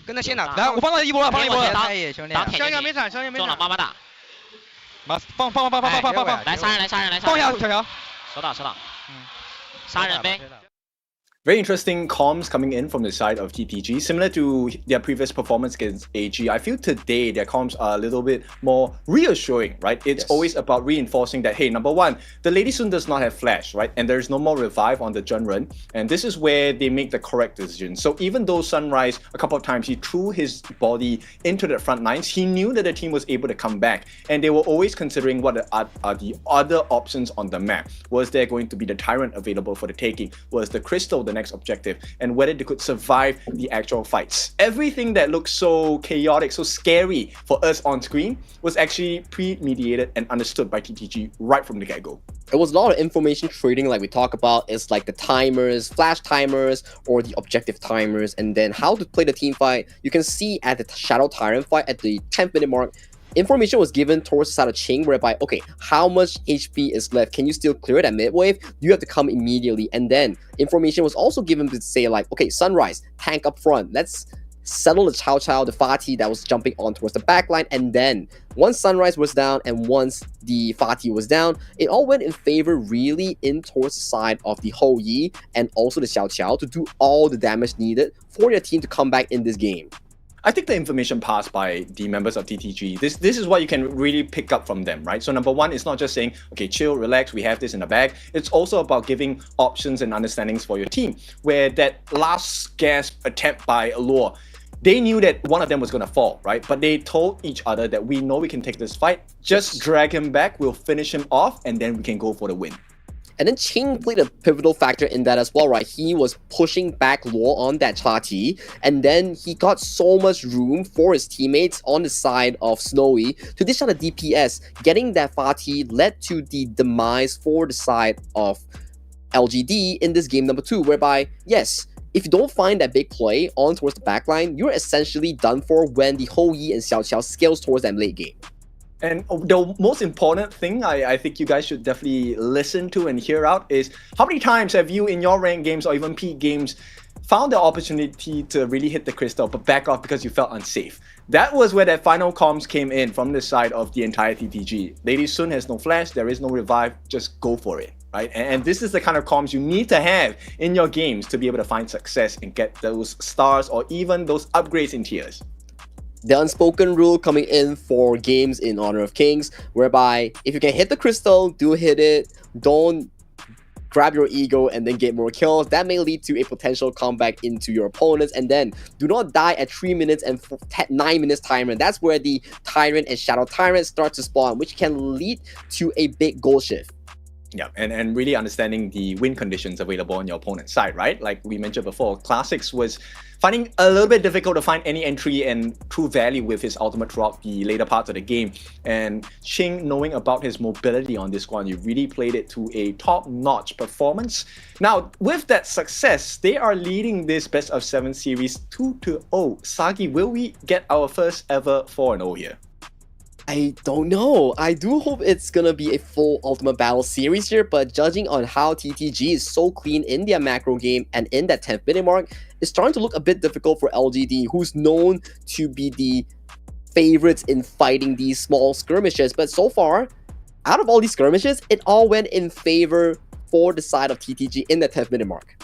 跟着先打，来，我放到一波了，香烟没闪，中了，慢慢打，放，来杀人，放下小乔，收到，杀人呗。Very interesting comms coming in from the side of TTG. Similar to their previous performance against AG, I feel today their comms are a little bit more reassuring, right? It's always about reinforcing that, hey, number one, the Lady Sun does not have flash, right? And there's no more revive on the Zhenren. And this is where they make the correct decision. So even though Sunrise, a couple of times, he threw his body into the front lines, he knew that the team was able to come back. And they were always considering what are the other options on the map. Was there going to be the Tyrant available for the taking? Was the Crystal the next objective, and whether they could survive the actual fights. Everything that looks so chaotic, so scary for us on screen was actually pre-mediated and understood by TTG right from the get-go. It was a lot of information trading like we talk about. It's like the timers, flash timers, or the objective timers, and then how to play the team fight. You can see at the Shadow Tyrant fight at the 10th minute mark, information was given towards the side of Ching, whereby, okay, how much HP is left? Can you still clear it at mid-wave? You have to come immediately. And then information was also given to say like, okay, Sunrise, tank up front. Let's settle the Cao, the Fatih that was jumping on towards the backline. And then once Sunrise was down and once the Fatih was down, it all went in favor really in towards the side of the Hou Yi and also the Xiao to do all the damage needed for their team to come back in this game. I think the information passed by the members of TTG, this is what you can really pick up from them, right? So number one, it's not just saying, okay, chill, relax, we have this in the bag. It's also about giving options and understandings for your team, where that last gasp attempt by Allure, they knew that one of them was going to fall, right? But they told each other that we know we can take this fight, just drag him back, we'll finish him off, and then we can go for the win. And then Ching played a pivotal factor in that as well, right? He was pushing back Luo on that Chati, and then he got so much room for his teammates on the side of Snowy to dish out a DPS. Getting that Fatih led to the demise for the side of LGD in this game number 2, whereby, yes, if you don't find that big play on towards the backline, you're essentially done for when the Hou Yi and Xiao Qiao scales towards that late game. And the most important thing I think you guys should definitely listen to and hear out is, how many times have you in your ranked games or even peak games found the opportunity to really hit the crystal but back off because you felt unsafe? That was where that final comms came in from the side of the entire TTG. Lady Sun has no flash, there is no revive, just go for it, right? And this is the kind of comms you need to have in your games to be able to find success and get those stars or even those upgrades in tiers. The unspoken rule coming in for games in Honor of Kings, whereby if you can hit the crystal, do hit it. Don't grab your ego and then get more kills. That may lead to a potential comeback into your opponents. And then do not die at 3 minutes and 9 minutes timer. That's where the Tyrant and Shadow Tyrant start to spawn, which can lead to a big goal shift. Yeah, and really understanding the win conditions available on your opponent's side, right? Like we mentioned before, Classics was finding a little bit difficult to find any entry and true value with his ultimate throughout the later parts of the game. And Ching, knowing about his mobility on this one, you really played it to a top-notch performance. Now, with that success, they are leading this best of 7 series 2-0. Sagi, will we get our first ever 4-0 here? I don't know. I do hope it's gonna be a full Ultimate Battle series here, but judging on how TTG is so clean in their macro game and in that 10th minute mark, it's starting to look a bit difficult for LGD, who's known to be the favorites in fighting these small skirmishes. But so far, out of all these skirmishes, it all went in favor for the side of TTG in the 10th minute mark.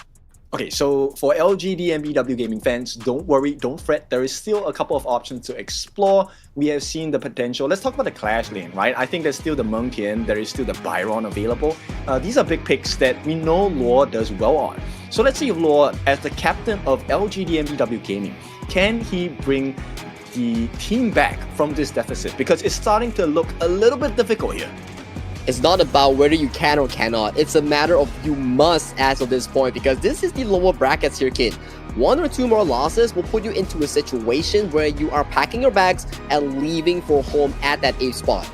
Okay, so for LGDNBW gaming fans, don't worry, don't fret. There is still a couple of options to explore. We have seen the potential. Let's talk about the Clash lane, right? I think there's still the Mengtian, there is still the Byron available. These are big picks that we know Luo does well on. So let's see if Luo, as the captain of LGDNBW gaming, can he bring the team back from this deficit? Because it's starting to look a little bit difficult here. It's not about whether you can or cannot. It's a matter of you must as of this point, because this is the lower brackets here, kid. 1 or 2 more losses will put you into a situation where you are packing your bags and leaving for home at that 8th spot.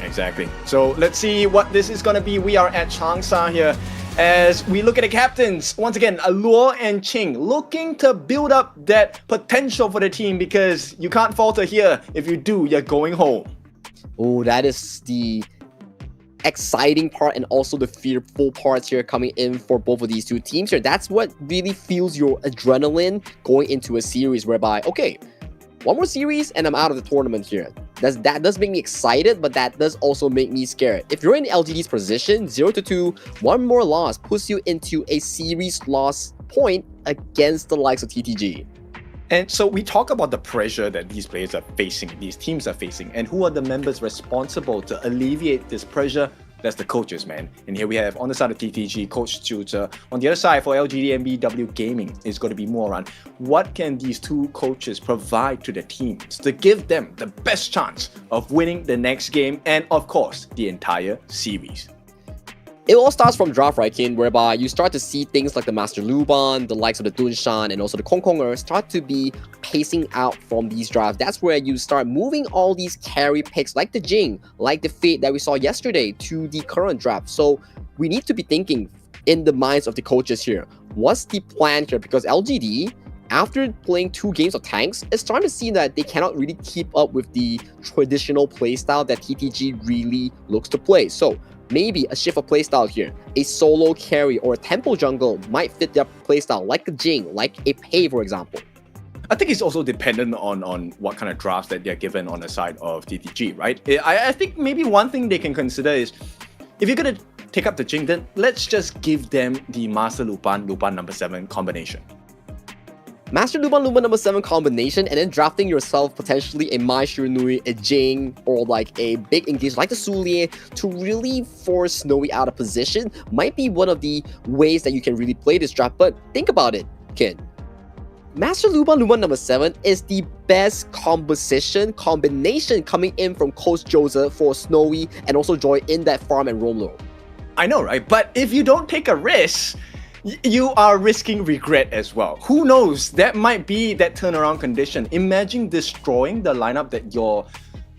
Exactly. So let's see what this is going to be. We are at Changsha here as we look at the captains. Once again, Luo and Ching looking to build up that potential for the team, because you can't falter here. If you do, you're going home. Oh, that is the exciting part and also the fearful parts here coming in for both of these two teams here. That's what really fuels your adrenaline going into a series whereby, okay, 1 more series and I'm out of the tournament here. That does make me excited, but that does also make me scared. If you're in LGD's position, 0-2, 1 more loss puts you into a series loss point against the likes of TTG. And so we talk about the pressure that these players are facing, these teams are facing, and who are the members responsible to alleviate this pressure? That's the coaches, man. And here we have, on the side of TTG, Coach Tutor. On the other side, for LGDNBW Gaming, is going to be more around what can these two coaches provide to the teams to give them the best chance of winning the next game and, of course, the entire series. It all starts from draft, right, Kin, whereby you start to see things like the Master Luban, the likes of the Dunshan, and also the Kongkonger start to be pacing out from these drafts. That's where you start moving all these carry picks like the Jing, like the Fate that we saw yesterday to the current draft. So we need to be thinking in the minds of the coaches here. What's the plan here? Because LGD, after playing 2 games of tanks, is starting to see that they cannot really keep up with the traditional playstyle that TTG really looks to play. So maybe a shift of playstyle here. A solo carry or a tempo jungle might fit their playstyle, like a Jing, like a Pei, for example. I think it's also dependent on what kind of drafts that they're given on the side of TTG, right? I think maybe one thing they can consider is, if you're going to take up the Jing, then let's just give them the Master Luban, Luban number 7 combination. Master Luban, Luban number 7 combination, and then drafting yourself potentially a Mai Shiranui, a Jing, or like a big engage like the Sulier to really force Snowy out of position might be one of the ways that you can really play this draft. But think about it, kid. Master Luban, Luban number 7 is the best combination coming in from Coach Joseph for Snowy and also Joy in that farm and roam low. I know, right? But if you don't take a risk, you are risking regret as well. Who knows? That might be that turnaround condition. Imagine destroying the lineup that your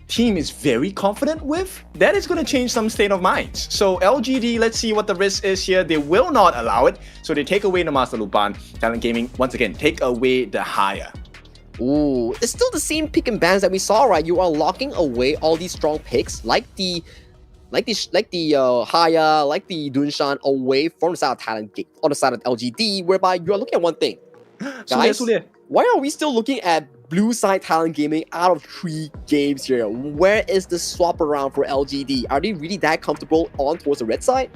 team is very confident with. That is going to change some state of minds. So LGD, let's see what the risk is here. They will not allow it. So they take away the Master Luban. Talent Gaming, once again, take away the hire. Ooh, it's still the same pick and bans that we saw, right? You are locking away all these strong picks like the Haya, like the Dunshan away from the side of Talent on the side of LGD, whereby you are looking at one thing. Guys, why are we still looking at blue side Talent Gaming out of 3 games here? Where is the swap around for LGD? Are they really that comfortable on towards the red side?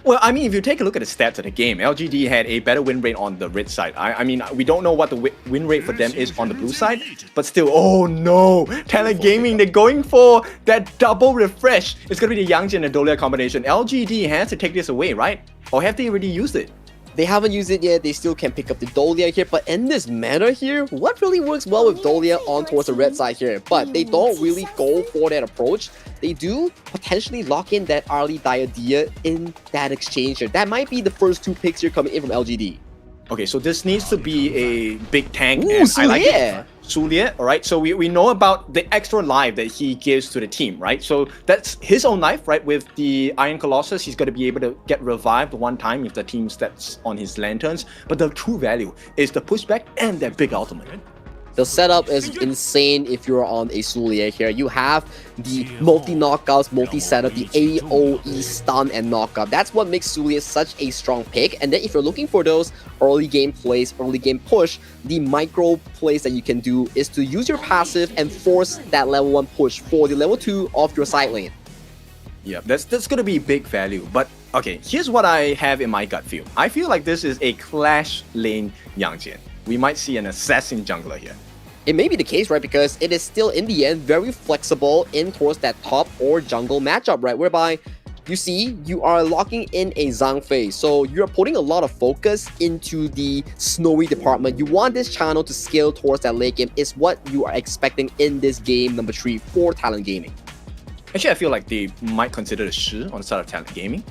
Well, I mean, if you take a look at the stats of the game, LGD had a better win rate on the red side. I mean, we don't know what the win rate for them is on the blue side, but still, oh no! Talent Gaming, they're going for that double refresh. It's going to be the Yangjian and Dolia combination. LGD has to take this away, right? Or have they already used it? They haven't used it yet. They still can pick up the Dolia here. But in this meta here, what really works well with Dolia on towards the red side here? But they don't really go for that approach. They do potentially lock in that early Diadea in that exchange here. That might be the first 2 picks here coming in from LGD. Okay, so this needs to be a big tank. Ooh, And I like Sulier. it. Sulier, all right? So we know about the extra life that he gives to the team, right? So that's his own life, right? With the Iron Colossus, he's going to be able to get revived one time if the team steps on his lanterns. But the true value is the pushback and that big ultimate. The setup is insane if you're on a Sulier here. You have the multi-knockouts, multi-setup, the AoE stun and knockout. That's what makes Sulier such a strong pick. And then if you're looking for those early game plays, early game push, the micro plays that you can do is to use your passive and force that level 1 push for the level 2 of your side lane. Yeah, that's going to be big value. But okay, here's what I have in my gut feel. I feel like this is a clash lane Yang Jian. We might see an assassin jungler here. It may be the case, right? Because it is still, in the end, very flexible in towards that top or jungle matchup, right? Whereby, you see, you are locking in a Zhang Fei. So you're putting a lot of focus into the Snowy department. You want this channel to scale towards that late game is what you are expecting in this game number 3 for Talent Gaming. Actually, I feel like they might consider the Shi on the side of Talent Gaming.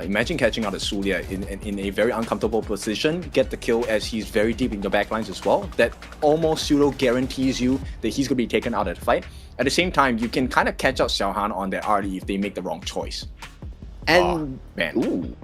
Imagine catching out a Sulier in a very uncomfortable position, get the kill as he's very deep in your backlines as well. That almost pseudo guarantees you that he's going to be taken out of the fight. At the same time, you can kind of catch out Xiaohan on their RD if they make the wrong choice. And, man. Ooh.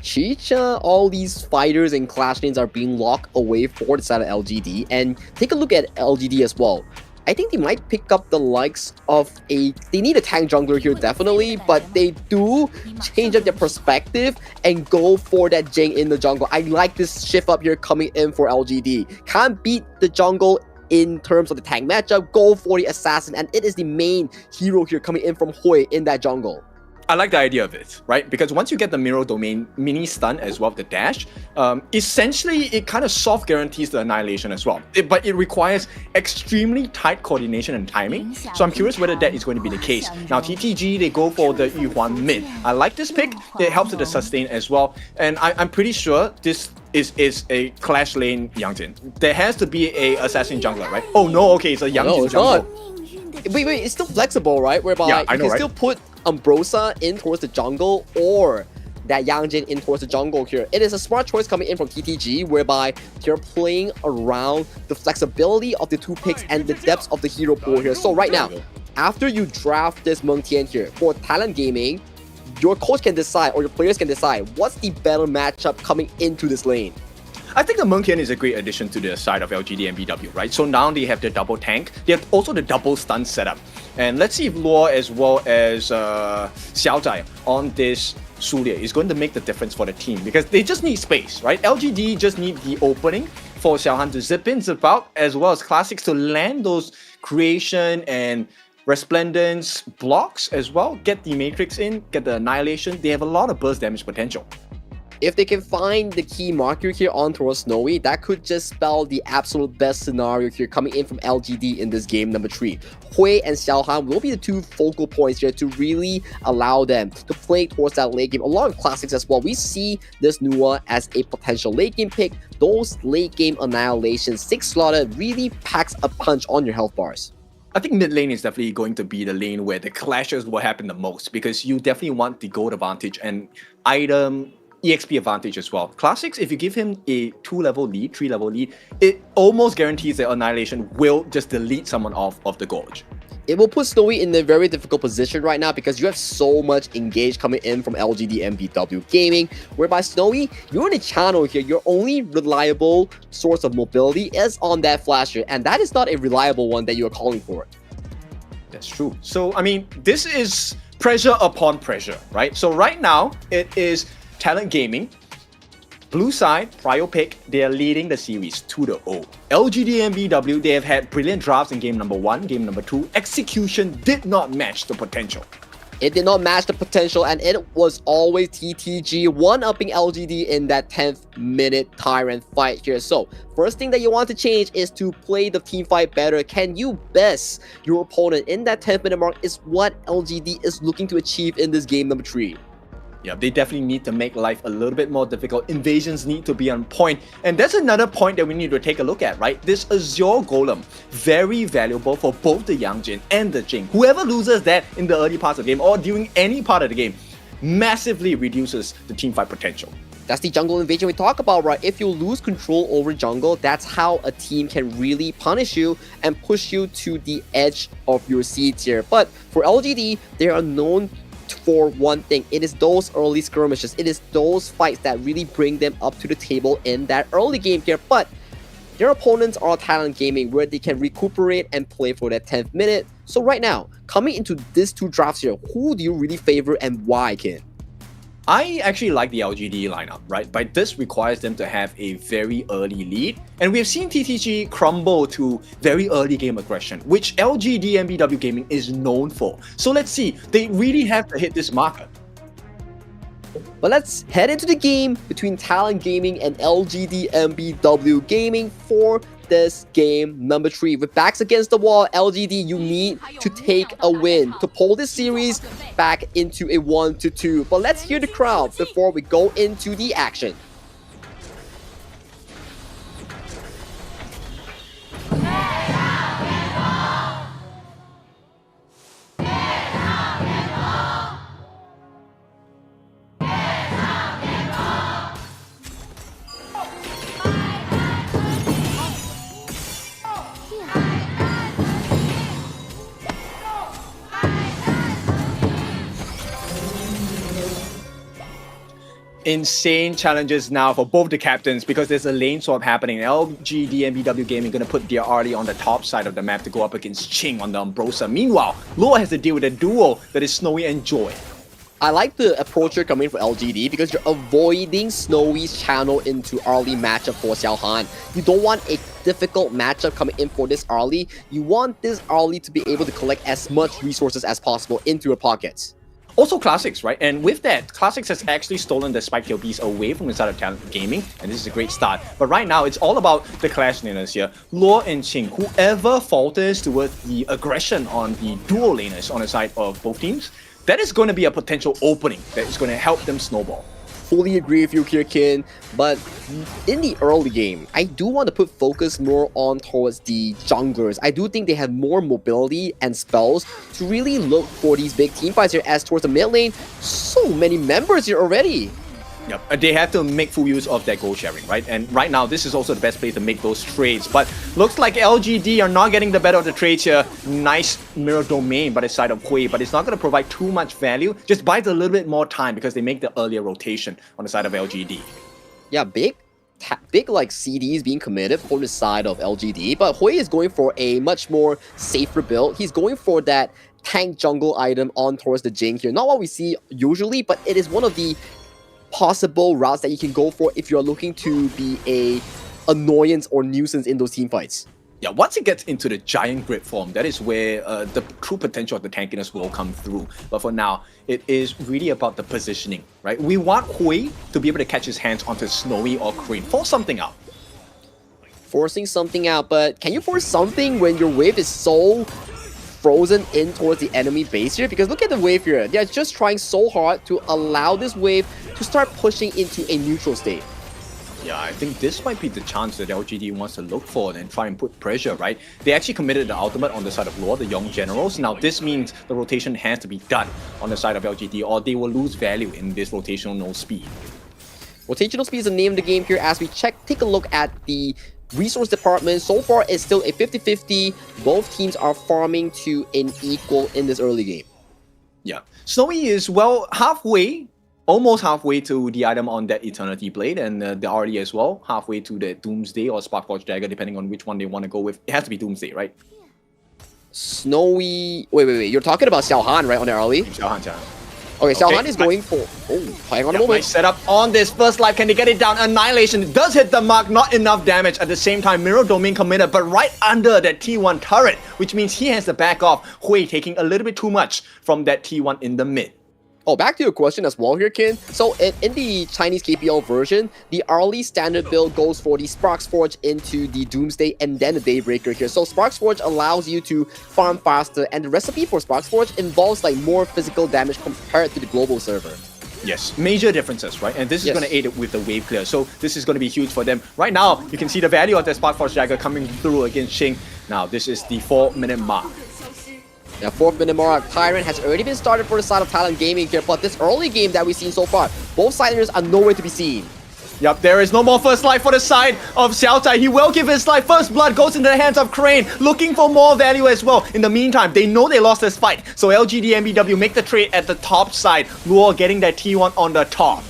Chicha, all these fighters and clash lanes are being locked away for the side of LGD. And take a look at LGD as well. I think they might pick up the likes of they need a tank jungler here definitely, but they do change up their perspective and go for that Jing in the jungle. I like this shift up here coming in for LGD. Can't beat the jungle in terms of the tank matchup, go for the assassin, and it is the main hero here coming in from Hui in that jungle. I like the idea of it, right? Because once you get the Mirror Domain mini stun as well, the dash, essentially it kind of soft guarantees the annihilation as well. But it requires extremely tight coordination and timing. So I'm curious whether that is going to be the case. Now TTG, they go for the Yuhuan mid. I like this pick. It helps with the sustain as well. And I'm pretty sure this is a clash lane Yang Jian. There has to be a assassin jungler, right? Oh no, okay, it's a Yang Jian jungle. Wait, it's still flexible, right? Whereby you can still put Umbrosa in towards the jungle or that Yang Jian in towards the jungle here. It is a smart choice coming in from TTG, whereby you're playing around the flexibility of the 2 picks and the depths of the hero pool here. So right now, after you draft this Meng Tian here for Talent Gaming, your coach can decide or your players can decide what's the better matchup coming into this lane. I think the Meng Tian is a great addition to the side of LGDNBW, right? So now they have the double tank. They have also the double stun setup. And let's see if Luo as well as Xiao Zai on this Sulier is going to make the difference for the team because they just need space, right? LGD just need the opening for Xiaohan to zip in, zip out, as well as Classics to land those creation and resplendence blocks as well. Get the Matrix in, get the Annihilation. They have a lot of burst damage potential. If they can find the key marker here on towards Snowy, that could just spell the absolute best scenario here coming in from LGD in this game number 3. Hui and Xiaohan will be the 2 focal points here to really allow them to play towards that late game. Along with Classics as well, we see this Nua as a potential late game pick. Those late game annihilations, 6 slotted, really packs a punch on your health bars. I think mid lane is definitely going to be the lane where the clashes will happen the most because you definitely want the gold advantage and item EXP advantage as well. Classics, if you give him a 2-level lead, 3-level lead, it almost guarantees that Annihilation will just delete someone off of the Gorge. It will put Snowy in a very difficult position right now because you have so much engage coming in from LGDNBW Gaming, whereby Snowy, you're in a channel here, your only reliable source of mobility is on that flasher, and that is not a reliable one that you are calling for. That's true. So, I mean, this is pressure upon pressure, right? So right now, it is Talent Gaming, blue side, prio pick, they are leading the series 2-0. LGDNBW, they have had brilliant drafts in game number 1, game number 2. Execution did not match the potential. It did not match the potential, and it was always TTG one-upping LGD in that 10th minute Tyrant fight here. So, first thing that you want to change is to play the team fight better. Can you best your opponent in that 10th minute mark is what LGD is looking to achieve in this game number 3. Yeah, they definitely need to make life a little bit more difficult. Invasions need to be on point. And that's another point that we need to take a look at, right? This Azure Golem, very valuable for both the Yangjin and the Jing. Whoever loses that in the early parts of the game or during any part of the game massively reduces the teamfight potential. That's the jungle invasion we talk about, right? If you lose control over jungle, that's how a team can really punish you and push you to the edge of your seeds here. But for LGD, they are known for one thing. It is those early skirmishes. It is those fights that really bring them up to the table in that early game here. But their opponents are Talent Gaming, where they can recuperate and play for that 10th minute. So right now, coming into these two drafts here, who do you really favor and why, Ken? I actually like the LGD lineup, right? But this requires them to have a very early lead. And we've seen TTG crumble to very early game aggression, which LGDNBW Gaming is known for. So let's see, they really have to hit this marker. But let's head into the game between Talent Gaming and LGDNBW Gaming for this game number 3. With backs against the wall, LGD, you need to take a win to pull this series back into a 1-2. But let's hear the crowd before we go into the action. Insane challenges now for both the captains because there's a lane swap happening. LGDNBW Gaming gonna put their Arlie on the top side of the map to go up against Ching on the Umbrosa. Meanwhile, Loa has to deal with a duo that is Snowy and Joy. I like the approach you're coming for LGD because you're avoiding Snowy's channel into Arlie matchup for Xiaohan. You don't want a difficult matchup coming in for this Arlie. You want this Arlie to be able to collect as much resources as possible into your pockets. Also Classics, right? And with that, Classics has actually stolen the Spike Tail Beast away from inside of Talent Gaming, and this is a great start. But right now, it's all about the clash laners here. Luo and Qing, whoever falters towards the aggression on the duo laners on the side of both teams, that is going to be a potential opening that is going to help them snowball. Fully agree with you here, Kin, but in the early game, I do want to put focus more on towards the junglers. I do think they have more mobility and spells to really look for these big team fights here. As towards the mid lane, so many members here already. Yep, they have to make full use of that gold sharing, right? And right now, this is also the best place to make those trades. But looks like LGD are not getting the better of the trades here. Nice mirror domain by the side of Hui, but it's not going to provide too much value. Just buys a little bit more time because they make the earlier rotation on the side of LGD. Yeah, big like CDs being committed for the side of LGD, but Hui is going for a much more safer build. He's going for that tank jungle item on towards the Jing here. Not what we see usually, but it is one of the possible routes that you can go for if you're looking to be a annoyance or nuisance in those team fights. Yeah, once it gets into the giant grid form, that is where the true potential of the tankiness will come through. But for now, it is really about the positioning, right? We want Hui to be able to catch his hands onto Snowy or Crane. Force something out. Forcing something out, but can you force something when your wave is so frozen in towards the enemy base here? Because look at the wave here. They're just trying so hard to allow this wave to start pushing into a neutral state. Yeah, I think this might be the chance that LGD wants to look for and try and put pressure, right? They actually committed the ultimate on the side of Lore, the young generals. Now this means the rotation has to be done on the side of LGD or they will lose value in this rotational speed. Rotational speed is the name of the game here. As we take a look at the resource department, so far it's still a 50-50. Both teams are farming to an equal in this early game. Yeah, Snowy is, well, almost halfway to the item on that Eternity Blade, and the RE as well, halfway to the Doomsday or Sparkforge Dagger, depending on which one they want to go with. It has to be Doomsday, right? Snowy... Wait. You're talking about Xiaohan, right, on the early? Xiaohan. Okay, Xiaohan is going for... Oh, hang on a moment. Nice setup on this first life. Can they get it down? Annihilation. It does hit the mark. Not enough damage. At the same time, Mirror Domain committed, but right under that T1 turret, which means he has to back off. Hui taking a little bit too much from that T1 in the mid. Oh, back to your question as well here, Kin. So in the Chinese KPL version, the early standard build goes for the Sparks Forge into the Doomsday and then the Daybreaker here. So Sparks Forge allows you to farm faster, and the recipe for Sparks Forge involves like more physical damage compared to the global server. Yes, major differences, right? And this is Yes. going to aid it with the wave clear. So this is going to be huge for them. Right now, you can see the value of the Spark Force Dagger coming through against Ching. Now, this is the 4-minute mark. Yeah, 4th minute mark. Tyrant has already been started for the side of Talent Gaming here, but this early game that we've seen so far, both side leaders are nowhere to be seen. Yep, there is no more first life for the side of Xiao Tai. He will give his life. First blood goes into the hands of Crane, looking for more value as well. In the meantime, they know they lost this fight. So LGDNBW make the trade at the top side. Luo getting that T1 on the top.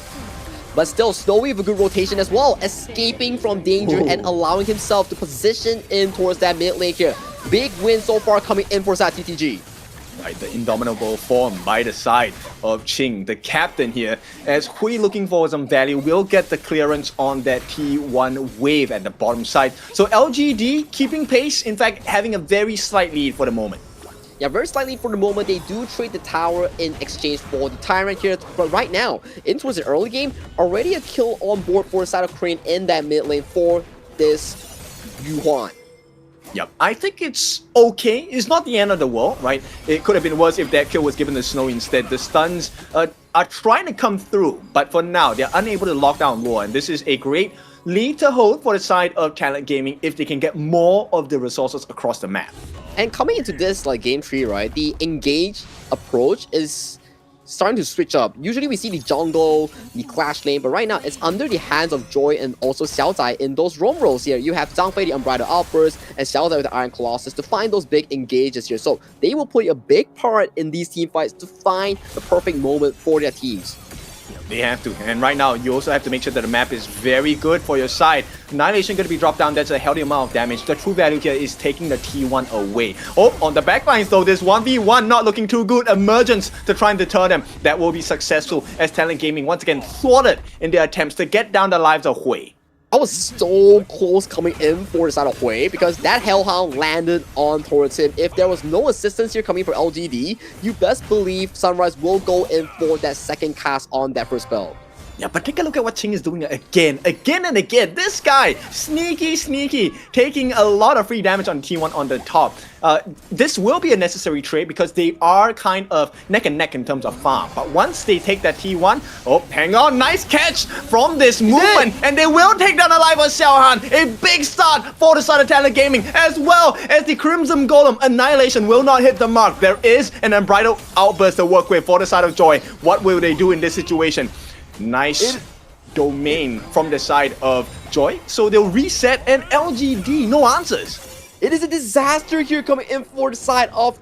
But still, Snowy with a good rotation as well, escaping from danger and allowing himself to position in towards that mid lane here. Big win so far coming in for Sat TTG. Right, the indomitable form by the side of Ching, the captain here, as Hui looking for some value, will get the clearance on that T1 wave at the bottom side. So LGD keeping pace, in fact, having a very slight lead for the moment. Yeah, very slightly for the moment, they do trade the tower in exchange for the Tyrant here. But right now, in towards the early game, already a kill on board for the side of Crane in that mid lane for this Yuan. Yep, I think it's okay. It's not the end of the world, right? It could have been worse if that kill was given to Snow instead. The stuns are trying to come through, but for now, they're unable to lock down Luo, and this is a great lead to hold for the side of Talent Gaming if they can get more of the resources across the map. And coming into this like game 3, right, the engage approach is starting to switch up. Usually we see the jungle, the clash lane, but right now it's under the hands of Joy and also Xiao Tai in those roam roles here. You have Zhang Fei, the Unbridled Outburst, and Xiao Tai with the Iron Colossus to find those big engages here. So they will play a big part in these team fights to find the perfect moment for their teams. They have to. And right now, you also have to make sure that the map is very good for your side. Annihilation going to be dropped down. That's a healthy amount of damage. The true value here is taking the T1 away. Oh, on the backlines though, this 1v1 not looking too good. Emergence to try and deter them. That will be successful as Talent Gaming once again thwarted in their attempts to get down the lives of Hui. I was so close coming in for the side of Hui because that Hellhound landed on towards him. If there was no assistance here coming from LGD, you best believe Sunrise will go in for that second cast on that first spell. Yeah, but take a look at what Ching is doing again and again. This guy, sneaky, taking a lot of free damage on T1 on the top. This will be a necessary trade because they are kind of neck and neck in terms of farm. But once they take that T1, oh, hang on, nice catch from this movement. And they will take down the life of Xiaohan. A big start for the side of Talent Gaming, as well as the Crimson Golem. Annihilation will not hit the mark. There is an Unbridled Outburst to work with for the side of Joy. What will they do in this situation? Nice domain from the side of Joy. So they'll reset and LGD, no answers. It is a disaster here coming in for the side of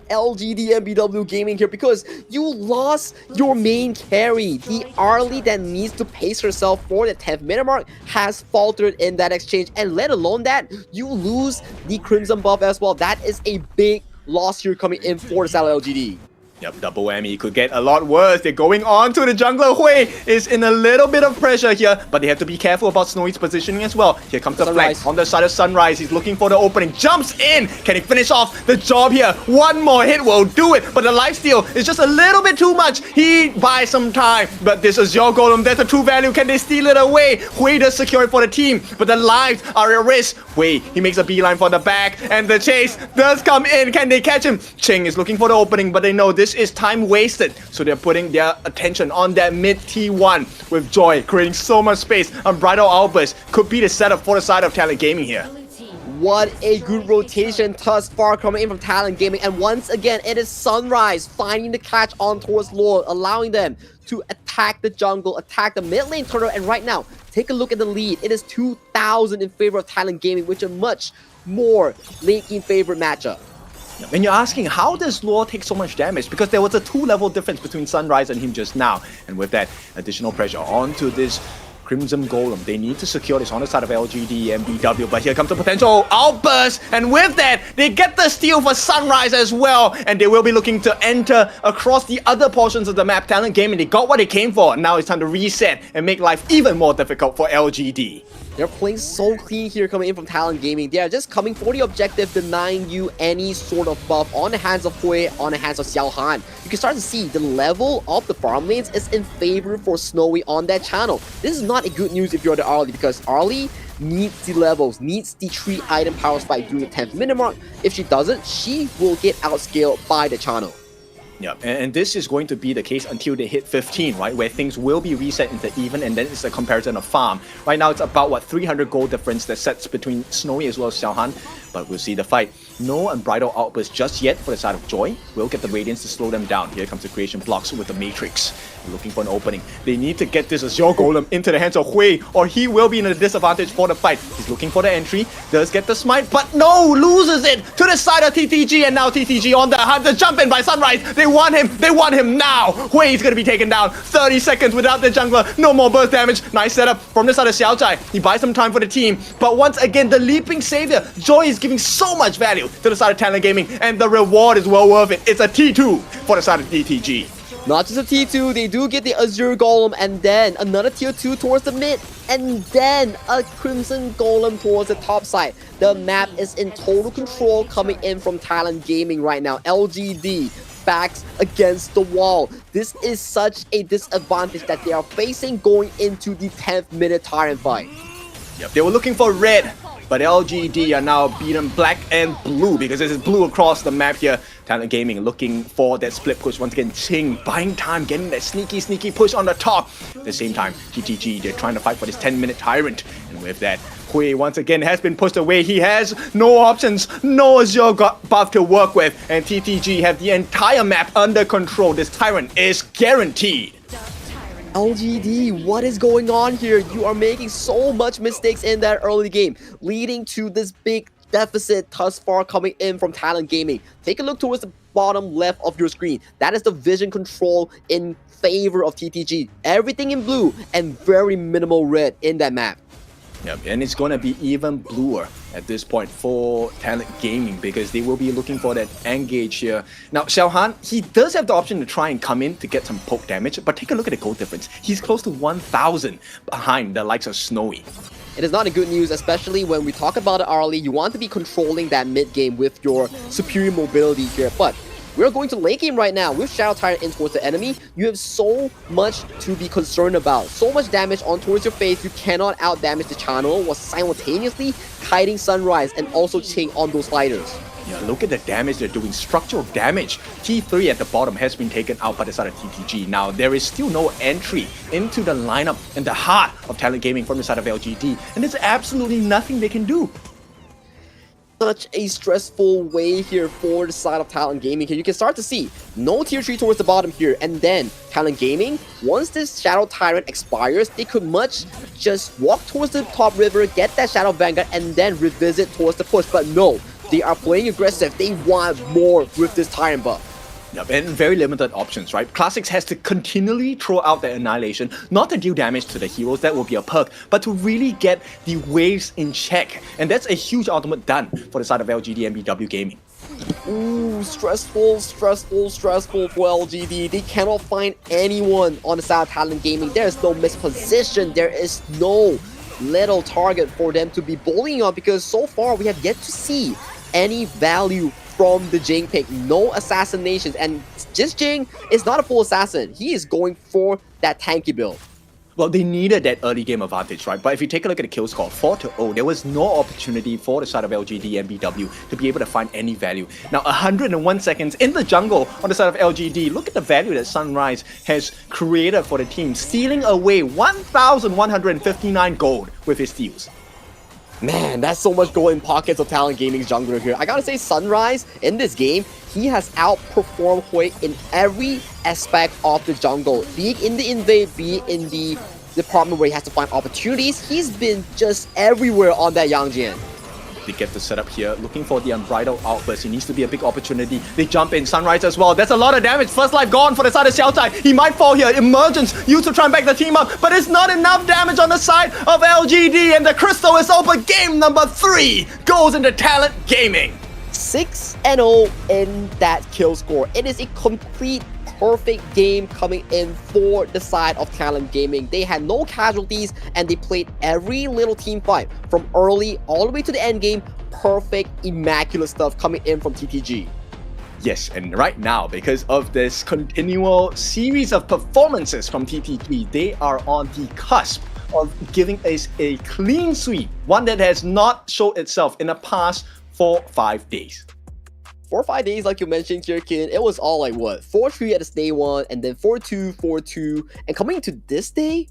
LGDNBW Gaming here because you lost your main carry. The Arlie that needs to pace herself for the 10th minute mark has faltered in that exchange, and let alone that, you lose the Crimson buff as well. That is a big loss here coming in for the side of LGD. Yep, double whammy. Could get a lot worse. They're going on to the jungler. Hui is in a little bit of pressure here, but they have to be careful about Snowy's positioning as well. Here comes the flank on the side of Sunrise. He's looking for the opening. Jumps in. Can he finish off the job here? One more hit will do it, but the lifesteal is just a little bit too much. He buys some time, but this is your golem. That's a true value. Can they steal it away? Hui does secure it for the team, but the lives are at risk. Hui, he makes a beeline for the back, and the chase does come in. Can they catch him? Ching is looking for the opening, but they know this is time wasted, so they're putting their attention on that mid T1 with Joy, creating so much space. Unbridled Outburst could be the setup for the side of Talent Gaming here. What a good rotation thus far coming in from Talent Gaming, and once again it is Sunrise finding the catch on towards Lord, allowing them to attack the jungle, attack the mid lane turret, and right now, take a look at the lead. It is 2,000 in favor of Talent Gaming, which is a much more late game favorite matchup. And you're asking, how does Lore take so much damage? Because there was a 2-level difference between Sunrise and him just now. And with that additional pressure onto this Crimson Golem, they need to secure this on the side of LGDNBW. But here comes the potential outburst. And with that, they get the steal for Sunrise as well. And they will be looking to enter across the other portions of the map. Talent Gaming, they got what they came for. Now it's time to reset and make life even more difficult for LGD. They're playing so clean here coming in from Talent Gaming. They are just coming for the objective, denying you any sort of buff on the hands of Hui, on the hands of Xiaohan. You can start to see the level of the farm lanes is in favor for Snowy on that channel. This is not a good news if you're the Arlie, because Arlie needs the levels, needs the 3 item power spike during the 10th minute mark. If she doesn't, she will get outscaled by the channel. Yeah, and this is going to be the case until they hit 15, right? Where things will be reset into even, and then it's a comparison of farm. Right now, it's about, what, 300 gold difference that sets between Snowy as well as Xiaohan. But we'll see the fight. No unbridled outburst just yet for the side of Joy. We'll get the Radiance to slow them down. Here comes the creation blocks with the Matrix. Looking for an opening. They need to get this Azure Golem into the hands of Hui, or he will be in a disadvantage for the fight. He's looking for the entry, does get the smite, but no, loses it to the side of TTG, and now TTG on the hunt. The jump in by Sunrise. They want him now. Hui is going to be taken down. 30 seconds without the jungler. No more burst damage. Nice setup from the side of Xiaozhai. He buys some time for the team, but once again, the leaping savior, Joy, is giving so much value to the side of Talent Gaming, and the reward is well worth it. It's a T2 for the side of DTG. Not just a T2, they do get the Azure Golem, and then another tier 2 towards the mid, and then a Crimson Golem towards the top side. The map is in total control coming in from Talent Gaming right now. LGD backs against the wall. This is such a disadvantage that they are facing going into the 10th minute Tyrant fight. Yep, they were looking for red, but LGD are now beaten black and blue because this is blue across the map here. Talent Gaming looking for that split push once again. Ching buying time, getting that sneaky push on the top. At the same time, TTG, they're trying to fight for this 10-minute Tyrant. And with that, Hui once again has been pushed away. He has no options, no Azure buff to work with. And TTG have the entire map under control. This Tyrant is guaranteed. LGD, what is going on here? You are making so much mistakes in that early game, leading to this big deficit thus far coming in from Talent Gaming. Take a look towards the bottom left of your screen. That is the vision control in favor of TTG. Everything in blue and very minimal red in that map. Yep, and it's going to be even bluer at this point for Talent Gaming because they will be looking for that engage here. Now, Xiaohan, he does have the option to try and come in to get some poke damage, but take a look at the gold difference. He's close to 1,000 behind the likes of Snowy. It is not a good news, especially when we talk about it early. You want to be controlling that mid game with your superior mobility here, but we're going to late game right now. With Shadow Tyrant in towards the enemy, you have so much to be concerned about. So much damage on towards your face, you cannot out damage the channel while simultaneously kiting Sunrise and also Ching on those sliders. Yeah, look at the damage they're doing. Structural damage. T3 at the bottom has been taken out by the side of TTG. Now, there is still no entry into the lineup and the heart of Talent Gaming from the side of LGD. And there's absolutely nothing they can do. Such a stressful way here for the side of Talent Gaming here. You can start to see no tier 3 towards the bottom here, and then Talent Gaming, once this Shadow Tyrant expires, they could much just walk towards the top river, get that Shadow Vanguard, and then revisit towards the push. But no, they are playing aggressive. They want more with this Tyrant buff. Yep, and very limited options, right? Classics has to continually throw out the Annihilation, not to deal damage to the heroes, that will be a perk, but to really get the waves in check. And that's a huge ultimate done for the side of LGDNBW Gaming. Ooh, stressful for LGD. They cannot find anyone on the side of Talent Gaming. There is no misposition. There is no little target for them to be bullying on, because so far we have yet to see any value from the Jing pick. No assassinations, and just Jing is not a full assassin. He is going for that tanky build. Well, they needed that early game advantage, right? But if you take a look at the kill score, 4-0, there was no opportunity for the side of LGDNBW to be able to find any value. Now, 101 seconds in the jungle on the side of LGD. Look at the value that Sunrise has created for the team, stealing away 1,159 gold with his steals. Man, that's so much gold in pockets of Talent Gaming's jungler here. I gotta say, Sunrise, in this game, he has outperformed Hui in every aspect of the jungle. Be it in the invade, be it in the department where he has to find opportunities, he's been just everywhere on that Yangjian. They get the setup here, looking for the unbridled outburst. It needs to be a big opportunity. They jump in, Sunrise as well. That's a lot of damage. First life gone for the side of Xiaozhai. He might fall here. Emergence used to try and back the team up, but it's not enough damage on the side of LGD, and the crystal is open. Game number 3 goes into Talent Gaming. 6-0 in that kill score. It is a complete perfect game coming in for the side of Talent Gaming. They had no casualties, and they played every little team fight from early all the way to the end game. Perfect, immaculate stuff coming in from TTG. Yes, and right now, because of this continual series of performances from TTG, they are on the cusp of giving us a clean sweep, one that has not showed itself in the past 4-5 days. 4 or 5 days, like you mentioned, Kirkin, it was all like what 4-3 at this day 1, and then 4-2, 4-2, and coming to this day,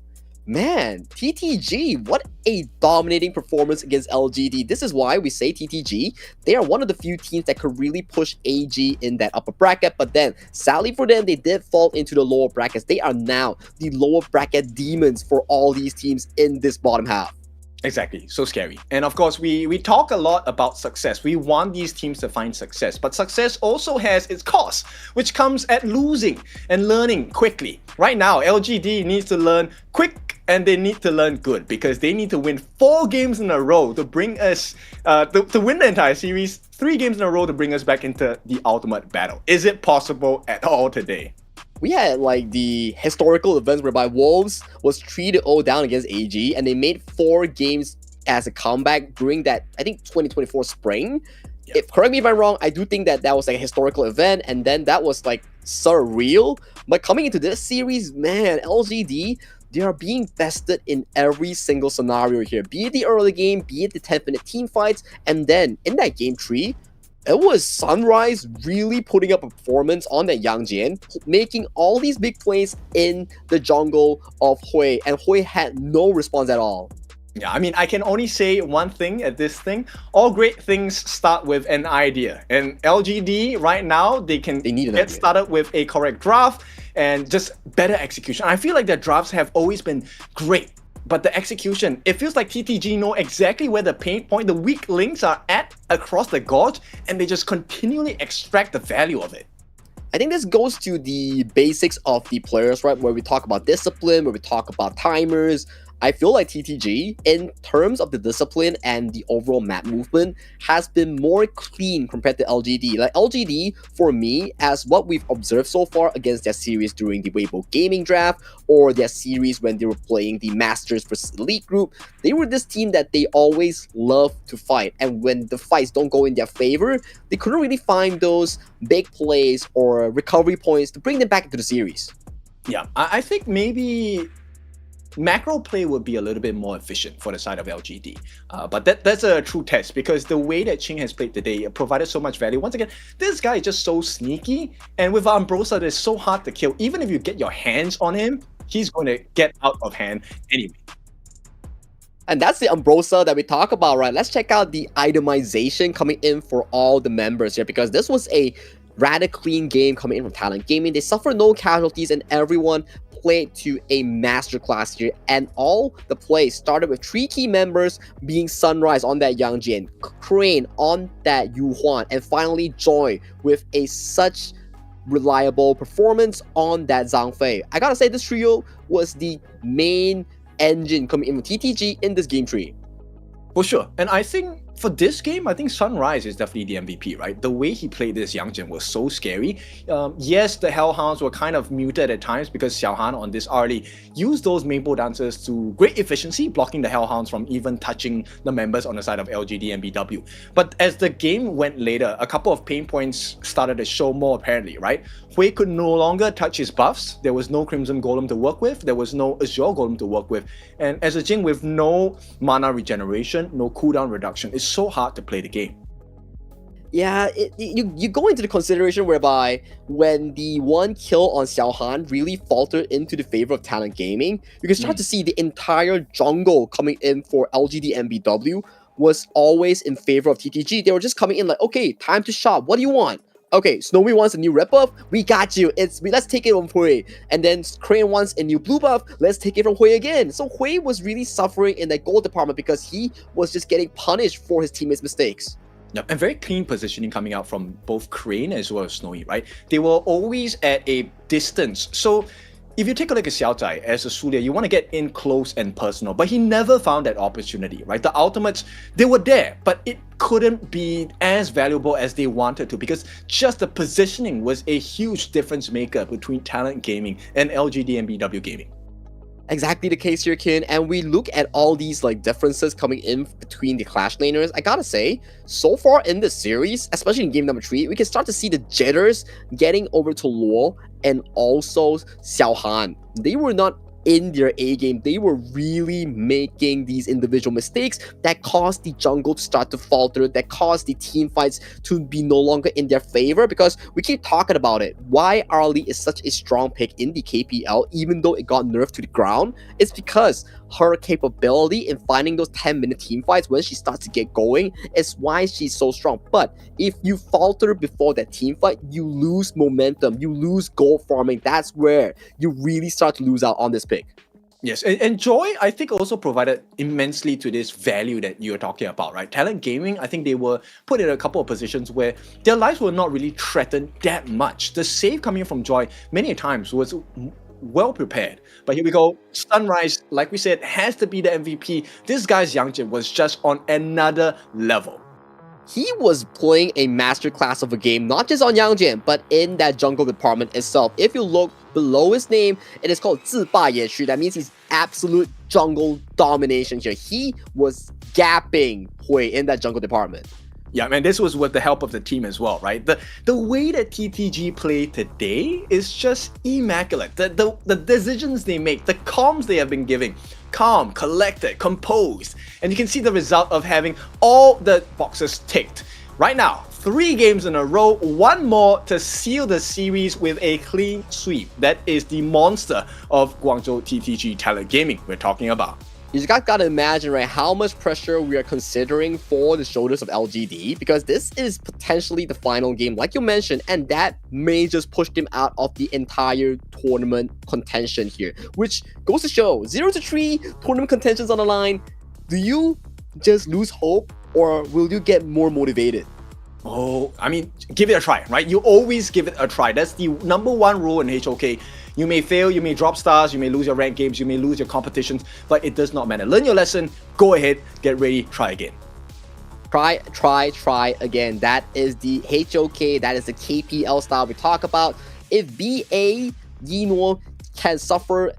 man, TTG, what a dominating performance against LGD. This is why we say TTG, they are one of the few teams that could really push AG in that upper bracket, but then sadly for them, they did fall into the lower brackets. They are now the lower bracket demons for all these teams in this bottom half. Exactly, so scary. And of course, we talk a lot about success. We want these teams to find success, but success also has its cost, which comes at losing and learning quickly. Right now, LGD needs to learn quick and they need to learn good because they need to win 4 games in a row to bring us, to win the entire series, 3 games in a row to bring us back into the ultimate battle. Is it possible at all today? We had like the historical events whereby Wolves was 3-0 down against AG and they made 4 games as a comeback during that, I think, 2024 spring. Yep. Correct me if I'm wrong, I do think that was like a historical event and then that was like surreal. But coming into this series, man, LGD, they are being tested in every single scenario here. Be it the early game, be it the 10-minute team fights, and then in that game 3, it was Sunrise really putting up a performance on that Yangjian, making all these big plays in the jungle of Hui, and Hui had no response at all. Yeah, I mean, I can only say one thing at this thing. All great things start with an idea. And LGD right now, they need to get started with a correct draft and just better execution. I feel like their drafts have always been great. But the execution, it feels like TTG know exactly where the pain point, the weak links are at across the gorge, and they just continually extract the value of it. I think this goes to the basics of the players, right? Where we talk about discipline, where we talk about timers. I feel like TTG, in terms of the discipline and the overall map movement, has been more clean compared to LGD. Like LGD, for me, as what we've observed so far against their series during the Weibo Gaming Draft, or their series when they were playing the Masters versus Elite group, they were this team that they always love to fight. And when the fights don't go in their favor, they couldn't really find those big plays or recovery points to bring them back into the series. Yeah, I think maybe macro play would be a little bit more efficient for the side of LGD. But that's a true test because the way that Ching has played today provided so much value. Once again, this guy is just so sneaky, and with Ambrosa, it's so hard to kill. Even if you get your hands on him, he's going to get out of hand anyway. And that's the Ambrosa that we talk about, right? Let's check out the itemization coming in for all the members here, because this was a rather clean game coming in from Talent Gaming. They suffered no casualties and everyone played to a masterclass here, and all the plays started with 3 key members being Sunrise on that Yang Jian, Crane on that Yu Huan, and finally Joy with a such reliable performance on that Zhang Fei. I gotta say, this trio was the main engine coming in with TTG in this game 3. For sure. And I think for this game, I think Sunrise is definitely the MVP, right? The way he played this Yangjin was so scary. Yes, the Hellhounds were kind of muted at times because Xiaohan on this early used those Maple Dancers to great efficiency, blocking the Hellhounds from even touching the members on the side of LGDNBW. But as the game went later, a couple of pain points started to show more apparently, right? Hui could no longer touch his buffs. There was no Crimson Golem to work with. There was no Azure Golem to work with. And as a Jing with no mana regeneration, no cooldown reduction, it's so hard to play the game. Yeah, you go into the consideration whereby when the one kill on Xiaohan really faltered into the favor of Talent Gaming, you can start to see the entire jungle coming in for LGDNBW was always in favor of TTG. They were just coming in like, okay, time to shop. What do you want? Okay, Snowy wants a new red buff. We got you. Let's take it from Hui. And then Crane wants a new blue buff. Let's take it from Hui again. So Hui was really suffering in that gold department because he was just getting punished for his teammates' mistakes. Yep, and very clean positioning coming out from both Crane as well as Snowy, right? They were always at a distance. So if you take a look at Xiao Zai as a Sulia, you want to get in close and personal, but he never found that opportunity, right? The ultimates, they were there, but it couldn't be as valuable as they wanted to because just the positioning was a huge difference maker between Talent Gaming and LGDNBW Gaming. Exactly the case here, Kin, and we look at all these like differences coming in between the Clash laners. I gotta say, so far in this series, especially in game number 3, we can start to see the jitters getting over to Luo and also Xiaohan. They were not in their A game. They were really making these individual mistakes that caused the jungle to start to falter, that caused the team fights to be no longer in their favor, because we keep talking about it. Why Arlie is such a strong pick in the KPL, even though it got nerfed to the ground, it's because her capability in finding those 10-minute team fights when she starts to get going is why she's so strong. But if you falter before that team fight, you lose momentum, you lose gold farming. That's where you really start to lose out on this pick. Yes, and Joy, I think, also provided immensely to this value that you're talking about, right? Talent Gaming, I think they were put in a couple of positions where their lives were not really threatened that much. The save coming from Joy many times was well prepared. But here we go. Sunrise, like we said, has to be the MVP. This guy's Yangjin was just on another level. He was playing a masterclass of a game, not just on Yangjin, but in that jungle department itself. If you look below his name, it is called 自霸野区. That means he's absolute jungle domination here. He was gapping Hui in that jungle department. Yeah, man, this was with the help of the team as well, right? The way that TTG play today is just immaculate. The decisions they make, the comms they have been giving, calm, collected, composed. And you can see the result of having all the boxes ticked. Right now, 3 games in a row, 1 more to seal the series with a clean sweep. That is the monster of Guangzhou TTG Talent Gaming we're talking about. You just gotta imagine, right, how much pressure we are considering for the shoulders of LGD, because this is potentially the final game, like you mentioned, and that may just push them out of the entire tournament contention here, which goes to show 0-3 tournament contentions on the line. Do you just lose hope, or will you get more motivated? Oh, I mean, give it a try, right? You always give it a try. That's the #1 rule in HOK. You may fail, you may drop stars, you may lose your ranked games, you may lose your competitions, but it does not matter. Learn your lesson, go ahead, get ready, try again. Try again. That is the HOK, that is the KPL style we talk about. If BA Yino can suffer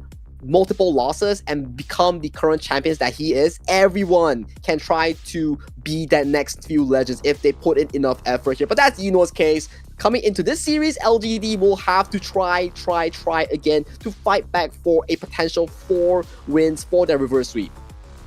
multiple losses and become the current champions that he is, everyone can try to be that next few legends if they put in enough effort here. But that's Yino's case. Coming into this series, LGD will have to try again to fight back for a potential 4 wins for their reverse sweep.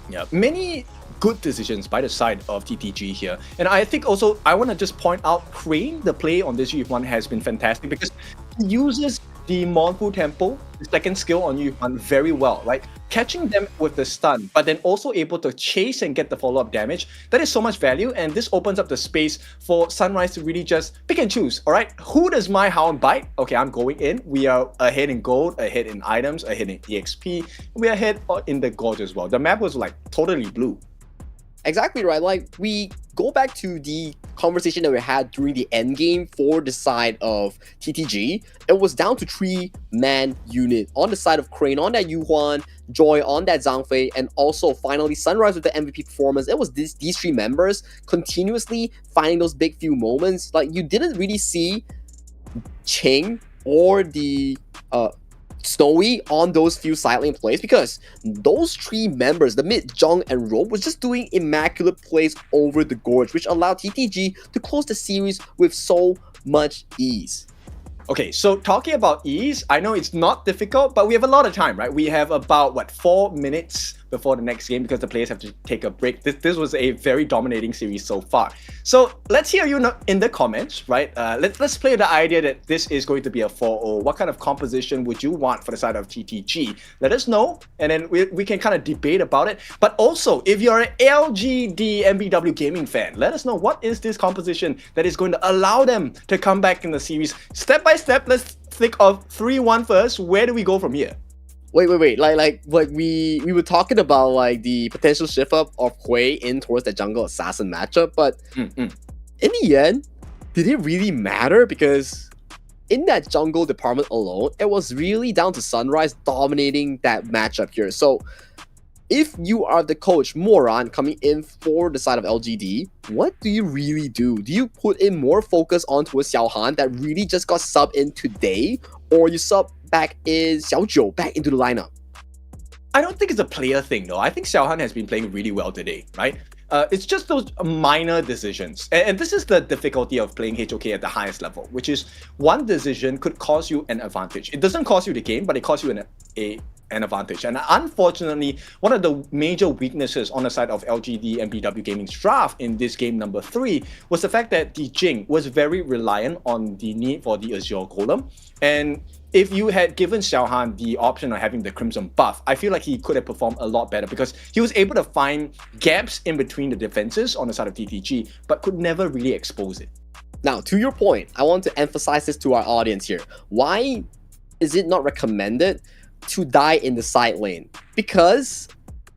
Yeah, many good decisions by the side of TTG here. And I think also, I want to just point out, Crane, the play on this Yuan has been fantastic because he uses the Monfu Tempo, the second skill on Yuan, very well, right? Catching them with the stun, but then also able to chase and get the follow-up damage. That is so much value, and this opens up the space for Sunrise to really just pick and choose, all right? Who does my hound bite? Okay, I'm going in. We are ahead in gold, ahead in items, ahead in EXP. We are ahead in the gorge as well. The map was like totally blue. Exactly right. Like, we go back to the conversation that we had during the end game for the side of TTG. It was down to 3-man unit on the side of Crane, on that Yuan, Joy on that Zhangfei, and also finally Sunrise with the MVP performance. It was these 3 members continuously finding those big few moments. Like, you didn't really see Ching or the Snowy on those few side lane plays, because those 3 members, the mid, Zhong and Rope, was just doing immaculate plays over the gorge, which allowed TTG to close the series with so much ease. Okay, so talking about ease, I know it's not difficult, but we have a lot of time, right? We have about, 4 minutes before the next game because the players have to take a break. This was a very dominating series so far. So let's hear you in the comments, right? Let's play the idea that this is going to be a 4-0. What kind of composition would you want for the side of TTG? Let us know, and then we can kind of debate about it. But also, if you're an LGDNBW gaming fan, let us know what is this composition that is going to allow them to come back in the series. Step by step, let's think of 3-1 first. Where do we go from here? Wait. Like we were talking about like the potential shift up of Hui in towards the jungle assassin matchup, but in the end, did it really matter? Because in that jungle department alone, it was really down to Sunrise dominating that matchup here. So if you are the coach, Moran, coming in for the side of LGD, what do you really do? Do you put in more focus onto a Xiaohan that really just got subbed in today, or you sub back in Xiaozhou back into the lineup? I don't think it's a player thing though. I think Xiaohan has been playing really well today, right? It's just those minor decisions. And this is the difficulty of playing HOK at the highest level, which is one decision could cost you an advantage. It doesn't cost you the game, but it costs you an advantage. And unfortunately, one of the major weaknesses on the side of LGDNBW Gaming's draft in this game number 3 was the fact that the Jing was very reliant on the need for the Azure Golem. And if you had given Xiaohan the option of having the Crimson buff, I feel like he could have performed a lot better because he was able to find gaps in between the defenses on the side of TTG, but could never really expose it. Now, to your point, I want to emphasize this to our audience here. Why is it not recommended to die in the side lane? Because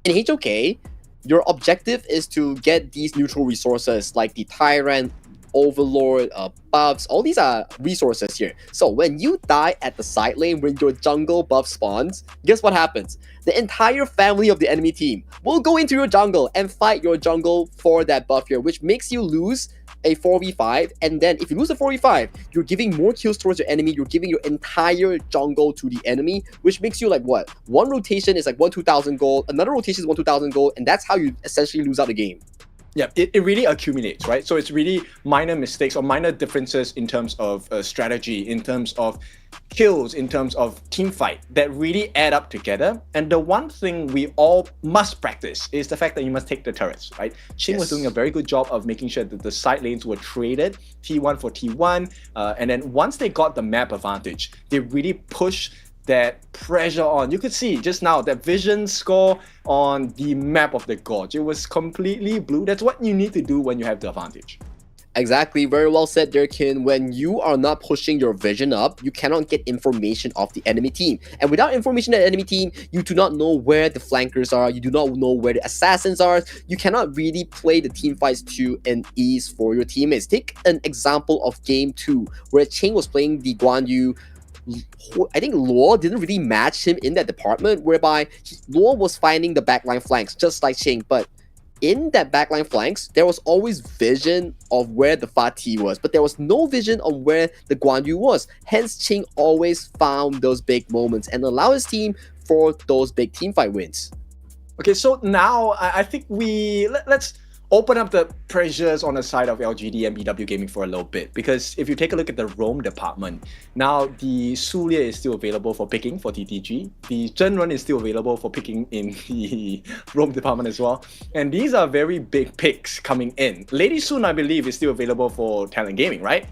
in HOK, your objective is to get these neutral resources like the Tyrant, Overlord, buffs. All these are resources here. So when you die at the side lane when your jungle buff spawns, guess what happens? The entire family of the enemy team will go into your jungle and fight your jungle for that buff here, which makes you lose a 4v5. And then if you lose a 4v5, you're giving more kills towards your enemy. You're giving your entire jungle to the enemy, which makes you like what? One rotation is like 1,000 gold, another rotation is 1,000 gold, and that's how you essentially lose out the game. Yeah, it really accumulates, right? So it's really minor mistakes or minor differences in terms of strategy, in terms of kills, in terms of team fight that really add up together. And the one thing we all must practice is the fact that you must take the turrets, right? Ching was doing a very good job of making sure that the side lanes were traded T1 for T1. And then once they got the map advantage, they really pushed that pressure on. You could see just now that vision score on the map of the Gorge. It was completely blue. That's what you need to do when you have the advantage. Exactly, very well said there, Kin. When you are not pushing your vision up, you cannot get information of the enemy team. And without information of the enemy team, you do not know where the flankers are, you do not know where the assassins are, you cannot really play the team fights to an ease for your teammates. Take an example of game 2, where Ching was playing the Guan Yu. I think Luo didn't really match him in that department, whereby Luo was finding the backline flanks just like Ching, but in that backline flanks, there was always vision of where the Fatih was, but there was no vision on where the Guan Yu was. Hence, Ching always found those big moments and allowed his team for those big teamfight wins. Okay, so now I think let's open up the pressures on the side of LGDNBW Gaming for a little bit, because if you take a look at the roam department, now the Sulia is still available for picking for TTG, the Zhenren is still available for picking in the roam department as well, and these are very big picks coming in. Lady Sun, I believe, is still available for Talent Gaming, right?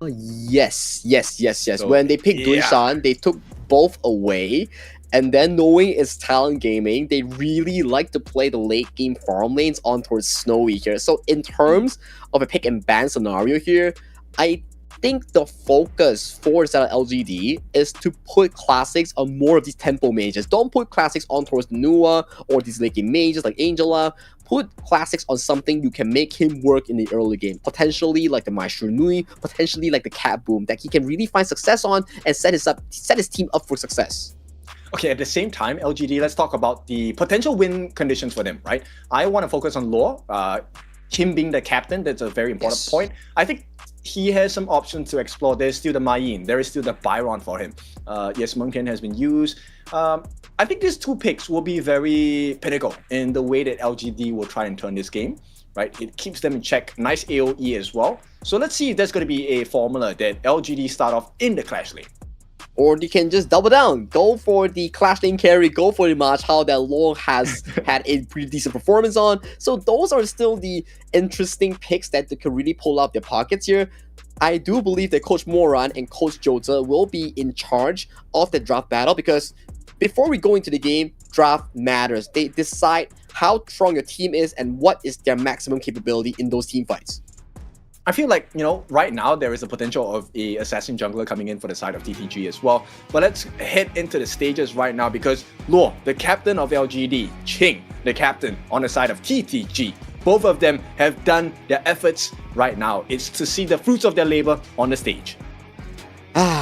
Yes. So, when they picked Duishan, they took both away. And then knowing it's Talent Gaming, they really like to play the late game farm lanes on towards Snowy here. So in terms of a pick and ban scenario here, I think the focus for LGD is to put classics on more of these tempo mages. Don't put classics on towards Nua or these late game mages like Angela. Put classics on something you can make him work in the early game. Potentially like the Maestro Nui, potentially like the Cat Boom that he can really find success on and set his team up for success. Okay, at the same time, LGD, let's talk about the potential win conditions for them, right? I want to focus on Lore. Him being the captain, that's a very important point. I think he has some options to explore. There's still the Mayin, there is still the Byron for him. Yes, Munken has been used. I think these two picks will be very pinnacle in the way that LGD will try and turn this game, right? It keeps them in check. Nice AoE as well. So let's see if there's going to be a formula that LGD start off in the Clash lane. Or they can just double down, go for the Clash lane carry, go for the Machao that Long has had a pretty decent performance on. So those are still the interesting picks that they could really pull out their pockets here. I do believe that Coach Moran and Coach Jota will be in charge of the draft battle, because before we go into the game, draft matters. They decide how strong your team is and what is their maximum capability in those team fights. I feel like, right now there is a potential of a assassin jungler coming in for the side of TTG as well. But let's head into the stages right now, because Luo, the captain of LGD, Ching, the captain on the side of TTG, both of them have done their efforts right now. It's to see the fruits of their labor on the stage.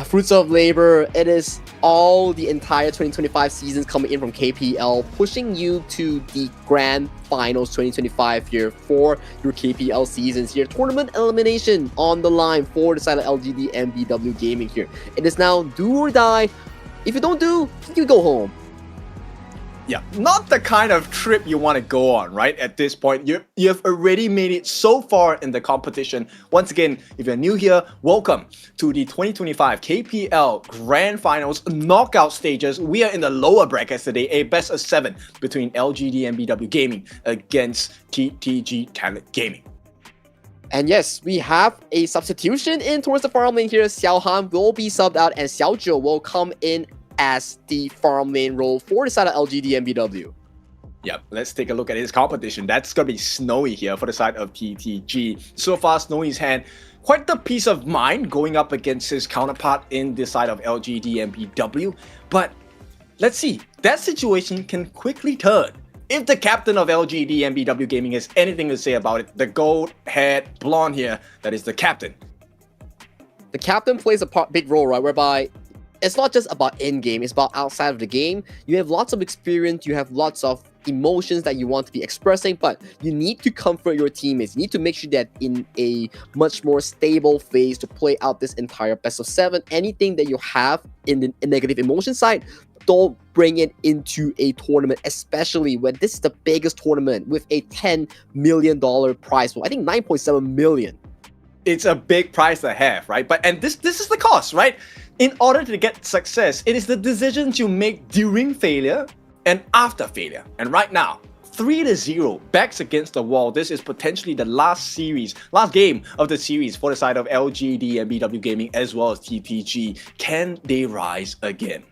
Fruits of labor. It is all the entire 2025 seasons coming in from KPL, pushing you to the grand finals 2025 here for your KPL seasons here. Tournament elimination on the line for the side of LGDNBW Gaming here. It is now do or die. If you don't do, you go home. Yeah, not the kind of trip you want to go on, right? At this point, you've already made it so far in the competition. Once again, if you're new here, welcome to the 2025 KPL Grand Finals knockout stages. We are in the lower brackets today, a best of 7 between LGDNBW Gaming against TTG Talent Gaming. And yes, we have a substitution in towards the farm lane here. Xiao Han will be subbed out and Xiao Zhou will come in as the farm lane role for the side of LGDNBW. Yep, let's take a look at his competition. That's going to be Snowy here for the side of TTG. So far, Snowy's had quite the peace of mind going up against his counterpart in the side of LGDNBW. But let's see, that situation can quickly turn. If the captain of LGDNBW Gaming has anything to say about it, the gold-haired blonde here, that is the captain. The captain plays a big role, right, whereby it's not just about in-game, it's about outside of the game. You have lots of experience, you have lots of emotions that you want to be expressing, but you need to comfort your teammates. You need to make sure that in a much more stable phase to play out this entire best of 7, anything that you have in the negative emotion side, don't bring it into a tournament, especially when this is the biggest tournament with a $10 million prize pool. I think 9.7 million. It's a big prize to have, right? And this is the cost, right? In order to get success, it is the decisions you make during failure and after failure. And right now, 3-0, backs against the wall. This is potentially the last game of the series for the side of LGDNBW Gaming as well as TTG. Can they rise again?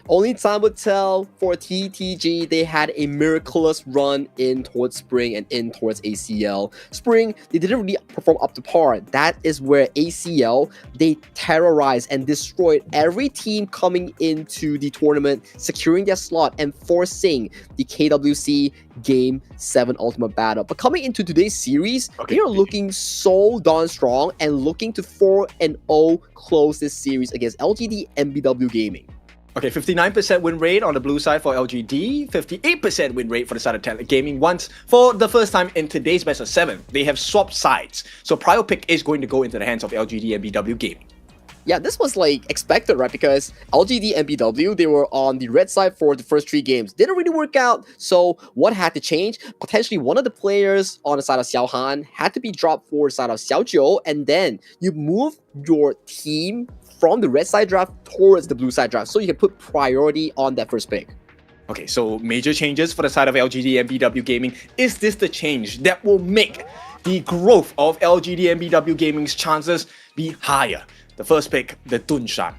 Only time would tell. For TTG, they had a miraculous run in towards Spring and in towards ACL. Spring, they didn't really perform up to par. That is where ACL, they terrorized and destroyed every team coming into the tournament, securing their slot and forcing the KWC Game 7 Ultimate Battle. But coming into today's series, they are looking so darn strong and looking to 4-0 close this series against LGDNBW Gaming. Okay, 59% win rate on the blue side for LGD, 58% win rate for the side of Talent Gaming. Once, for the first time in today's best of 7, they have swapped sides. So Prio pick is going to go into the hands of LGDNBW Gaming. Yeah, this was like expected, right? Because LGDNBW, they were on the red side for the first 3 games. Didn't really work out. So what had to change? Potentially one of the players on the side of Xiao Han had to be dropped for the side of Xiao Zhou. And then you move your team from the red side draft towards the blue side draft, so you can put priority on that first pick. Okay, so major changes for the side of LGDNBW Gaming. Is this the change that will make the growth of LGDNBW Gaming's chances be higher? The first pick, the Dunshan.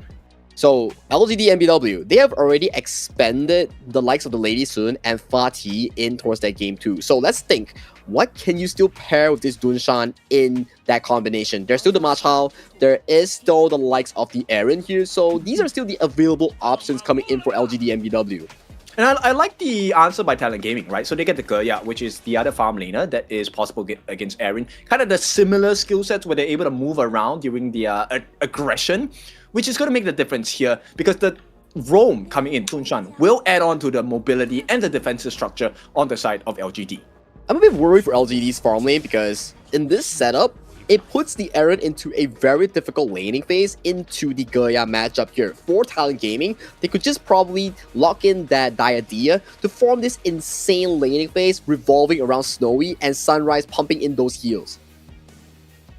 So LGDNBW, they have already expanded the likes of the Lady Sun and Fatih in towards that game too. So let's think, what can you still pair with this Dunshan in that combination? There's still the Machao, there is still the likes of the Aaron here. So these are still the available options coming in for LGDNBW. And I like the answer by Talent Gaming, right? So they get the Gerya, which is the other farm laner that is possible against Aaron. Kind of the similar skill sets where they're able to move around during the aggression, which is going to make the difference here because the roam coming in, Dunshan, will add on to the mobility and the defensive structure on the side of LGD. I'm a bit worried for LGD's farm lane because in this setup, it puts the Aaron into a very difficult laning phase into the Gerya matchup here. For Talent Gaming, they could just probably lock in that Diadea to form this insane laning phase revolving around Snowy and Sunrise pumping in those heals.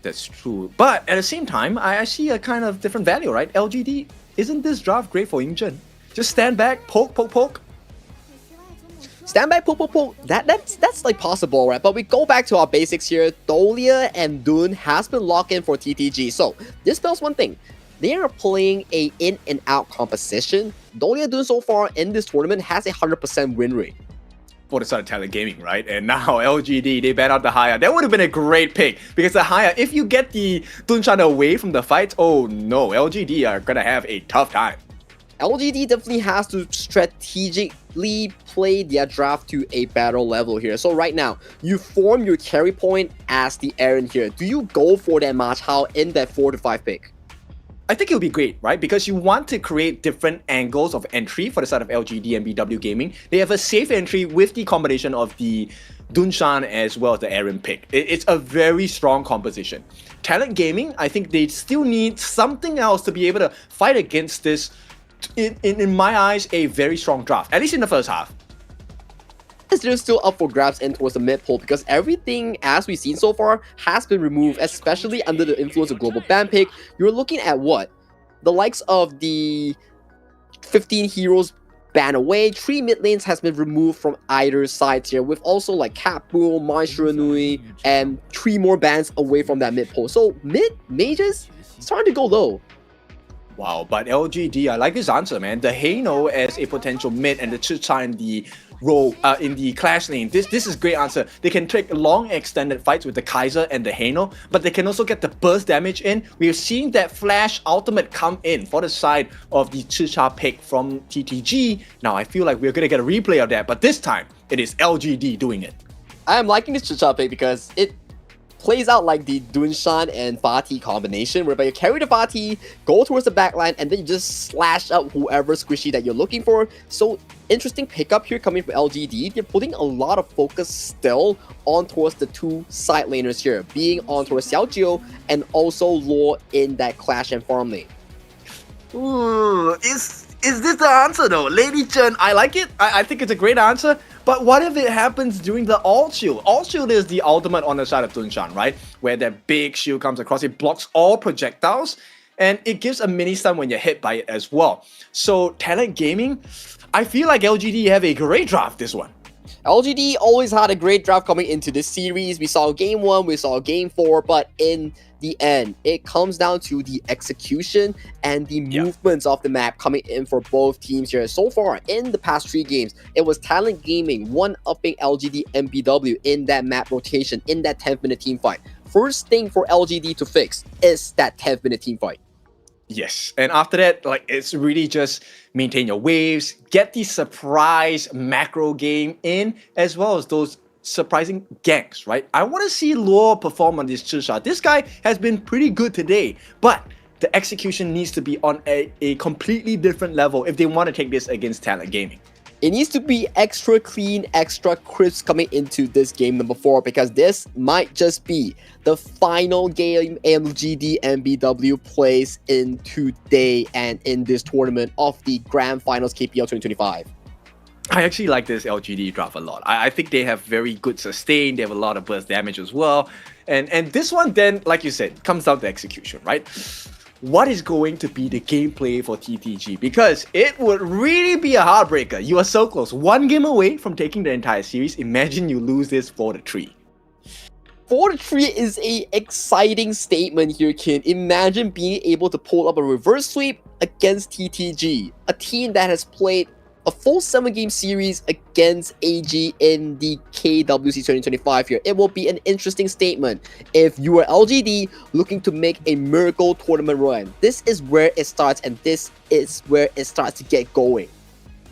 That's true. But at the same time, I see a kind of different value, right? LGD, isn't this draft great for Yingzhen? Just stand back, poke, poke, poke. Stand back, poke, poke, poke. That's like possible, right? But we go back to our basics here. Dolia and Dun has been locked in for TTG. So this spells one thing. They are playing a in and out composition. Dolia Dun so far in this tournament has a 100% win rate. For the side of Talent Gaming, right? And now LGD, they ban out the Haya. That would have been a great pick because the Haya, if you get the Dunshan away from the fight, oh no, LGD are gonna have a tough time. LGD definitely has to strategically play their draft to a battle level here. So right now, you form your carry point as the Aaron here. Do you go for that Machao in that 4 to 5 pick? I think it'll be great, right? Because you want to create different angles of entry for the side of LGDNBW Gaming. They have a safe entry with the combination of the Dunshan as well as the Aaron pick. It's a very strong composition. Talent Gaming, I think they still need something else to be able to fight against this, in my eyes, a very strong draft, at least in the first half. they're still up for grabs in towards the mid pole because everything as we've seen so far has been removed, especially under the influence of global ban pick. You're looking at what? The likes of the 15 heroes ban away, 3 mid lanes has been removed from either side here, with also like Capul, Maestro Nui, and 3 more bans away from that mid pole. So mid mages starting to go low. Wow, but LGD, I like this answer, man. The Hano as a potential mid and the Chicha in the role in the clash lane. This is great answer. They can take long extended fights with the Kaiser and the Hano, but they can also get the burst damage in. We've seen that flash ultimate come in for the side of the Chicha pick from TTG. Now I feel like we're gonna get a replay of that, but this time it is LGD doing it. I am liking this Chicha pick because it plays out like the Dunshan and Vati combination, whereby you carry the Vati, go towards the backline, and then you just slash up whoever squishy that you're looking for. So interesting pickup here coming from LGD. They're putting a lot of focus still on towards the 2 side laners here, being on towards Xiaojio and also Law in that clash and farm lane. Ooh, is this the answer though? Lady Chen, I like it. I think it's a great answer. But what if it happens during the alt shield? Alt shield is the ultimate on the side of Dunshan, right? Where that big shield comes across, it blocks all projectiles, and it gives a mini stun when you're hit by it as well. So Talent Gaming, I feel like LGD have a great draft this one. LGD always had a great draft coming into this series. We saw game 1, we saw game 4, but in the end, it comes down to the execution and the movements of the map coming in for both teams here. So far, in the past 3 games, it was Talent Gaming one-upping LGDNBW in that map rotation, in that 10th minute team fight. First thing for LGD to fix is that 10th minute team fight. Yes, and after that, like, it's really just maintain your waves, get the surprise macro game in, as well as those surprising ganks, right? I want to see Law perform on this Chicha. This guy has been pretty good today, but the execution needs to be on a completely different level if they want to take this against Talent Gaming. It needs to be extra clean, extra crisp coming into this game number 4, because this might just be the final game LGDNBW plays in today and in this tournament of the Grand Finals KPL 2025. I actually like this LGD draft a lot. I think they have very good sustain, they have a lot of burst damage as well. And this one then, like you said, comes down to execution, right? What is going to be the gameplay for TTG? Because it would really be a heartbreaker. You are so close. 1 game away from taking the entire series. Imagine you lose this 4-3. 4-3 is a exciting statement here, kid. Imagine being able to pull up a reverse sweep against TTG, a team that has played a full 7-game series against AG in the KWC 2025 here. It will be an interesting statement if you are LGD looking to make a miracle tournament run. This is where it starts, and this is where it starts to get going.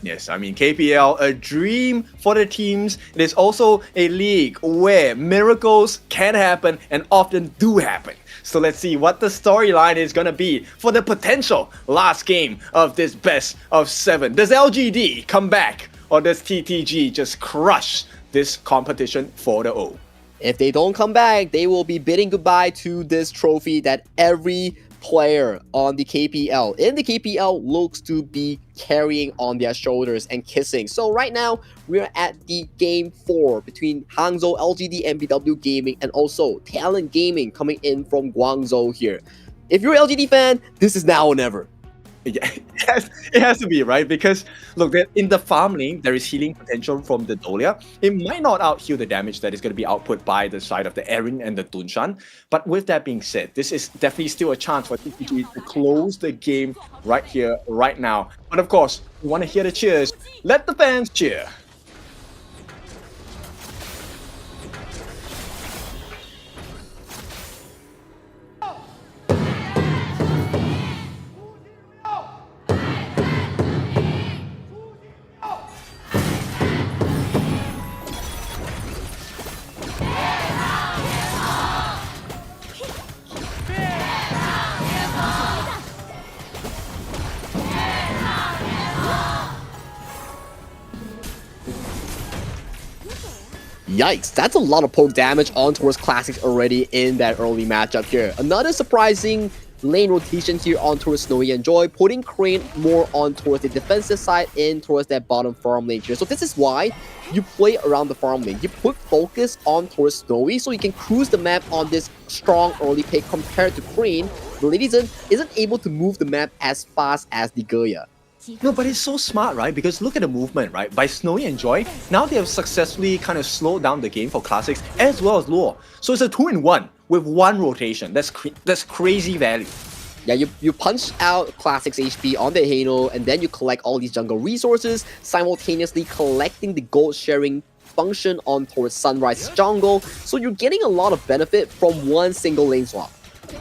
Yes, I mean, KPL, a dream for the teams. It is also a league where miracles can happen and often do happen. So let's see what the storyline is going to be for the potential last game of this best of 7. Does LGD come back, or does TTG just crush this competition 4-0? If they don't come back, they will be bidding goodbye to this trophy that every player on the KPL in the KPL looks to be carrying on their shoulders and kissing. So right now we're at the game 4 between Hangzhou LGDNBW Gaming and also Talent Gaming coming in from Guangzhou here. If you're an LGD fan, this is now or never. Yeah, it has to be, right? Because look, in the farm lane, there is healing potential from the Dolia. It might not out-heal the damage that is going to be output by the side of the Erin and the Dunshan. But with that being said, this is definitely still a chance for TTG to close the game right here, right now. But of course, we want to hear the cheers. Let the fans cheer. Yikes, that's a lot of poke damage on towards Classics already in that early matchup here. Another surprising lane rotation here on towards Snowy and Joy, putting Crane more on towards the defensive side in towards that bottom farm lane here. So this is why you play around the farm lane. You put focus on towards Snowy so you can cruise the map on this strong early pick compared to Crane. The Lady Zhen isn't able to move the map as fast as the Goya. No, but it's so smart, right? Because look at the movement, right? By Snowy and Joy, now they have successfully kind of slowed down the game for Classics as well as Lure. So it's a 2-in-1 with one rotation. That's crazy value. Yeah, you punch out Classics HP on the Halo, and then you collect all these jungle resources, simultaneously collecting the gold sharing function on towards Sunrise jungle. So you're getting a lot of benefit from one single lane swap.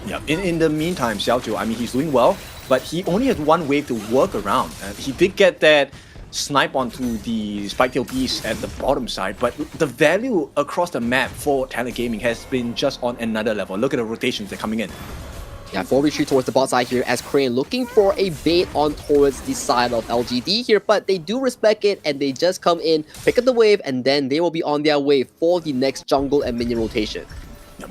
Yeah, in the meantime, Xiaojiu, I mean, he's doing well, but he only has one wave to work around. He did get that snipe onto the Spiketail Beast at the bottom side, but the value across the map for Talent Gaming has been just on another level. Look at the rotations that are coming in. Yeah, full retreat towards the bot side here as Crane looking for a bait on towards the side of LGD here, but they do respect it and they just come in, pick up the wave, and then they will be on their way for the next jungle and minion rotation.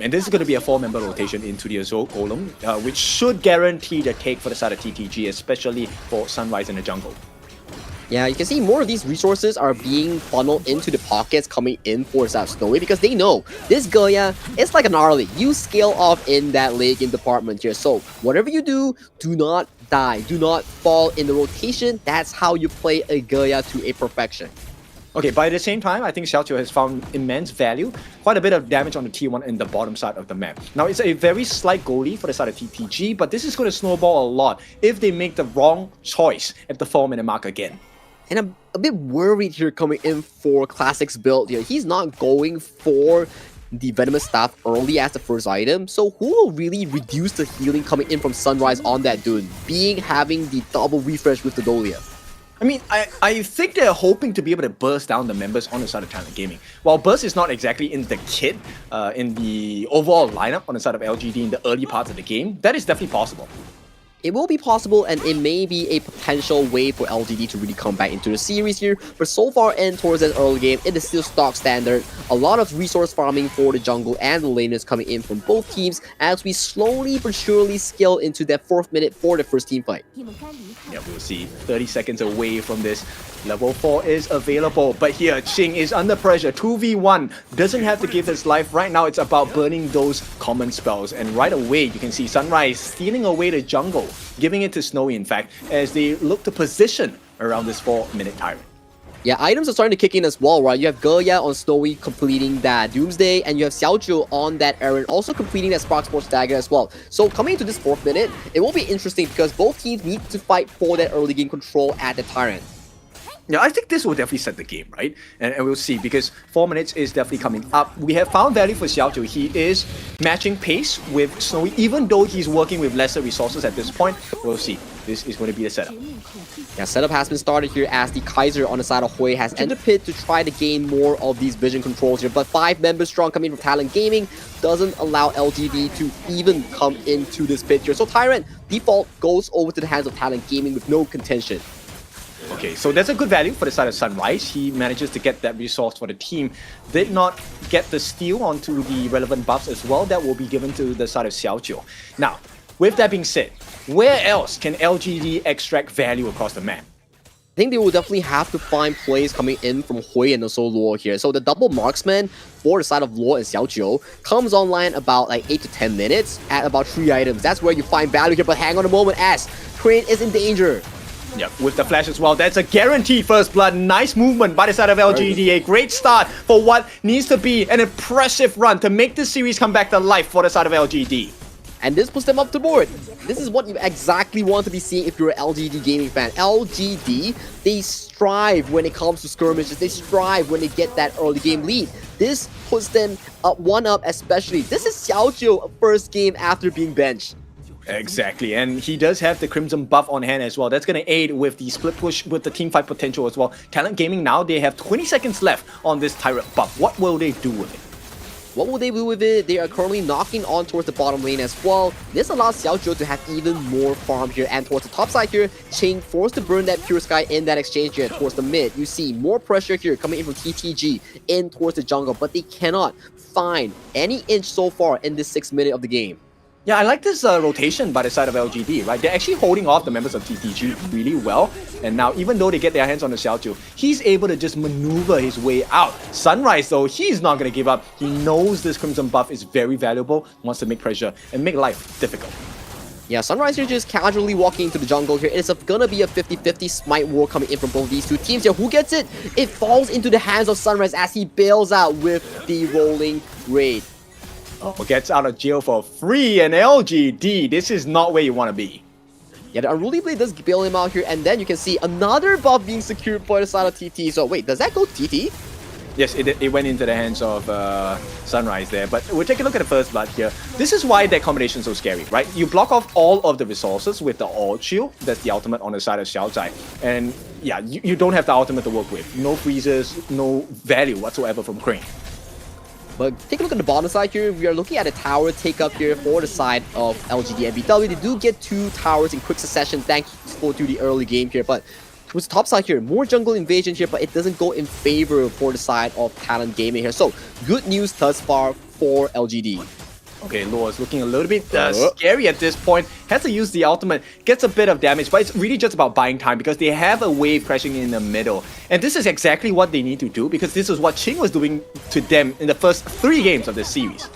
And this is going to be a 4-member rotation into the Azure Golem, which should guarantee the take for the side of TTG, especially for Sunrise in the jungle. Yeah, you can see more of these resources are being funneled into the pockets coming in for Snowy because they know this Goya is like an Arlie. You scale off in that late game department here. So whatever you do, do not die. Do not fall in the rotation. That's how you play a Goya to a perfection. Okay, but at the same time, I think Xiaojiu has found immense value, quite a bit of damage on the T1 in the bottom side of the map. Now, it's a very slight goalie for the side of TTG, but this is going to snowball a lot if they make the wrong choice at the 4-minute mark again. And I'm a bit worried here coming in for Classics build here. He's not going for the Venomous Staff early as the first item, so who will really reduce the healing coming in from Sunrise on that Dune, having the double refresh with the Dolia? I mean, I think they're hoping to be able to burst down the members on the side of Talent Gaming. While burst is not exactly in the kit, in the overall lineup on the side of LGD in the early parts of the game, that is definitely possible. It will be possible, and it may be a potential way for LGD to really come back into the series here, but so far in towards that early game, it is still stock standard. A lot of resource farming for the jungle and the laners coming in from both teams as we slowly but surely scale into that 4th minute for the first team fight. Yeah, we'll see. 30 seconds away from this. Level 4 is available, but here Ching is under pressure. 2v1, doesn't have to give his life. Right now, it's about burning those common spells. And right away, you can see Sunrise stealing away the jungle, giving it to Snowy, in fact, as they look to position around this 4-minute tyrant. Yeah, items are starting to kick in as well, right? You have Goya on Snowy completing that Doomsday, and you have Xiaojiu on that Aaron also completing that Spark Sports Dagger as well. So coming into this 4th minute, it will be interesting because both teams need to fight for that early game control at the Tyrant. Yeah, I think this will definitely set the game, right? And we'll see, because 4 minutes is definitely coming up. We have found value for Xiaojiu. He is matching pace with Snowy, even though he's working with lesser resources at this point. We'll see. This is going to be the setup. Yeah, setup has been started here as the Kaiser on the side of Hui has entered the pit to try to gain more of these vision controls here. But 5 members strong coming from Talent Gaming doesn't allow LGD to even come into this pit here. So Tyrant, default, goes over to the hands of Talent Gaming with no contention. Okay, so that's a good value for the side of Sunrise. He manages to get that resource for the team. Did not get the steal onto the relevant buffs as well. That will be given to the side of Xiaojiu. Now, with that being said, where else can LGD extract value across the map? I think they will definitely have to find plays coming in from Hui and also Luo here. So the double marksman for the side of Luo and Xiaojiu comes online about like 8 to 10 minutes at about 3 items. That's where you find value here, but hang on a moment as Crane is in danger. Yeah, with the flash as well. That's a guaranteed first blood. Nice movement by the side of LGD. A great start for what needs to be an impressive run to make this series come back to life for the side of LGD. And this puts them up the board. This is what you exactly want to be seeing if you're an LGD gaming fan. LGD, they strive when it comes to skirmishes. They strive when they get that early game lead. This puts them up 1-up especially. This is Xiaojiu first game after being benched. Exactly, and he does have the Crimson buff on hand as well. That's going to aid with the split push with the team fight potential as well. Talent Gaming now, they have 20 seconds left on this Tyrant buff. What will they do with it? What will they do with it? They are currently knocking on towards the bottom lane as well. This allows Xiaojiu to have even more farm here. And towards the top side here, Ching forced to burn that Pure Sky in that exchange here towards the mid. You see more pressure here coming in from TTG in towards the jungle, but they cannot find any inch so far in this 6th minute of the game. Yeah, I like this rotation by the side of LGD, right? They're actually holding off the members of TTG really well. And now, even though they get their hands on the Xiaoju, he's able to just maneuver his way out. Sunrise, though, he's not going to give up. He knows this Crimson buff is very valuable, wants to make pressure and make life difficult. Yeah, Sunrise here just casually walking into the jungle here. It's gonna be a 50-50 smite war coming in from both these two teams here. Who gets it? It falls into the hands of Sunrise as he bails out with the rolling raid. Oh, gets out of jail for free, and LGD, this is not where you want to be. Yeah, the Unruly Blade does bail him out here, and then you can see another buff being secured by the side of TT. So wait, does that go TT? Yes, it went into the hands of Sunrise there, but we'll take a look at the first blood here. This is why that combination is so scary, right? You block off all of the resources with the All Shield, that's the ultimate on the side of Xiaozai, and yeah, you don't have the ultimate to work with. No freezes, no value whatsoever from Crane. But take a look at the bottom side here. We are looking at a tower take up here for the side of LGDNBW. They do get 2 towers in quick succession thanks to the early game here. But towards the top side here, more jungle invasion here, but it doesn't go in favor for the side of Talent Gaming here. So good news thus far for LGD. Okay, Law is looking a little bit scary at this point. Has to use the ultimate, gets a bit of damage, but it's really just about buying time because they have a wave crashing in the middle. And this is exactly what they need to do because this is what Qing was doing to them in the first 3 games of this series.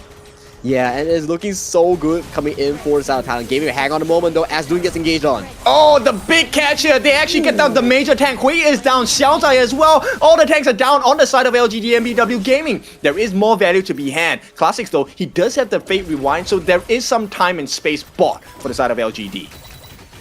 Yeah, and it's looking so good coming in for the side of Talent Gaming. Hang on a moment though, as Dune gets engaged on. Oh, the big catch here. They actually get down the major tank. Hui is down, Xiaozai as well. All the tanks are down on the side of LGDNBW Gaming. There is more value to be had. Classics though, he does have the Fate Rewind, so there is some time and space bought for the side of LGD.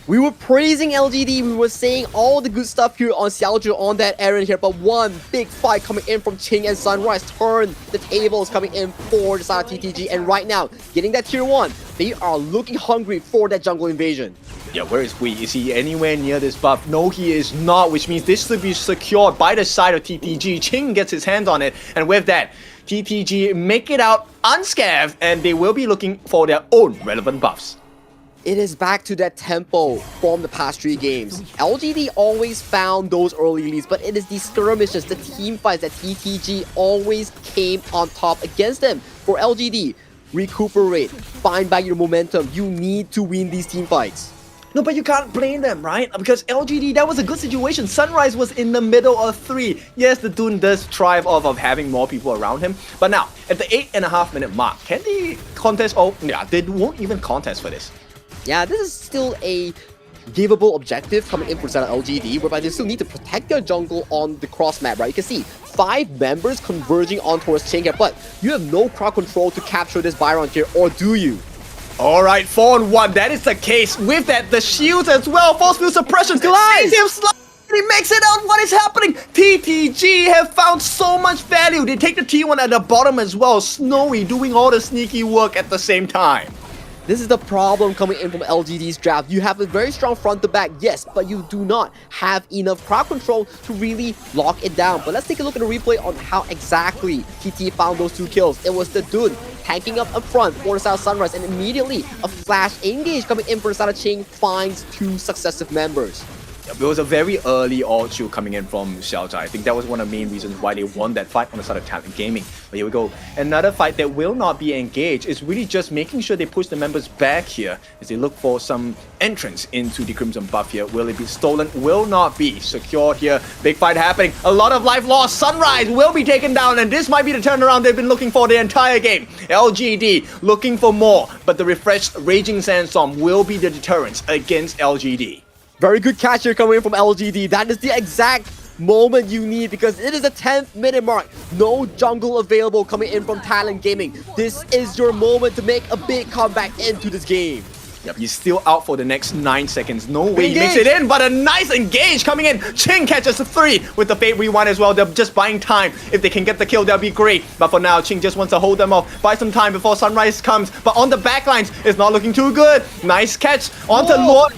We were praising LGD, we were saying all the good stuff here on Xiaoju on that errand here, but one big fight coming in from Qing and Sunrise turned the tables coming in for the side of TTG, and right now, getting that tier 1, they are looking hungry for that jungle invasion. Yeah, where is Hui? Is he anywhere near this buff? No, he is not, which means this should be secured by the side of TTG. Qing gets his hands on it, and with that, TTG make it out unscathed, and they will be looking for their own relevant buffs. It is back to that tempo from the past 3 games. LGD always found those early leads, but it is the skirmishes, the team fights that TTG always came on top against them. For LGD, recuperate, find back your momentum. You need to win these team fights. No, but you can't blame them, right? Because LGD, that was a good situation. Sunrise was in the middle of 3. Yes, the Dune does thrive off of having more people around him. But now, at the 8.5 minute mark, can they contest? Oh, yeah, they won't even contest for this. Yeah, this is still a giveable objective coming in for the side of LGD, whereby they still need to protect their jungle on the cross map, right? You can see 5 members converging on towards Qing here, but you have no crowd control to capture this Byron here, or do you? Alright, 4-on-1, that is the case. With that, the shields as well, force field suppression, Glide! He makes it out, what is happening? TTG have found so much value. They take the T1 at the bottom as well. Snowy doing all the sneaky work at the same time. This is the problem coming in from LGD's draft. You have a very strong front to back, yes, but you do not have enough crowd control to really lock it down. But let's take a look at the replay on how exactly TT found those 2 kills. It was the Dune tanking up front for the side of Sunrise, and immediately a flash engage coming in for the side of Qing finds 2 successive members. It was a very early all shield coming in from Xiaozai. I think that was one of the main reasons why they won that fight on the side of Talent Gaming. But here we go. Another fight that will not be engaged is really just making sure they push the members back here as they look for some entrance into the Crimson buff here. Will it be stolen? Will not be. Secured here. Big fight happening. A lot of life lost. Sunrise will be taken down, and this might be the turnaround they've been looking for the entire game. LGD looking for more, but the refreshed Raging Sandstorm will be the deterrence against LGD. Very good catch here coming in from LGD. That is the exact moment you need because it is the 10th minute mark. No jungle available coming in from Talent Gaming. This is your moment to make a big comeback into this game. Yep, he's still out for the next 9 seconds. No way he makes it in, but a nice engage coming in. Qing catches a 3 with the Fate Rewind as well. They're just buying time. If they can get the kill, that'll be great. But for now, Qing just wants to hold them off. Buy some time before Sunrise comes. But on the backlines, it's not looking too good. Nice catch onto Lord.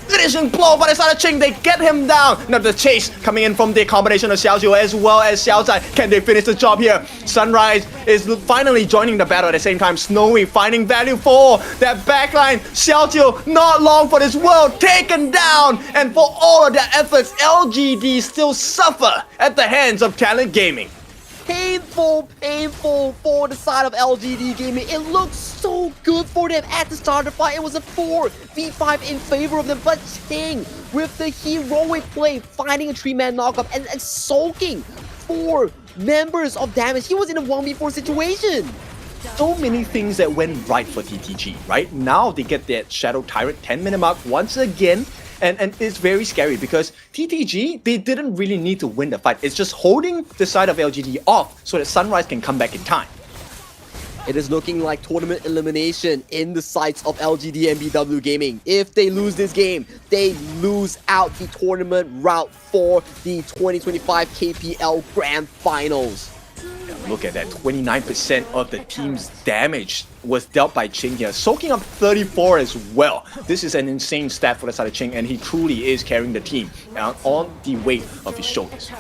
Finishing blow by the side of Qing, they get him down. Now the chase coming in from the combination of Xiaoju as well as Xiaozai. Can they finish the job here? Sunrise is finally joining the battle at the same time. Snowy finding value for that backline. Xiaoju not long for this world, taken down. And for all of their efforts, LGD still suffer at the hands of Talent Gaming. Painful for the side of LGD Gaming. It looks so good for them at the start of the fight. It was a 4v5 in favor of them, but Ching with the heroic play, finding a 3-man knockup and soaking 4 members of damage. He was in a 1v4 situation. So many things that went right for TTG, right? Now they get that Shadow Tyrant 10-minute mark once again. And it's very scary because TTG, they didn't really need to win the fight. It's just holding the side of LGD off so that Sunrise can come back in time. It is looking like tournament elimination in the sights of LGDNBW Gaming. If they lose this game, they lose out the tournament route for the 2025 KPL Grand Finals. Look at that, 29% of the team's damage was dealt by Ching here, soaking up 34 as well. This is an insane stat for the side of Ching, and he truly is carrying the team on the weight of his shoulders.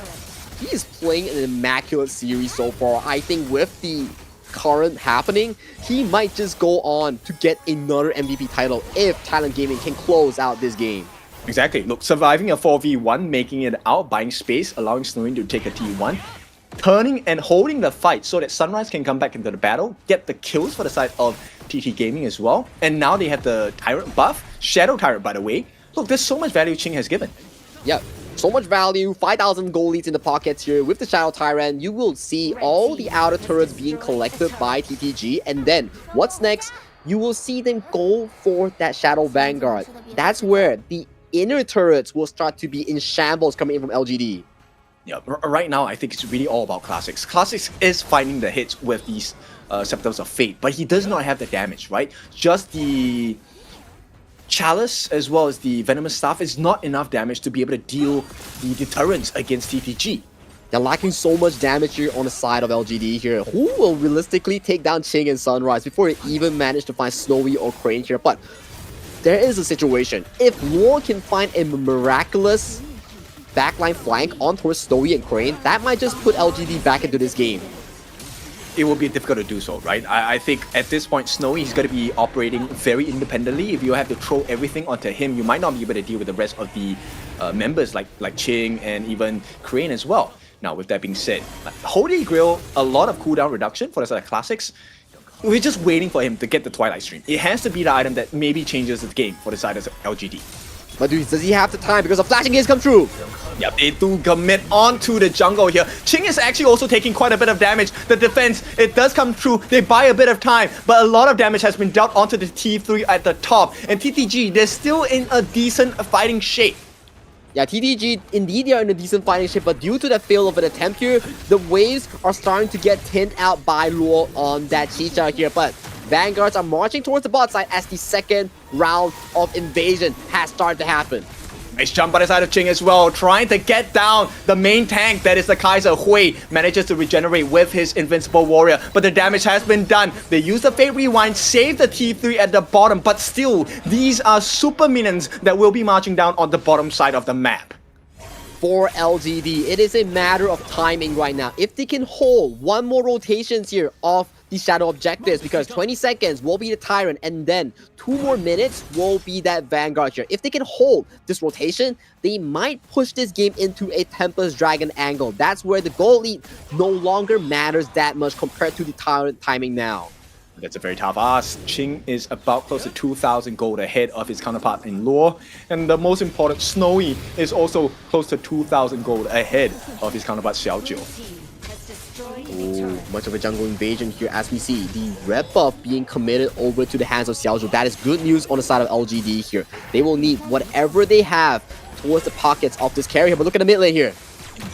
He is playing an immaculate series so far. I think with the current happening, he might just go on to get another MVP title if Talent Gaming can close out this game. Exactly. Look, surviving a 4v1, making it out, buying space, allowing Snowy to take a T1, turning and holding the fight so that Sunrise can come back into the battle, get the kills for the side of TT Gaming as well. And now they have the Tyrant buff, Shadow Tyrant by the way. Look, there's so much value Ching has given. Yeah, so much value, 5,000 gold leads in the pockets here with the Shadow Tyrant. You will see all the outer turrets being collected by TTG, and then what's next? You will see them go for that Shadow Vanguard. That's where the inner turrets will start to be in shambles coming in from LGD. Yeah, right now I think it's really all about Classics. Classics is finding the hits with these Scepters of Fate, but he does not have the damage, right? Just the Chalice as well as the Venomous Staff is not enough damage to be able to deal the deterrence against TTG. They're lacking so much damage here on the side of LGD here. Who will realistically take down Ching and Sunrise before they even manage to find Snowy or Crane here? But there is a situation. If Lore can find a miraculous backline flank on towards Snowy and Crane, that might just put LGD back into this game. It will be difficult to do so, right? I think at this point, Snowy is going to be operating very independently. If you have to throw everything onto him, you might not be able to deal with the rest of the members like Ching and even Crane as well. Now, with that being said, Holy Grail, a lot of cooldown reduction for the side of Classics. We're just waiting for him to get the Twilight Stream. It has to be the item that maybe changes the game for the side of LGD. But does he have the time? Because the flashing gaze come true. Yeah, they do commit onto the jungle here. Ching is actually also taking quite a bit of damage. The defense, it does come through. They buy a bit of time, but a lot of damage has been dealt onto the T3 at the top. And TTG, they're still in a decent fighting shape. Yeah, TTG, indeed they are in a decent fighting shape, but due to the fail of an attempt here, the waves are starting to get thinned out by Luo on that Chicha here. But Vanguards are marching towards the bot side as the second round of invasion has started to happen. Nice jump by the side of Ching as well, trying to get down the main tank that is the Kaiser. Hui manages to regenerate with his Invincible Warrior, but the damage has been done. They use the Fate Rewind, save the T3 at the bottom, but still, these are super minions that will be marching down on the bottom side of the map. For LGD, it is a matter of timing right now. If they can hold one more rotations here of the Shadow objectives, because 20 seconds will be the Tyrant, and then 2 more minutes will be that Vanguard here. If they can hold this rotation, they might push this game into a Tempest Dragon angle. That's where the gold lead no longer matters that much compared to the Tyrant timing now. That's a very tough ask. Ching is about close to 2,000 gold ahead of his counterpart in Lore. And the most important, Snowy is also close to 2,000 gold ahead of his counterpart Xiaojiu. Oh, much of a jungle invasion here as we see the red buff being committed over to the hands of Xiaojiu. That is good news on the side of LGD here. They will need whatever they have towards the pockets of this carry here. But look at the mid lane here.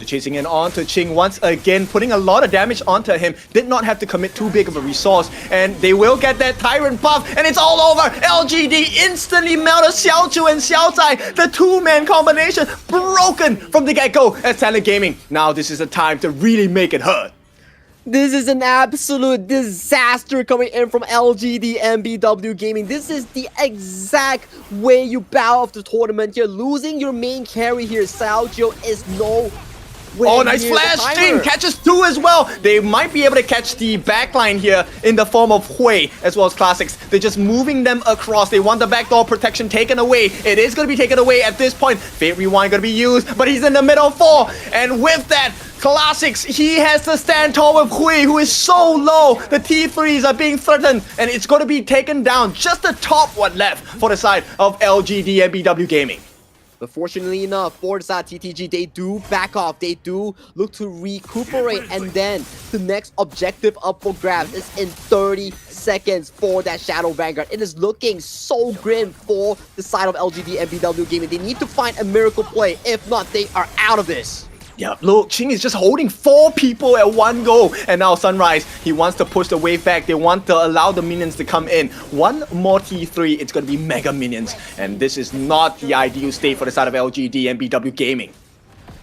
Chasing in onto Ching once again, putting a lot of damage onto him. Did not have to commit too big of a resource, and they will get that Tyrant buff, and it's all over. LGD instantly melted Xiaoju and Xiaozai. The 2-man combination broken from the get-go as Talent Gaming. Now this is the time to really make it hurt. This is an absolute disaster coming in from LGDNBW Gaming. This is the exact way you bow off the tournament. You're losing your main carry here. Xiaojiu is no way. Oh, nice flash! Ching catches 2 as well. They might be able to catch the backline here in the form of Hui as well as Classics. They're just moving them across. They want the backdoor protection taken away. It is going to be taken away at this point. Fate Rewind going to be used, but he's in the middle 4. And with that, Classics, he has to stand tall with Hui, who is so low. The T3s are being threatened, and it's going to be taken down. Just the top one left for the side of LGDNBW Gaming. But fortunately enough, for the side TTG, they do back off. They do look to recuperate. And then the next objective up for grabs is in 30 seconds for that Shadow Vanguard. It is looking so grim for the side of LGDNBW Gaming. They need to find a miracle play. If not, they are out of this. Yeah, look, Ching is just holding 4 people at one go. And now Sunrise, he wants to push the wave back. They want to allow the minions to come in. One more T3, it's going to be mega minions. And this is not the ideal state for the side of LGDNBW Gaming.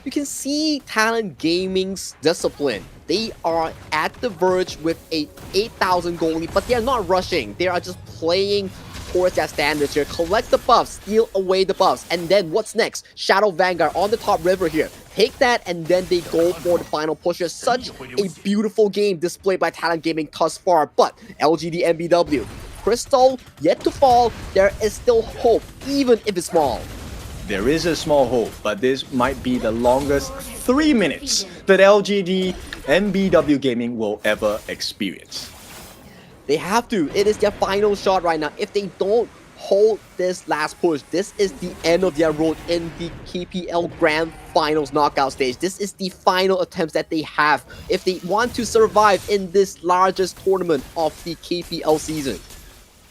You can see Talent Gaming's discipline. They are at the verge with a 8,000 goal lead, but they are not rushing. They are just playing towards their standards here. Collect the buffs, steal away the buffs, and then what's next? Shadow Vanguard on the top river here. Take that, and then they go for the final push here. Such a beautiful game displayed by Talent Gaming thus far, but LGDNBW, Crystal yet to fall. There is still hope, even if it's small. There is a small hope, but this might be the longest 3 minutes that LGDNBW Gaming will ever experience. They have to. It is their final shot right now. If they don't hold this last push, this is the end of their road in the KPL Grand Finals knockout stage. This is the final attempts that they have if they want to survive in this largest tournament of the KPL season.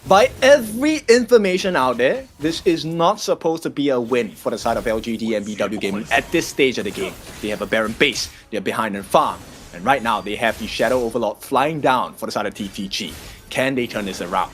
By every information out there, this is not supposed to be a win for the side of LGDNBW Gaming at this stage of the game. They have a barren base, they're behind in farm, and right now they have the Shadow Overlord flying down for the side of TTG. Can they turn this around?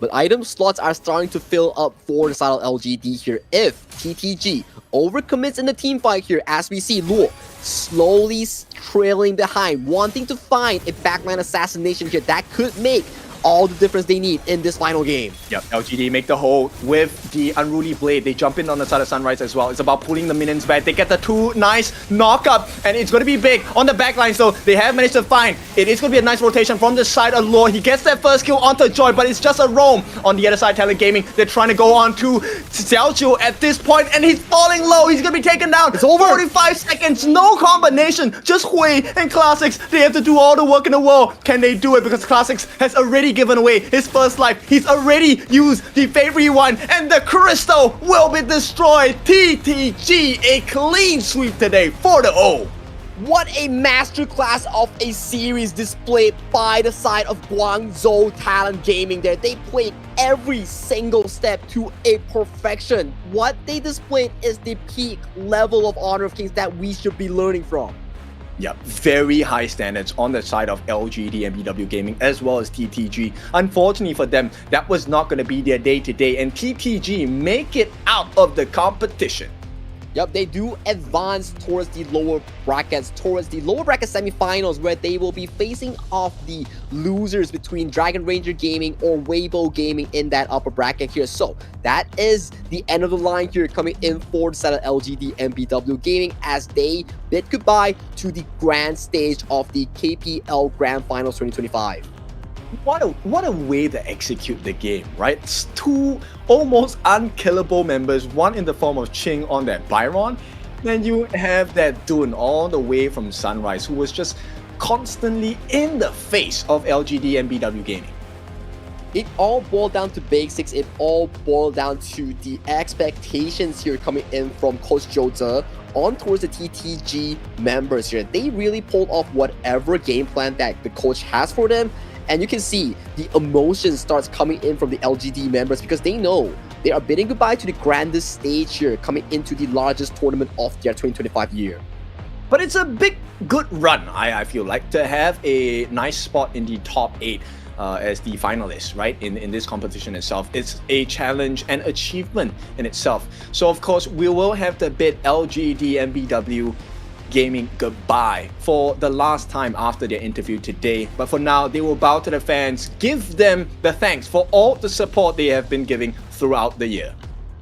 But item slots are starting to fill up for the side of LGD here if TTG overcommits in the team fight here, as we see Luo slowly trailing behind, wanting to find a backline assassination here that could make all the difference they need in this final game. Yep, LGD make the hold with the Unruly Blade. They jump in on the side of Sunrise as well. It's about pulling the minions back. They get the 2 nice knock-up, and it's going to be big on the backline, so they have managed to find. It is going to be a nice rotation from the side of Lore. He gets that first kill onto Joy, but it's just a roam. On the other side, Talent Gaming, they're trying to go on to Xiaoqiu at this point, and he's falling low. He's going to be taken down. It's over. 45 seconds, no combination. Just Hui and Classics. They have to do all the work in the world. Can they do it? Because Classics has already given away his first life. He's already used the favorite one, and the crystal will be destroyed. TTG, a clean sweep today for the O. What a masterclass of a series displayed by the side of Guangzhou Talent Gaming there. They played every single step to a perfection. What they displayed is the peak level of Honor of Kings that we should be learning from. Yep, very high standards on the side of LGDNBW Gaming as well as TTG. Unfortunately for them, that was not going to be their day-to-day, and TTG make it out of the competition. Yep, they do advance towards the lower brackets, towards the lower bracket semifinals, where they will be facing off the losers between Dragon Ranger Gaming or Weibo Gaming in that upper bracket here. So that is the end of the line here, coming in for the side of LGDNBW Gaming as they bid goodbye to the grand stage of the KPL Grand Finals 2025. What a way to execute the game, right? It's 2 almost unkillable members, one in the form of Ching on that Byron. Then you have that Dun all the way from Sunrise, who was just constantly in the face of LGDNBW Gaming. It all boiled down to basics. It all boiled down to the expectations here coming in from Coach Zhou on towards the TTG members here. They really pulled off whatever game plan that the coach has for them. And you can see the emotion starts coming in from the LGD members because they know they are bidding goodbye to the grandest stage here, coming into the largest tournament of their 2025 year. But it's a big, good run, I feel like, to have a nice spot in the top 8 as the finalists, right, in this competition itself. It's a challenge and achievement in itself. So, of course, we will have to bid LGDNBW Gaming goodbye for the last time after their interview today. But for now, they will bow to the fans, give them the thanks for all the support they have been giving throughout the year.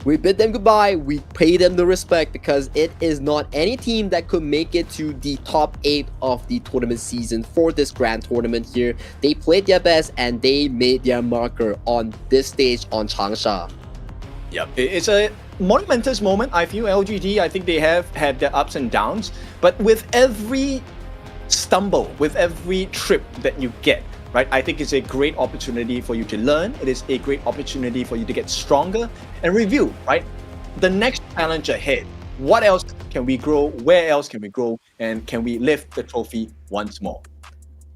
We bid them goodbye, we pay them the respect because it is not any team that could make it to the top 8 of the tournament season for this grand tournament here. They played their best and they made their marker on this stage on Changsha. Yep, it's a monumentous moment. I feel LGD, I think they have had their ups and downs, but with every stumble, with every trip that you get, right, I think it's a great opportunity for you to learn. It is a great opportunity for you to get stronger and review, right? The next challenge ahead. What else can we grow? Where else can we grow? And can we lift the trophy once more?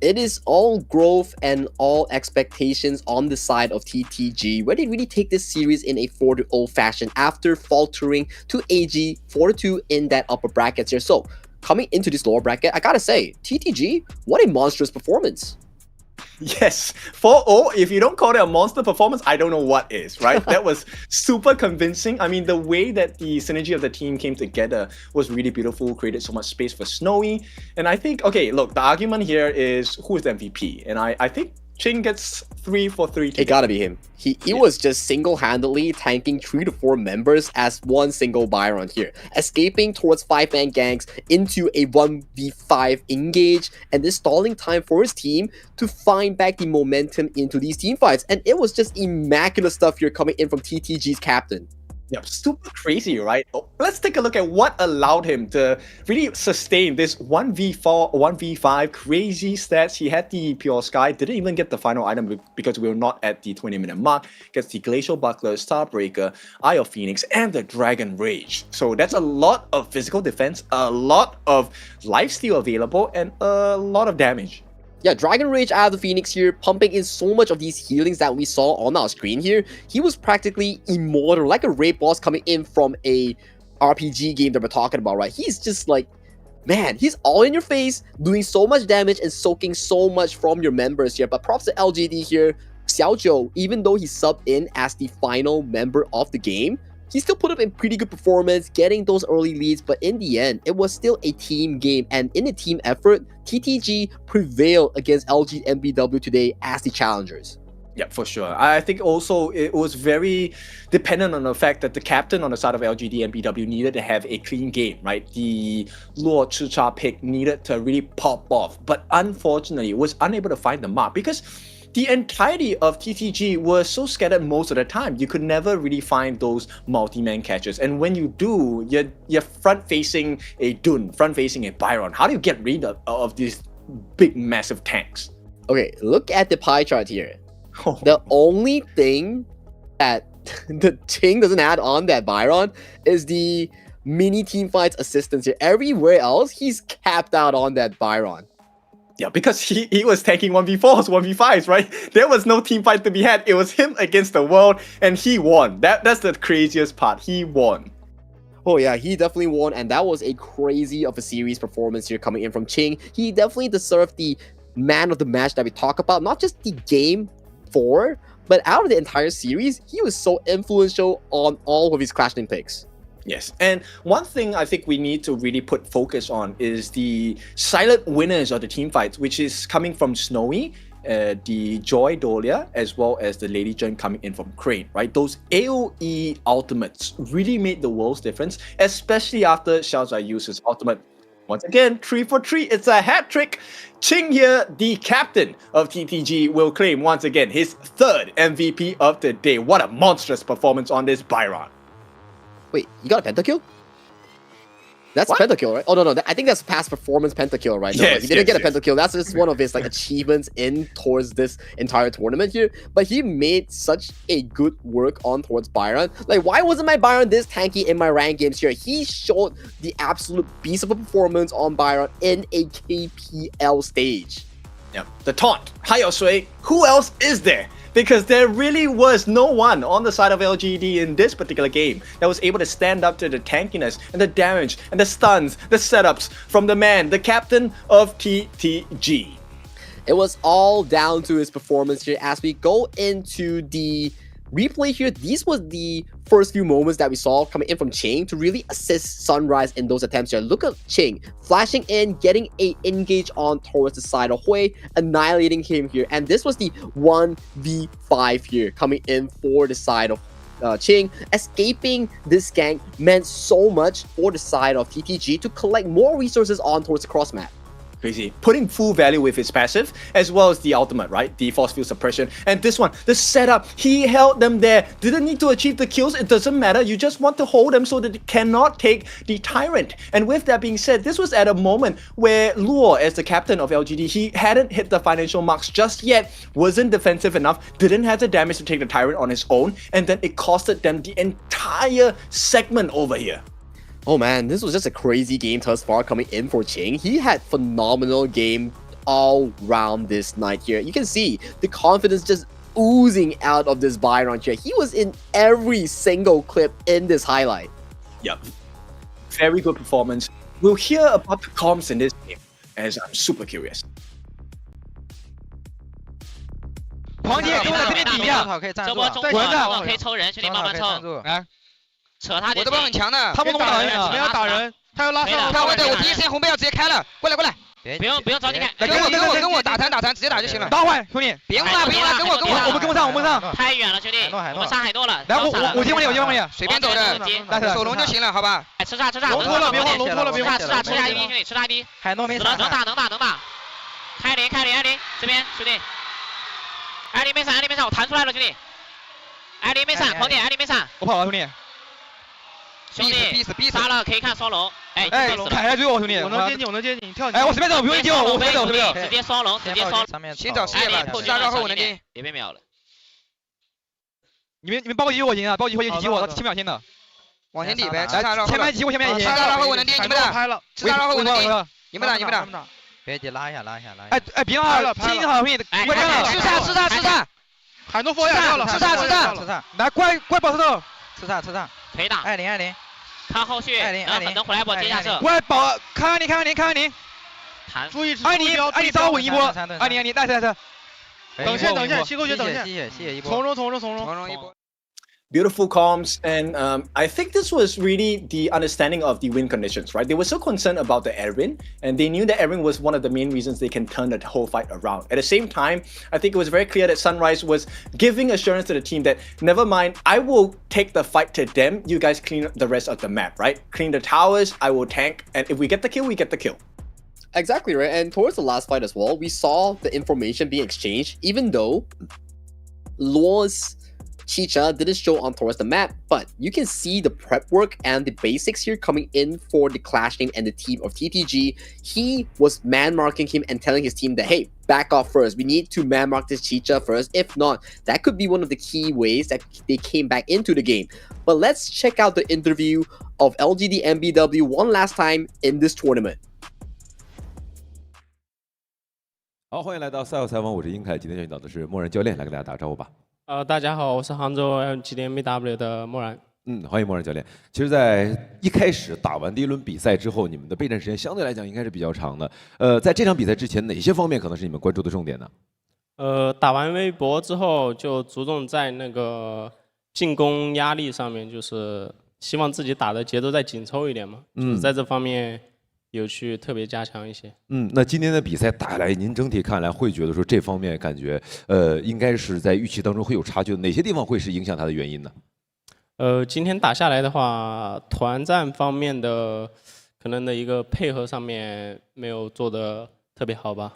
It is all growth and all expectations on the side of TTG, where they really take this series in a 4-0 fashion after faltering to AG 4-2 in that upper brackets here. So, coming into this lower bracket, I gotta say, TTG, what a monstrous performance. Yes, 4-0, if you don't call it a monster performance, I don't know what is, right? That was super convincing. I mean, the way that the synergy of the team came together was really beautiful, created so much space for Snowy. And I think, okay, look, the argument here is who is the MVP? And I think Ching gets 3 for 3 today. It gotta be him. He was just single-handedly tanking 3 to 4 members as one single Byron here, escaping towards 5-man ganks into a 1v5 engage, and this stalling time for his team to find back the momentum into these team fights. And it was just immaculate stuff here coming in from TTG's captain. Yeah, super crazy, right? Let's take a look at what allowed him to really sustain this 1v4, 1v5 crazy stats. He had the Pure Sky, didn't even get the final item because we were not at the 20-minute mark. Gets the Glacial Buckler, Starbreaker, Eye of Phoenix, and the Dragon Rage. So that's a lot of physical defense, a lot of lifesteal available, and a lot of damage. Yeah, Dragon Rage out of the Phoenix here, pumping in so much of these healings that we saw on our screen here. He was practically immortal, like a raid boss coming in from a RPG game that we're talking about, right? He's just like, man, he's all in your face, doing so much damage and soaking so much from your members here. But props to LGD here. Xiaozhou, even though he subbed in as the final member of the game, he still put up a pretty good performance, getting those early leads, but in the end, it was still a team game, and in a team effort, TTG prevailed against LGDNBW today as the challengers. Yeah, for sure. I think also it was very dependent on the fact that the captain on the side of LGDNBW needed to have a clean game, right? The Luo Chicha pick needed to really pop off, but unfortunately was unable to find the mark because the entirety of TTG was so scattered most of the time. You could never really find those multi-man catches. And when you do, you're front-facing a Dun, front-facing a Byron. How do you get rid of these big, massive tanks? Okay, look at the pie chart here. The only thing that the Ching doesn't add on that Byron is the mini team fights assistance here. Everywhere else, he's capped out on that Byron. Yeah, because he was tanking 1v4s, 1v5s, right? There was no team fight to be had. It was him against the world, and he won. That's the craziest part. He won. Oh yeah, he definitely won, and that was a crazy of a series performance here coming in from Ching. He definitely deserved the man of the match that we talk about. Not just the game 4, but out of the entire series, he was so influential on all of his Clash Link picks. Yes, and one thing I think we need to really put focus on is the silent winners of the team fights, which is coming from Snowy, the Joy Dolia, as well as the Lady Jen coming in from Crane, right? Those AoE ultimates really made the world's difference, especially after Xiaozhou used his ultimate. Once again, 3 for 3, it's a hat trick. Ching here, the captain of TTG, will claim once again his 3rd MVP of the day. What a monstrous performance on this Byron. Wait, you got a pentakill? That's What? a pentakill, right? Oh no, I think that's past performance pentakill, right? No, Yes, he didn't yes, get a pentakill. That's just one of his like achievements in towards this entire tournament here. But he made such a good work on towards Byron. Like, why wasn't my Byron this tanky in my rank games here? He showed the absolute beast of a performance on Byron in a KPL stage. Yep, the taunt. Hayao Sui, who else is there? Because there really was no one on the side of LGD in this particular game that was able to stand up to the tankiness and the damage and the stuns, the setups from the man, the captain of TTG. It was all down to his performance here. As we go into the replay here, these was the first few moments that we saw coming in from Ching to really assist Sunrise in those attempts here. Look at Ching flashing in, getting a engage on towards the side of Hui, annihilating him here. And this was the 1v5 here coming in for the side of Ching. Escaping this gank meant so much for the side of TTG to collect more resources on towards the cross map. crazy. Putting full value with his passive, as well as the ultimate, right? The force field suppression. And this one, the setup, he held them there. Didn't need to achieve the kills, it doesn't matter. You just want to hold them so that it cannot take the Tyrant. And with that being said, this was at a moment where Luo, as the captain of LGD, he hadn't hit the financial marks just yet, wasn't defensive enough, didn't have the damage to take the Tyrant on his own, and then it costed them the entire segment over here. Oh man, this was just a crazy game thus far coming in for Ching. He had phenomenal game all round this night here. You can see the confidence just oozing out of this Byron here. He was in every single clip in this highlight. Yep. Very good performance. We'll hear about the comms in this game, as I'm super curious. 黄姐跟我这边抵一下，这波中路可以抽人，兄弟慢慢抽，来，扯他。我这边很强的，他们打人，我们要打人，他要拉上。看我对，我第一时间红贝要直接开了，过来过来。不用着急看，跟我打残，直接打就行了。打坏，兄弟，别用了，跟我，我们跟不上，太远了，兄弟，我们上海多了。来，我接问你，随便走的，守龙就行了，好吧？吃炸，龙脱了别慌，吃炸一滴，兄弟，吃炸一滴。海诺没能打。开零，这边兄弟。艾琳没闪，我弹出来了，兄弟。艾琳没闪，狂点，艾琳没闪。我跑了，兄弟。兄弟，杀了可以看双龙。哎，凯来追我，兄弟。我能接你，你跳。哎，我随便走，不用你接我，随便走。直接双龙。先找视野吧，后杀绕后我能接。别被秒了。你们包机我赢啊，包机会一起击我，他7秒先的。往前抵呗，前面急我前面也行。杀绕后我能接，你们打。杀绕后我能接，你们打。别急，拉一下。哎，别了，清好，兄弟，快上了。吃炸。海诺佛要了，吃炸。来，怪宝石头。吃炸。可以打。艾琳。看后续，能回来不？接下射。怪宝，看你。弹。注意，艾妮稍稳一波。艾妮，来。等线，吸口血等线。谢谢一波。从容一波。Beautiful comms, and I think this was really the understanding of the win conditions, right? They were so concerned about the air win, and they knew that air win was one of the main reasons they can turn the whole fight around. At the same time, I think it was very clear that Sunrise was giving assurance to the team that, never mind, I will take the fight to them, you guys clean up the rest of the map, right? Clean the towers, I will tank, and if we get the kill, we get the kill. Exactly, right? And towards the last fight as well, we saw the information being exchanged, even though Luo's Chicha didn't show on towards the map, but you can see the prep work and the basics here coming in for the Clash team and the team of TTG. He was man marking him and telling his team that, hey, back off first. We need to man mark this Chicha first. If not, that could be one of the key ways that they came back into the game. But let's check out the interview of LGDNBW one last time in this tournament. 好，欢迎来到赛后采访，我是英凯。今天邀请到的是默然教练，来跟大家打个招呼吧。大家好，我是杭州 LGDNBW 的默然。欢迎默然教练。其实，在一开始打完第一轮比赛之后，你们的备战时间相对来讲应该是比较长的。在这场比赛之前，哪些方面可能是你们关注的重点呢？打完微博之后，就着重在那个进攻压力上面，就是希望自己打的节奏再紧凑一点嘛。就是在这方面有去特别加强一些。那今天的比赛打来，您整体看来会觉得说这方面感觉应该是在预期当中会有差距的，哪些地方会是影响它的原因呢？今天打下来的话，团战方面的可能的一个配合上面没有做得特别好吧。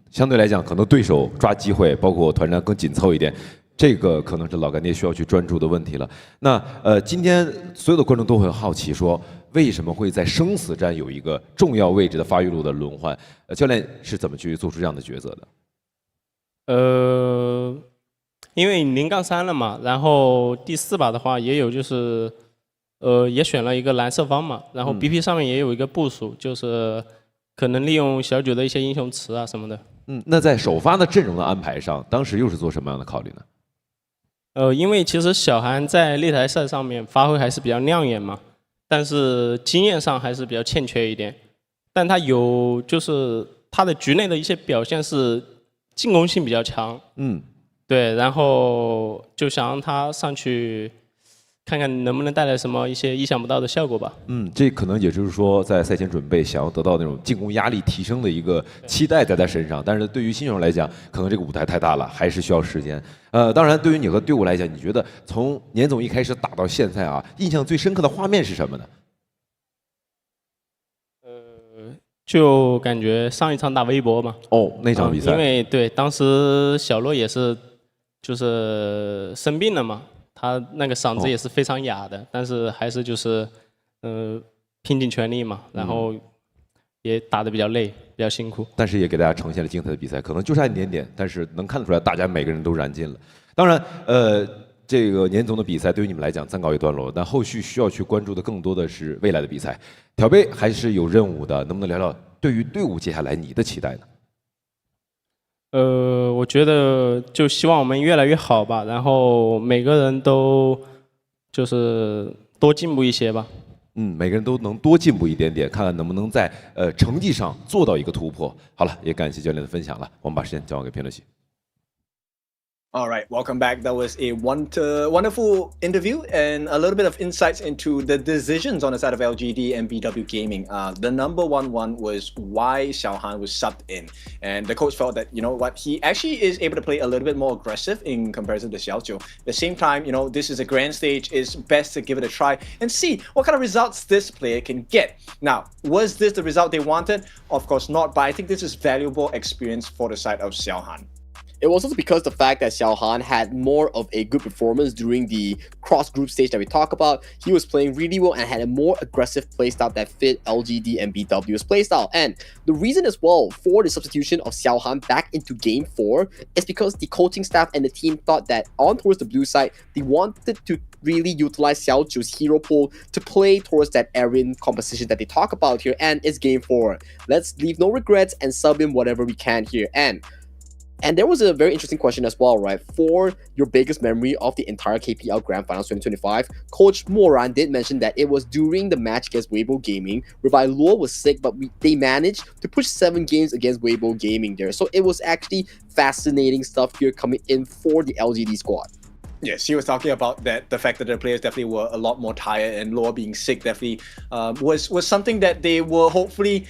相对来讲，可能对手抓机会，包括团战更紧凑一点。这个可能是老干爹需要去专注的问题了。那今天所有的观众都会好奇说，为什么会在生死战有一个重要位置的发育路的轮换？教练是怎么去做出这样的抉择的？因为0-3了嘛，然后第4把的话也有就是也选了一个蓝色方嘛，然后 BP 上面也有一个部署，就是可能利用小九的一些英雄池啊什么的。那在首发的阵容的安排上，当时又是做什么样的考虑呢？因为其实小韩在擂台赛上面发挥还是比较亮眼嘛，但是经验上还是比较欠缺一点。但他有就是他的局内的一些表现是进攻性比较强，对，然后就想让他上去看看能不能带来什么一些意想不到的效果吧。这可能也就是说在赛前准备想要得到那种进攻压力提升的一个期待在他身上，但是对于新手来讲，可能这个舞台太大了，还是需要时间。当然，对于你和队伍来讲，你觉得从年总一开始打到现在啊，印象最深刻的画面是什么呢？就感觉上一场打微博嘛。哦，那场比赛。因为对，当时小洛也是就是生病了嘛，他那个嗓子也是非常哑的，但是还是就是拼尽全力嘛，然后也打得比较累，比较辛苦。但是也给大家呈现了精彩的比赛，可能就差一点点，但是能看得出来，大家每个人都燃尽了。当然，这个年总的比赛对于你们来讲暂告一段落，但后续需要去关注的更多的是未来的比赛。挑杯还是有任务的，能不能聊聊对于队伍接下来你的期待呢？我觉得就希望我们越来越好吧，然后每个人都就是多进步一些吧。每个人都能多进步一点点，看看能不能在成绩上做到一个突破。好了，也感谢教练的分享了，我们把时间交还给评论席。All right, welcome back. That was a wonderful interview and a little bit of insights into the decisions on the side of LGDNBW Gaming. The number one was why Xiaohan was subbed in. And the coach felt that, you know what, he actually is able to play a little bit more aggressive in comparison to Xiaoqiu. At the same time, you know, this is a grand stage. It's best to give it a try and see what kind of results this player can get. Now, was this the result they wanted? Of course not, but I think this is valuable experience for the side of Xiaohan. It was also because the fact that Xiaohan had more of a good performance during the cross-group stage that we talk about. He was playing really well and had a more aggressive playstyle that fit LGDNBW's playstyle. And the reason as well for the substitution of Xiaohan back into Game 4 is because the coaching staff and the team thought that on towards the blue side, they wanted to really utilize Xiaoqiu's hero pool to play towards that Aryan composition that they talk about here, and it's Game 4. Let's leave no regrets and sub in whatever we can here. And there was a very interesting question as well, right? For your biggest memory of the entire KPL Grand Finals 2025, Coach Moran did mention that it was during the match against Weibo Gaming, whereby Luo was sick, but they managed to push 7 games against Weibo Gaming there. So it was actually fascinating stuff here coming in for the LGD squad. Yes, he was talking about that. The fact that the players definitely were a lot more tired, and Loa being sick definitely was something that they were hopefully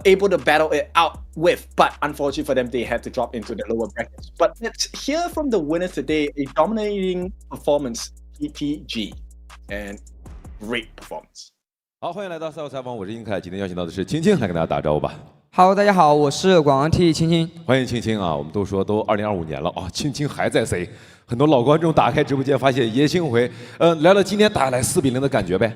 able to battle it out with. But unfortunately for them, they had to drop into the lower brackets. But let's hear from the winners today. A dominating performance, ETG, and great performance. 好，欢迎来到赛后采访，我是英凯。今天邀请到的是青青，来跟大家打招呼吧。Hello， 大家好，我是广安 T 青青。欢迎青青啊！我们都说都2025年了啊，青青还在 C。很多老观众打开直播间发现爷青回，聊聊今天打下来4比0的感觉呗。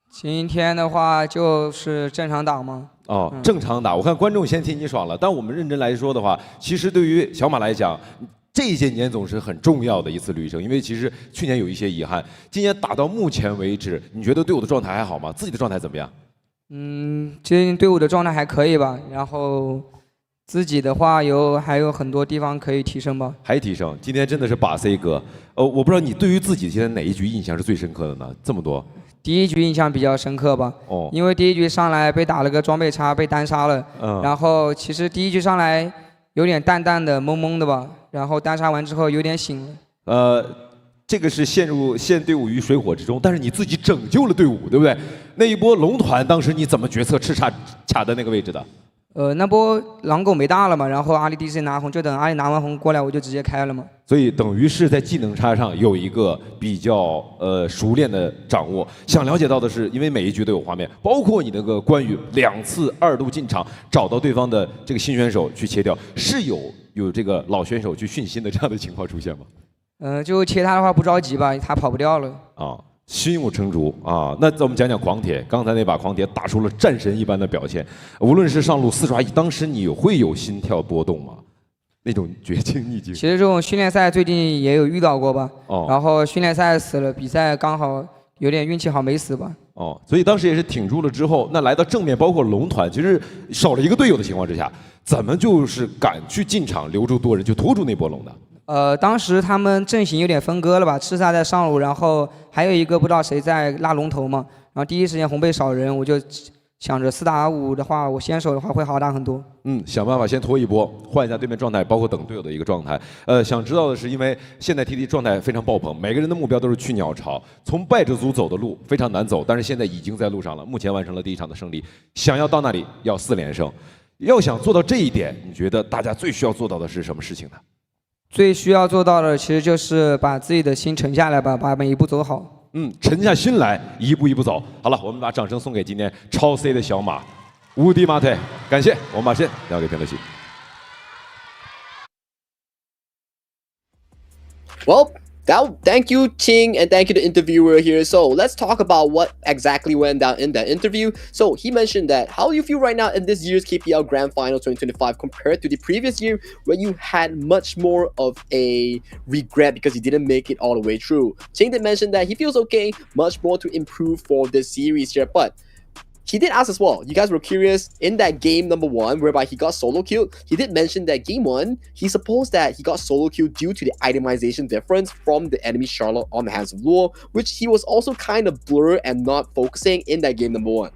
今天的话就是正常打吗？哦，正常打。我看观众先替你爽了，但我们认真来说的话，其实对于小马来讲，这一届年总是很重要的一次旅程，因为其实去年有一些遗憾，今年打到目前为止，你觉得队伍的状态还好吗？自己的状态怎么样？最近队伍的状态还可以吧，然后自己的话还有很多地方可以提升吧。还提升，今天真的是把 C 哥。我不知道你对于自己今天哪一局印象是最深刻的呢？这么多。第一局印象比较深刻吧，因为第一局上来被打了个装备差，被单杀了。然后其实第一局上来有点淡淡的、懵懵的吧，然后单杀完之后有点醒了。这个是陷队伍于水火之中，但是你自己拯救了队伍，对不对？那一波龙团当时你怎么决策赤叉卡的那个位置的？那波狼狗没大了嘛，然后阿里 DC 拿红，就等阿里拿完红过来，我就直接开了嘛。所以等于是在技能差上有一个比较熟练的掌握。想了解到的是，因为每一局都有画面，包括你那个关羽2次2度进场找到对方的这个新选手去切掉，是有这个老选手去训新的这样的情况出现吗？就切他的话不着急吧，他跑不掉了。啊。胸有成竹啊！那我们讲讲狂铁，刚才那把狂铁打出了战神一般的表现。无论是上路4抓1，当时你会有心跳波动吗？那种绝境逆境。其实这种训练赛最近也有遇到过吧。然后训练赛死了，比赛刚好有点运气好没死吧。所以当时也是挺住了之后，那来到正面，包括龙团，其实少了一个队友的情况之下，怎么就是敢去进场留住多人，就拖住那波龙的？当时他们阵型有点分割了吧，赤萨在上路，然后还有一个不知道谁在拉龙头嘛，然后第一时间红被少人，我就想着4打5的话，我先手的话会好打很多。想办法先拖一波，换一下对面状态，包括等队友的一个状态。想知道的是，因为现在 TT 状态非常爆棚，每个人的目标都是去鸟巢，从败者组走的路非常难走，但是现在已经在路上了，目前完成了第1场的胜利，想要到那里要4连胜。要想做到这一点，你觉得大家最需要做到的是什么事情呢？最需要做到的其实就是把自己的心沉下来吧，把每一步走好。沉下心来，一步一步走。好了，我们把掌声送给今天超 C 的小马。无敌马腿，感谢，我们把线交给评论席。 Well, thank you, Ching, and thank you to interviewer here. So let's talk about what exactly went down in that interview. So he mentioned that how do you feel right now in this year's KPL Grand Final 2025 compared to the previous year when you had much more of a regret because you didn't make it all the way through. Ching did mention that he feels okay, much more to improve for this series here, but he did ask as well. You guys were curious in that game number 1, whereby he got solo killed. He did mention that game 1, he supposed that he got solo killed due to the itemization difference from the enemy Charlotte on the hands of Luo, which he was also kind of blurred and not focusing in that game number 1.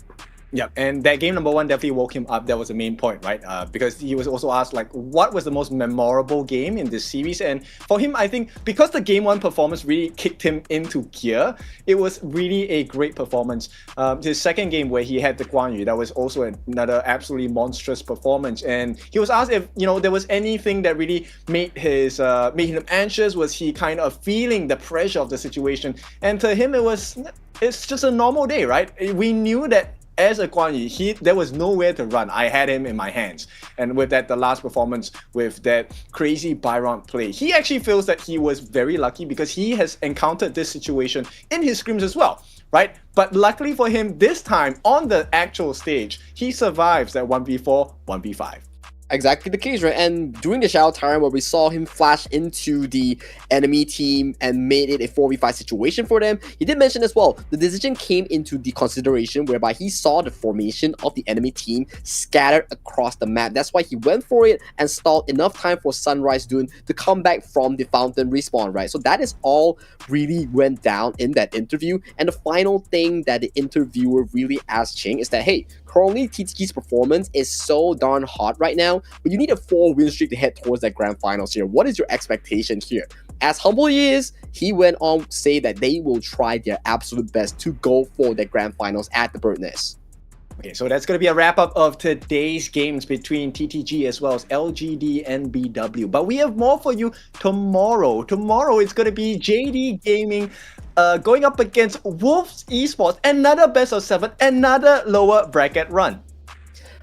Yeah, and that game number 1 definitely woke him up. That was the main point, right? Because he was also asked, like, what was the most memorable game in this series? And for him, I think because the game 1 performance really kicked him into gear, it was really a great performance. His second game where he had the Guan Yu, that was also another absolutely monstrous performance. And he was asked if, there was anything that really made him anxious. Was he kind of feeling the pressure of the situation? And to him, it's just a normal day, right? We knew that as a Guan Yu, there was nowhere to run. I had him in my hands. And with that, the last performance with that crazy Byron play, he actually feels that he was very lucky because he has encountered this situation in his scrims as well, right? But luckily for him, this time on the actual stage, he survives that 1v4, 1v5. Exactly the case, right? And during the shadow time where we saw him flash into the enemy team and made it a 4v5 situation for them, he did mention as well, the decision came into the consideration whereby he saw the formation of the enemy team scattered across the map. That's why he went for it and stalled enough time for Sunrise Dune to come back from the fountain respawn, right? So that is all really went down in that interview. And the final thing that the interviewer really asked Ching is that, hey, currently TTG's performance is so darn hot right now, but you need a 4-win streak to head towards that grand finals here. What is your expectation here? As humble he is, he went on to say that they will try their absolute best to go for the grand finals at the Bird Nest. Okay, so that's going to be a wrap-up of today's games between TTG as well as LGDNBW. But we have more for you tomorrow. Tomorrow it's going to be JD Gaming going up against Wolves Esports. Another best of 7, another lower bracket run.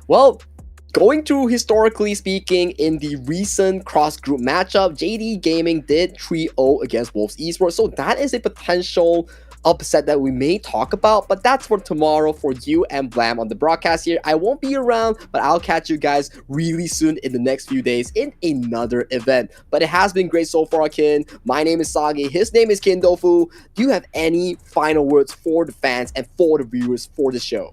Well, going through historically speaking, in the recent cross-group matchup, JD Gaming did 3-0 against Wolves Esports. So that is a potential upset that we may talk about, but that's for tomorrow for you and Blam on the broadcast here. I won't be around, but I'll catch you guys really soon in the next few days in another event. But it has been great so far, Kin. My name is Sagi. His name is Kin Dofu. Do you have any final words for the fans and for the viewers for the show?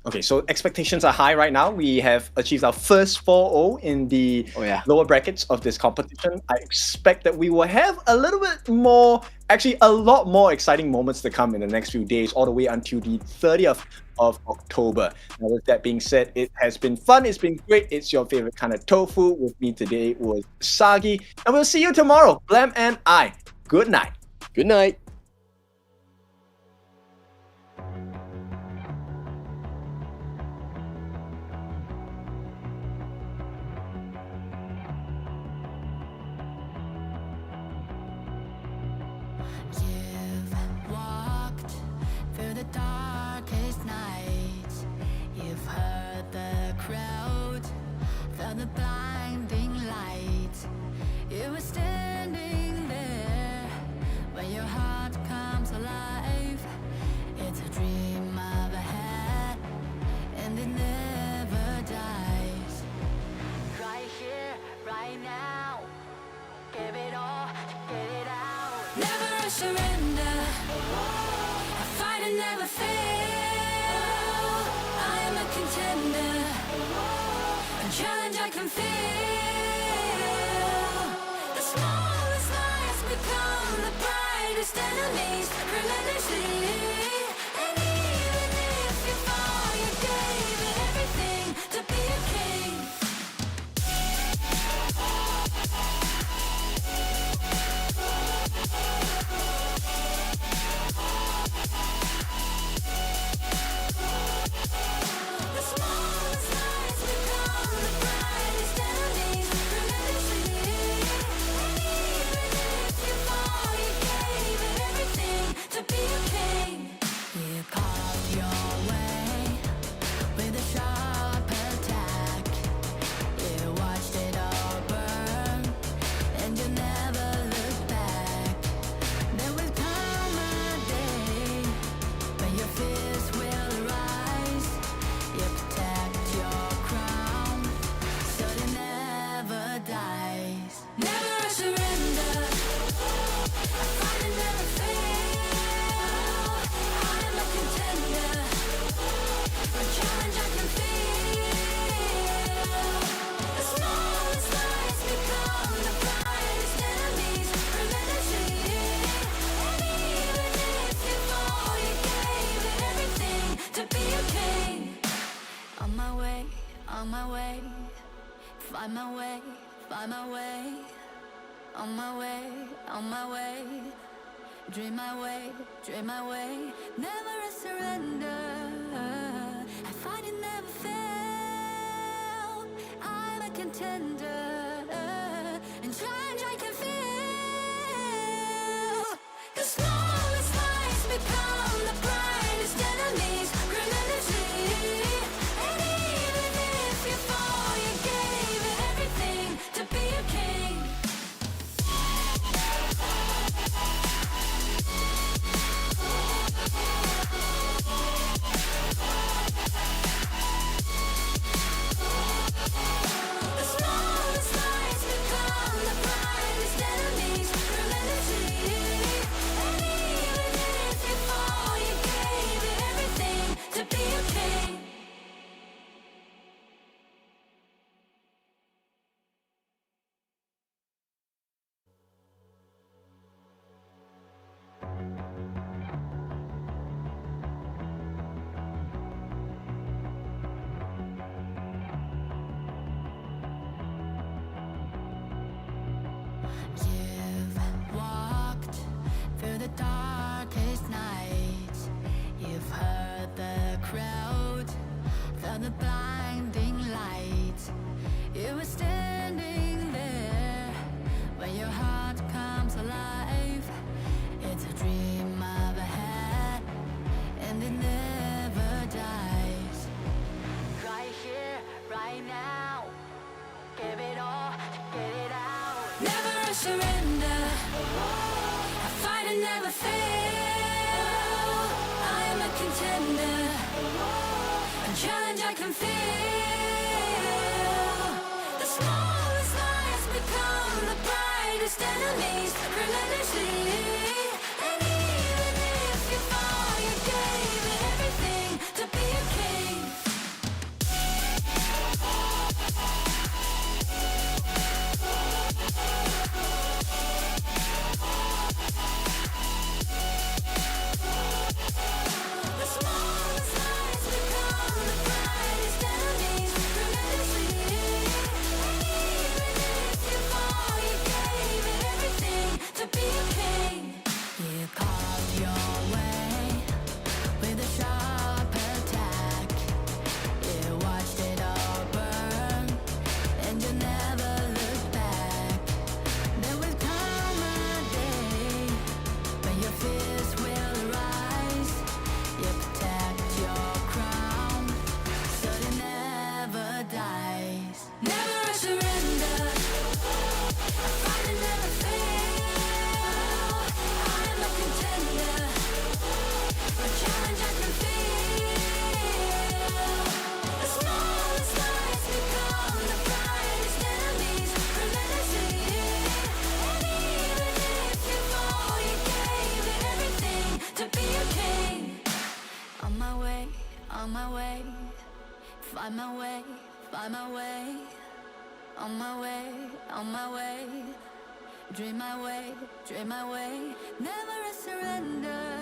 Okay, so expectations are high right now. We have achieved our first 4-0 in the lower brackets of this competition. I expect that we will have a little bit more, actually a lot more exciting moments to come in the next few days, all the way until the 30th of October. Now, with that being said, it has been fun. It's been great. It's your favorite kind of tofu. With me today was Sagi. And we'll see you tomorrow, Blam and I. Good night. Good night. Darkest nights, you've heard the crowd, felt the blinding light. You were standing there when your heart comes alive. It's a dream of ahead, and it never dies. Right here, right now, give it all, get it out. Never surrender. Fight and never fail. I am a contender. A challenge I can feel. The smallest lies become the brightest enemies. Relentlessly. And even if you fall, you gave it everything to be a king. The smallest lies become the brightest enemies. find my way, on my way, on my way. Dream my way, dream my way. Never a surrender. I find it never fail. I'm a contender, and challenge I can feel. The smallest lies become the brightest enemies. Relentlessly, and even if you fall, you gave it everything to be a king. The smallest lies become the brightest enemies. Relentlessly, and even if you fall, you gave it everything to be a king. You've walked through the darkest nights. You've heard the crowd, felt the blinding light. You were standing there when your heart comes alive. It's a dream of a hat, and it never dies. Right here, right now. Give it all, get it out. Never a surrender. I fight and never fail. I am a contender. A challenge I can feel. The smallest lies become the brightest enemies. Relentlessly, and even if you fall, you gave it everything to be a king. The smallest lies become the brightest enemies. Relentlessly, and even if you fall, you gave it everything to be a king. You carved your way with a sharp attack. You watched it all burn, and you never looked back. There will come a day when your fears will arise. You protect your crown, so it never dies. Never a surrender. I fight and never fail. I am a contender. A challenge I can feel. The smallest lies become the brightest enemies. Relentlessly, and even if you fall, you gave it everything to be a king. On my way, on my way. Find my way, find my way. On my way, on my way. Dream my way, dream my way. Never a surrender.